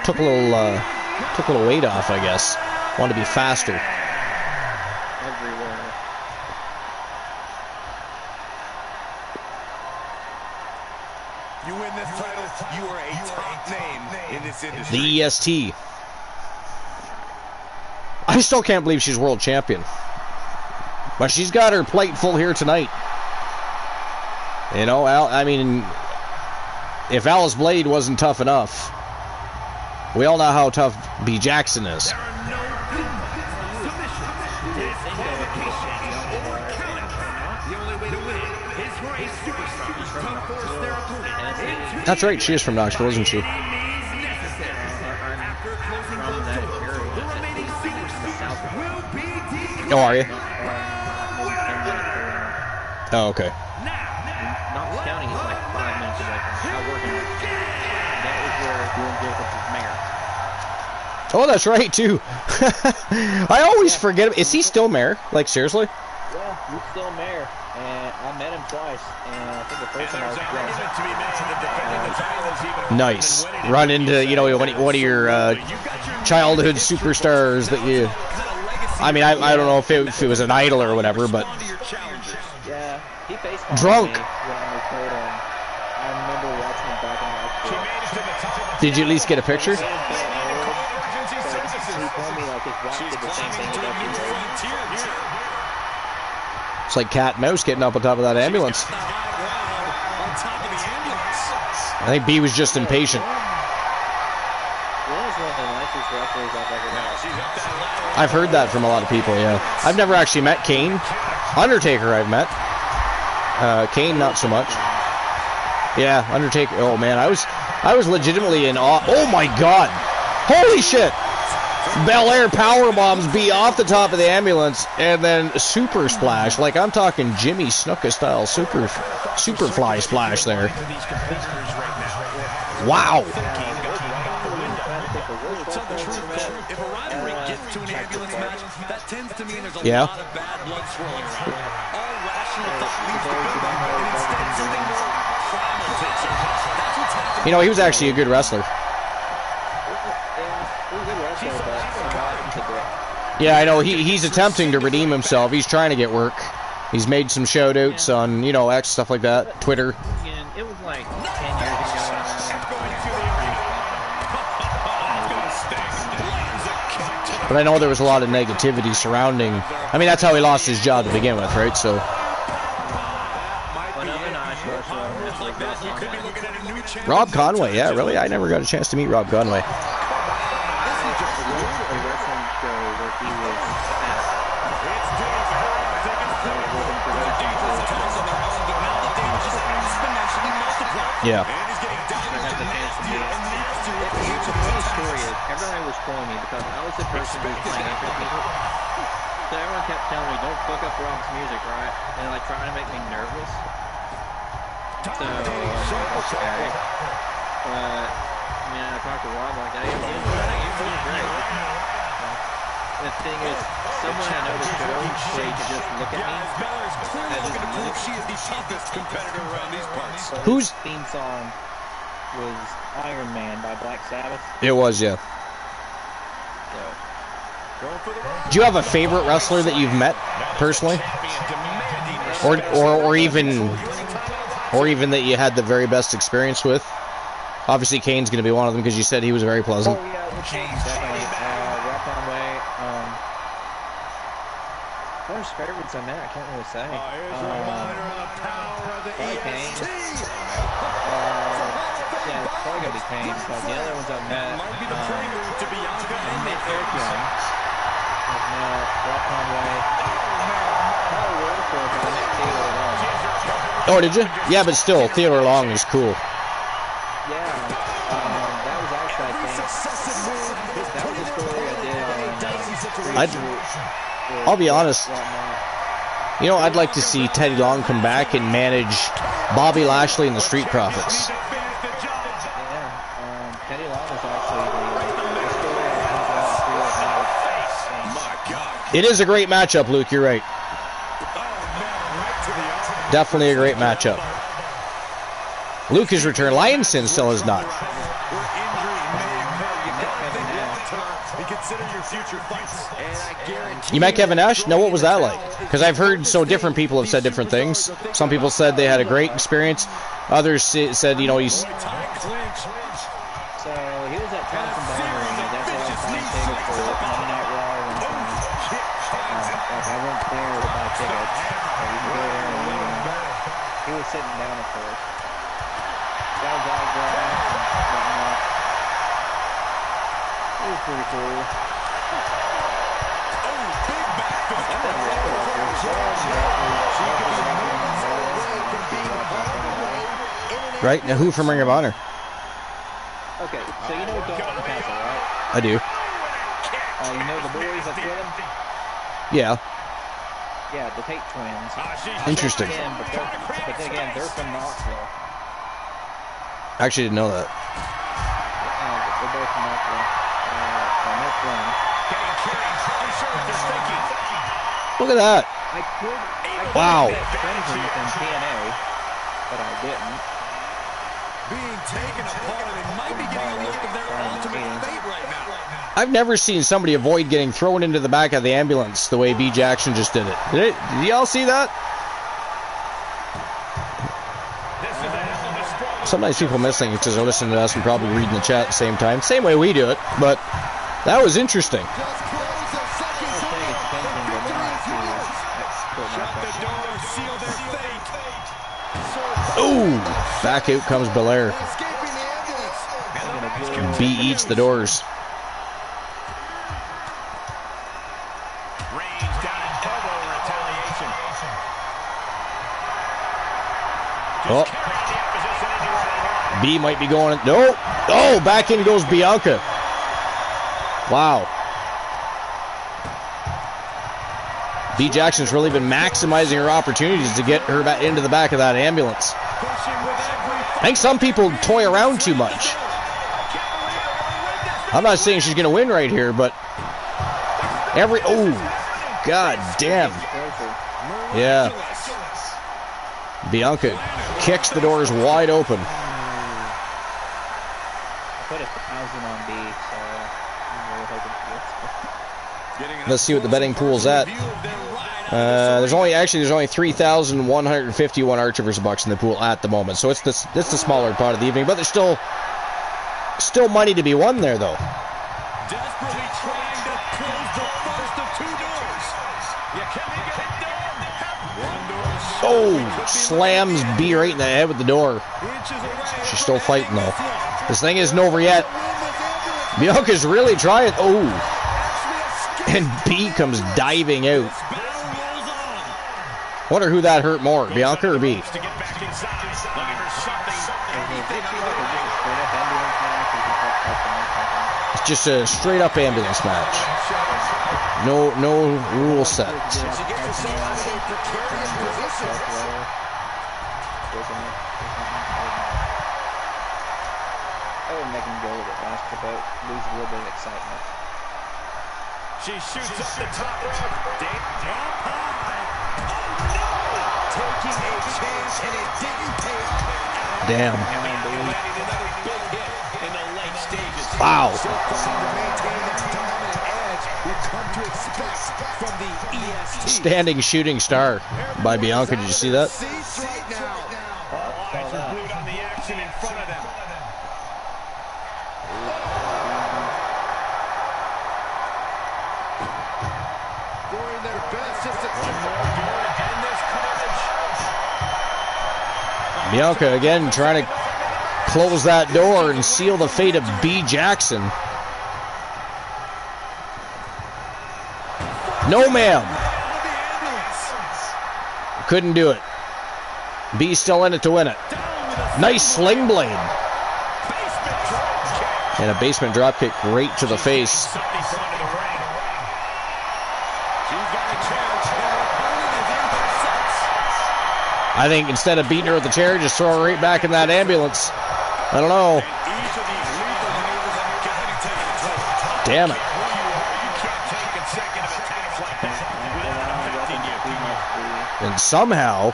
S1: Took a little weight off, I guess. Wanted to be faster.
S6: Everywhere.
S7: You win this title, you are a top name in this industry.
S1: The EST. I still can't believe she's world champion. But she's got her plate full here tonight. You know, I mean, if Alice Blade wasn't tough enough, we all know how tough B. Jackson is. That's right, she is from Knoxville, isn't she? Oh, are you? Oh, okay.
S6: Knox County is like 5 minutes away from us. I work in that is where Glenn Jacobs is mayor.
S1: Oh, that's right, too. I always forget him. Is he still mayor? Like, seriously?
S6: Yeah, he's still mayor. And I met him twice. And I think the first time I was drunk.
S1: Nice. Run into, you know, one of your childhood superstars that you... I mean, I don't know if it was an idol or whatever, but...
S6: Yeah, he faced
S1: drunk.
S6: me when I played him. I remember watching him back in high school.
S1: Did you at least get a picture?
S6: He told me like his wife did the same thing with every.
S1: It's like cat and mouse getting up on top of that ambulance. I think B was just impatient. I've heard that from a lot of people, yeah. I've never actually met Kane. Undertaker I've met. Kane not so much. Yeah, Undertaker. Oh man, I was legitimately in awe. Oh my god. Holy shit. Belair power bombs B off the top of the ambulance, and then super splash. Like, I'm talking Jimmy Snuka style super fly splash there. Wow.
S4: If a rivalry gets to an ambulance match, that tends to mean there's a
S1: Yeah.
S4: lot of bad blood swirling around. All rational thought leaves the building, and instead something more primal takes over. That's what's happening.
S1: You know, he was actually a good wrestler. Yeah, I know. He's attempting to redeem himself. He's trying to get work. He's made some shout outs on, you know, X, stuff like that, Twitter.
S6: It was like 10 years ago.
S1: But I know there was a lot of negativity surrounding. I mean, that's how he lost his job to begin with, right? So. Rob Conway, yeah, really? I never got a chance to meet Rob Conway. Yeah.
S6: Everyone was calling me because I was the person who was playing entrance music. So everyone kept telling me, don't fuck up Rob's music, right? And like trying to make me nervous. So, okay. But, I mean, I talked to Rob like, hey, you're doing great. The thing is, someone I know the show, they just look at me.
S4: She is the toughest competitor around these parts.
S1: Whose
S6: theme song was Iron Man by Black Sabbath?
S1: It was, yeah. Do you have a favorite wrestler that you've met personally, or even that you had the very best experience with? Obviously, Kane's going to be one of them because you said he was very pleasant.
S6: Oh yeah, Kane definitely. Rob Conway. There's favorites on that. I can't really say. Probably Kane. Yeah, it's probably gonna be Kane. But the other ones I've met. I met Eric Young. I've met Rob Conway. I met Theodore Long.
S1: Oh, did you? Yeah, but still, Theodore Long is cool.
S6: Yeah, that was actually, I think, that was a story I did on
S1: I'll be honest. You know, I'd like to see Teddy Long come back and manage Bobby Lashley and the Street Profits.
S6: Yeah, Teddy Long was actually
S1: It is a great matchup, Luke. You're right. Definitely a great matchup. Luke has returned. Lionson still has not. You met Kevin Nash? No, what was that like? Because I've heard so different people have said different things. Some people said they had a great experience. Others said, you know, he's...
S6: So he was at Townsend Boundary, and that's what I was trying to take for Monday Night Raw. I went there to buy tickets. So we could go there and meet him. He was sitting down at first. Got his autograph and whatnot. It was pretty cool.
S1: Right? Now, who from Ring of Honor?
S6: Okay, so you know Dalton Castle, right?
S1: I do.
S6: You know the boys that's with him?
S1: Yeah.
S6: Yeah, the Tate twins.
S1: Interesting.
S6: But then again, they're from Knoxville.
S1: Actually didn't know that.
S6: They're both from Knoxville. And they're friends.
S1: Look at that.
S6: I could
S1: Wow.
S6: get friends with them TNA, but I didn't.
S4: Being taken apart, they might be getting a look of their ultimate fate right now.
S1: I've never seen somebody avoid getting thrown into the back of the ambulance the way B. Jackson just did it. Did y'all see that? Sometimes people missing it because they're listening to us and probably reading the chat at the same time. Same way we do it, but that was interesting. Ooh! Back out comes Belair. B eats the doors. Oh. B might be going. No. Oh, back in goes Bianca. Wow. B. Jackson's really been maximizing her opportunities to get her back into the back of that ambulance. I think some people toy around too much. I'm not saying she's going to win right here, but oh, god damn. Yeah. Bianca kicks the doors wide open.
S6: I put 1,000 on B, so I'm really hoping for this.
S1: Let's see what the betting pool's at. There's only 3,151 Archivers bucks in the pool at the moment, so it's the smaller part of the evening, but there's still money to be won there, though.
S4: Desperately trying to close the first of two doors. Can he get it done? One door.
S1: Oh, slams B right in the head with the door. She's still fighting, though. This thing isn't over yet. Bianca's really trying. Oh, and B comes diving out. Wonder who that hurt more, Bianca or B? It's just a straight up ambulance match. No rule set.
S6: Lose a little bit of excitement.
S4: She shoots up the top rope. Drop high. Oh, no! Taking a chance, and it didn't pay off.
S1: Damn.
S4: Landing another big hit in the late stages.
S1: Wow.
S4: To maintain that dominant edge we've come to expect from the EST.
S1: Standing shooting star by Bianca. Did you see that?
S4: Seats right now. All eyes are glued on the action in front of them.
S1: Bianca again trying to close that door and seal the fate of B. Jackson. No, ma'am. Couldn't do it. B still in it to win it. Nice sling blade. And a basement drop kick right to the face. I think instead of beating her with the chair, just throw her right back in that ambulance. I don't know. Damn it. And somehow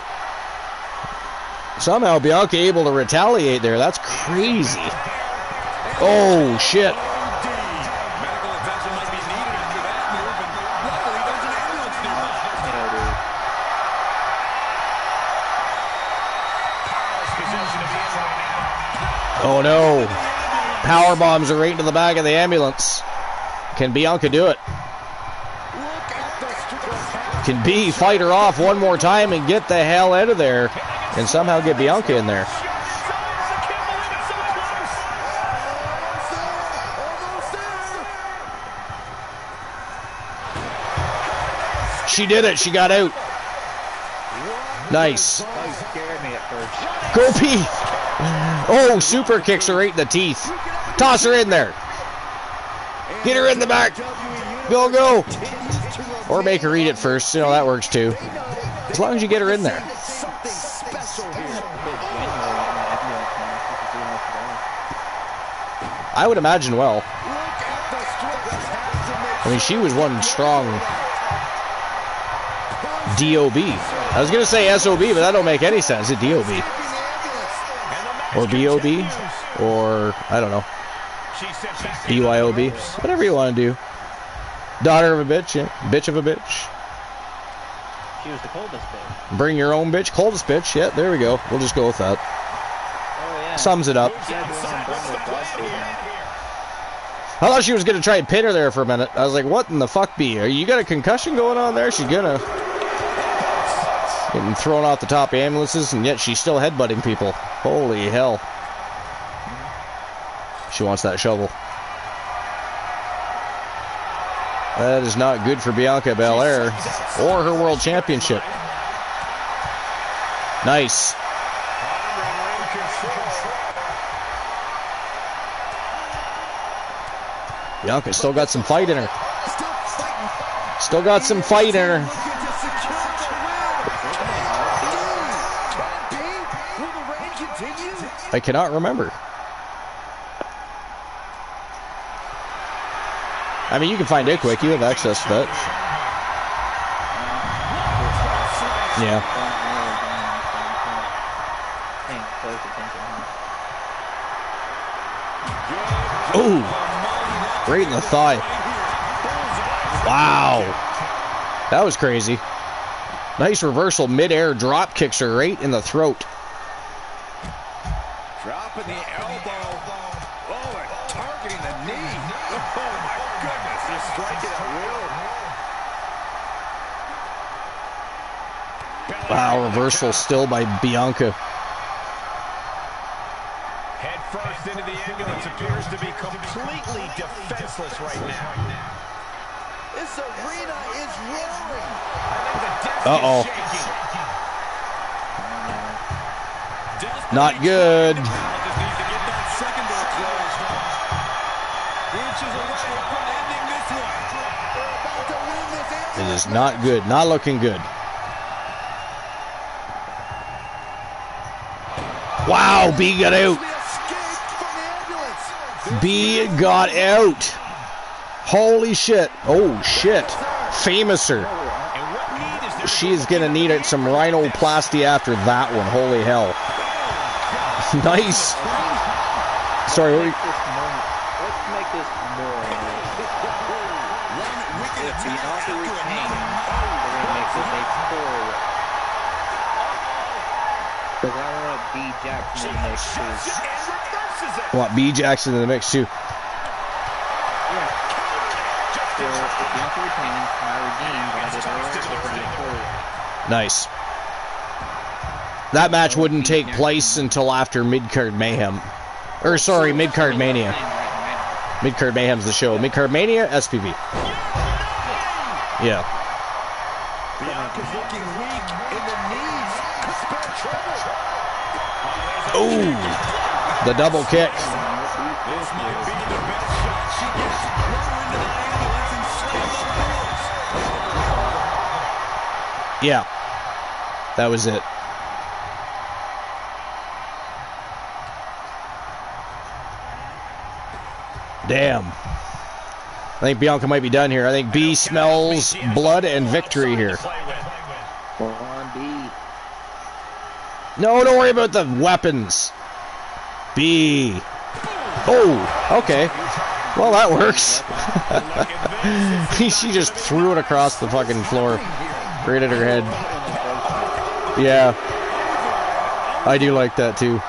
S1: Bianca able to retaliate there. That's crazy. Oh, shit. Oh no. Power bombs are right into the back of the ambulance. Can Bianca do it? Can B fight her off one more time and get the hell out of there and somehow get Bianca in there? She did it. She got out. Nice. Go B. Oh, super kicks her right in the teeth. Toss her in there. Get her in the back. Go, go. Or make her eat it first. You know, that works too. As long as you get her in there. I would imagine well. I mean, she was one strong DOB. I was going to say SOB, but that don't make any sense. It's DOB. Or BOB, or, I don't know, BYOB, whatever you want to do. Daughter of a bitch, yeah. Bitch of a bitch.
S6: She was the coldest bitch.
S1: Bring your own bitch, coldest bitch, yeah, there we go. We'll just go with that.
S6: Oh, yeah.
S1: Sums it up. I thought she was going to try and pin her there for a minute. I was like, what in the fuck, B? Are you got a concussion going on there? She's gonna getting thrown off the top ambulances, and yet she's still headbutting people. Holy hell. She wants that shovel. That is not good for Bianca Belair or her world championship. Nice. Bianca still got some fight in her. Still got some fight in her. I cannot remember. I mean, you can find it quick. You have access to that. Yeah. Ooh! Right in the thigh. Wow. That was crazy. Nice reversal. Mid-air drop kicks her right in the throat.
S7: Dropping the elbow. Oh, and targeting the knee. Oh, my goodness. They're striking at will.
S1: Wow, reversal still by Bianca.
S7: Head first into the ambulance, appears to be completely defenseless right now. This arena is roaring.
S1: Uh-oh. Not good. It is not good. Not looking good. Wow, B got out. B got out. Holy shit. Oh, shit. Famouser. She's going to need some rhinoplasty after that one. Holy hell. Nice. Sorry.
S6: Let's make this more. If Bianca retains, we're going to make this a 4-way. Because I want B. Jackson in the mix too.
S1: I want B. Jackson in the mix too.
S6: Yeah. So if Bianca retains, I redeem, but I did earlier.
S1: Nice. That match wouldn't take place until after Mid-Card Mayhem. Or, sorry, Mid-Card Mania. Mid-Card Mayhem's the show. Mid-Card Mania, SPV. Yeah.
S7: Bianca's looking weak in the knees.
S1: Ooh. The double kick.
S7: This might be the best shot she gets. Run her into the ambulance and slam the doors.
S1: Yeah. That was it. Damn. I think Bianca might be done here. I think B smells blood and victory here.
S6: On B.
S1: No, don't worry about the weapons. B. Oh, okay. Well, that works. She just threw it across the fucking floor. Right at her head. Yeah. I do like that too.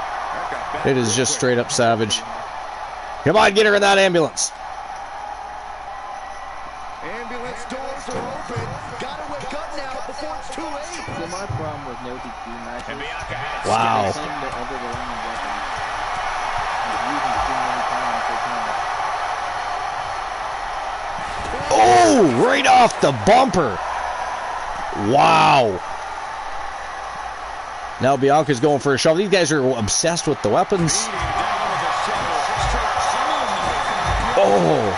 S1: It is just straight up savage. Come on, get her in that ambulance.
S7: Ambulance doors are open. Gotta wake up now before it's too late.
S6: See, my problem with no DQ matches.
S1: Wow.
S6: Some that overwhelming weapons. Using too many times per time.
S1: Oh, right off the bumper. Wow. Now Bianca's going for a shove. These guys are obsessed with the weapons. Oh.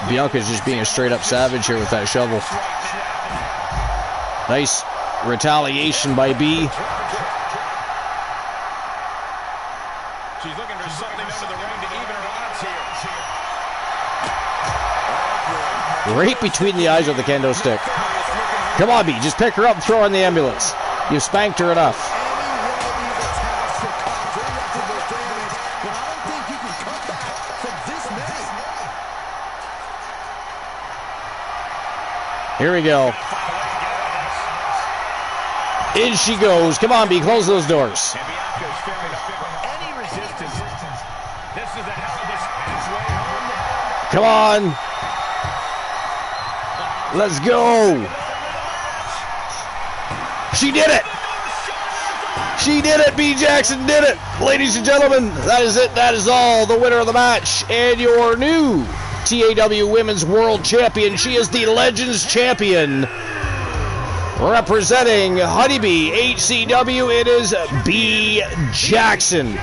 S1: Bianca's just being a straight up savage here with that shovel. Nice retaliation by B.
S7: She's looking for something under the ring to even her odds here.
S1: Right between the eyes with the kendo stick. Come on, B. Just pick her up and throw her in the ambulance. You've spanked her enough. Here we go. In she goes. Come on, B. Close those doors. Come on. Let's go. She did it. She did it. B. Jackson did it. Ladies and gentlemen, that is it. That is all. The winner of the match and your new TAW Women's World Champion. She is the Legends Champion. Representing Honeybee HCW, it is B. Jackson.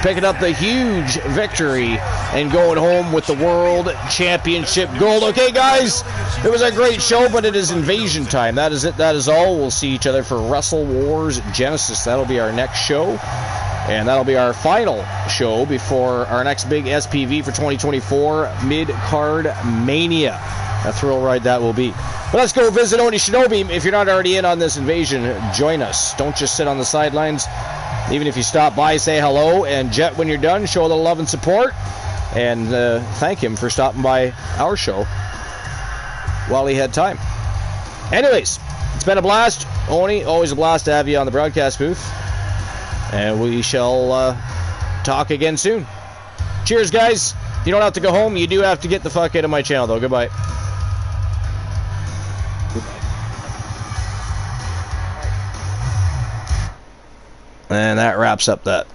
S1: Picking up the huge victory and going home with the World Championship gold. Okay, guys, it was a great show, but it is invasion time. That is it. That is all. We'll see each other for Wrestle Wars Genesis. That'll be our next show, and that'll be our final show before our next big SPV for 2024, Mid-Card Mania. A thrill ride that will be. But let's go visit Oni Shinobi. If you're not already in on this invasion, join us. Don't just sit on the sidelines. Even if you stop by, say hello, and Jet, when you're done, show a little love and support, and thank him for stopping by our show while he had time. Anyways, it's been a blast. Oni, always a blast to have you on the broadcast booth, and we shall talk again soon. Cheers, guys. You don't have to go home. You do have to get the fuck out of my channel, though. Goodbye. And that wraps up that.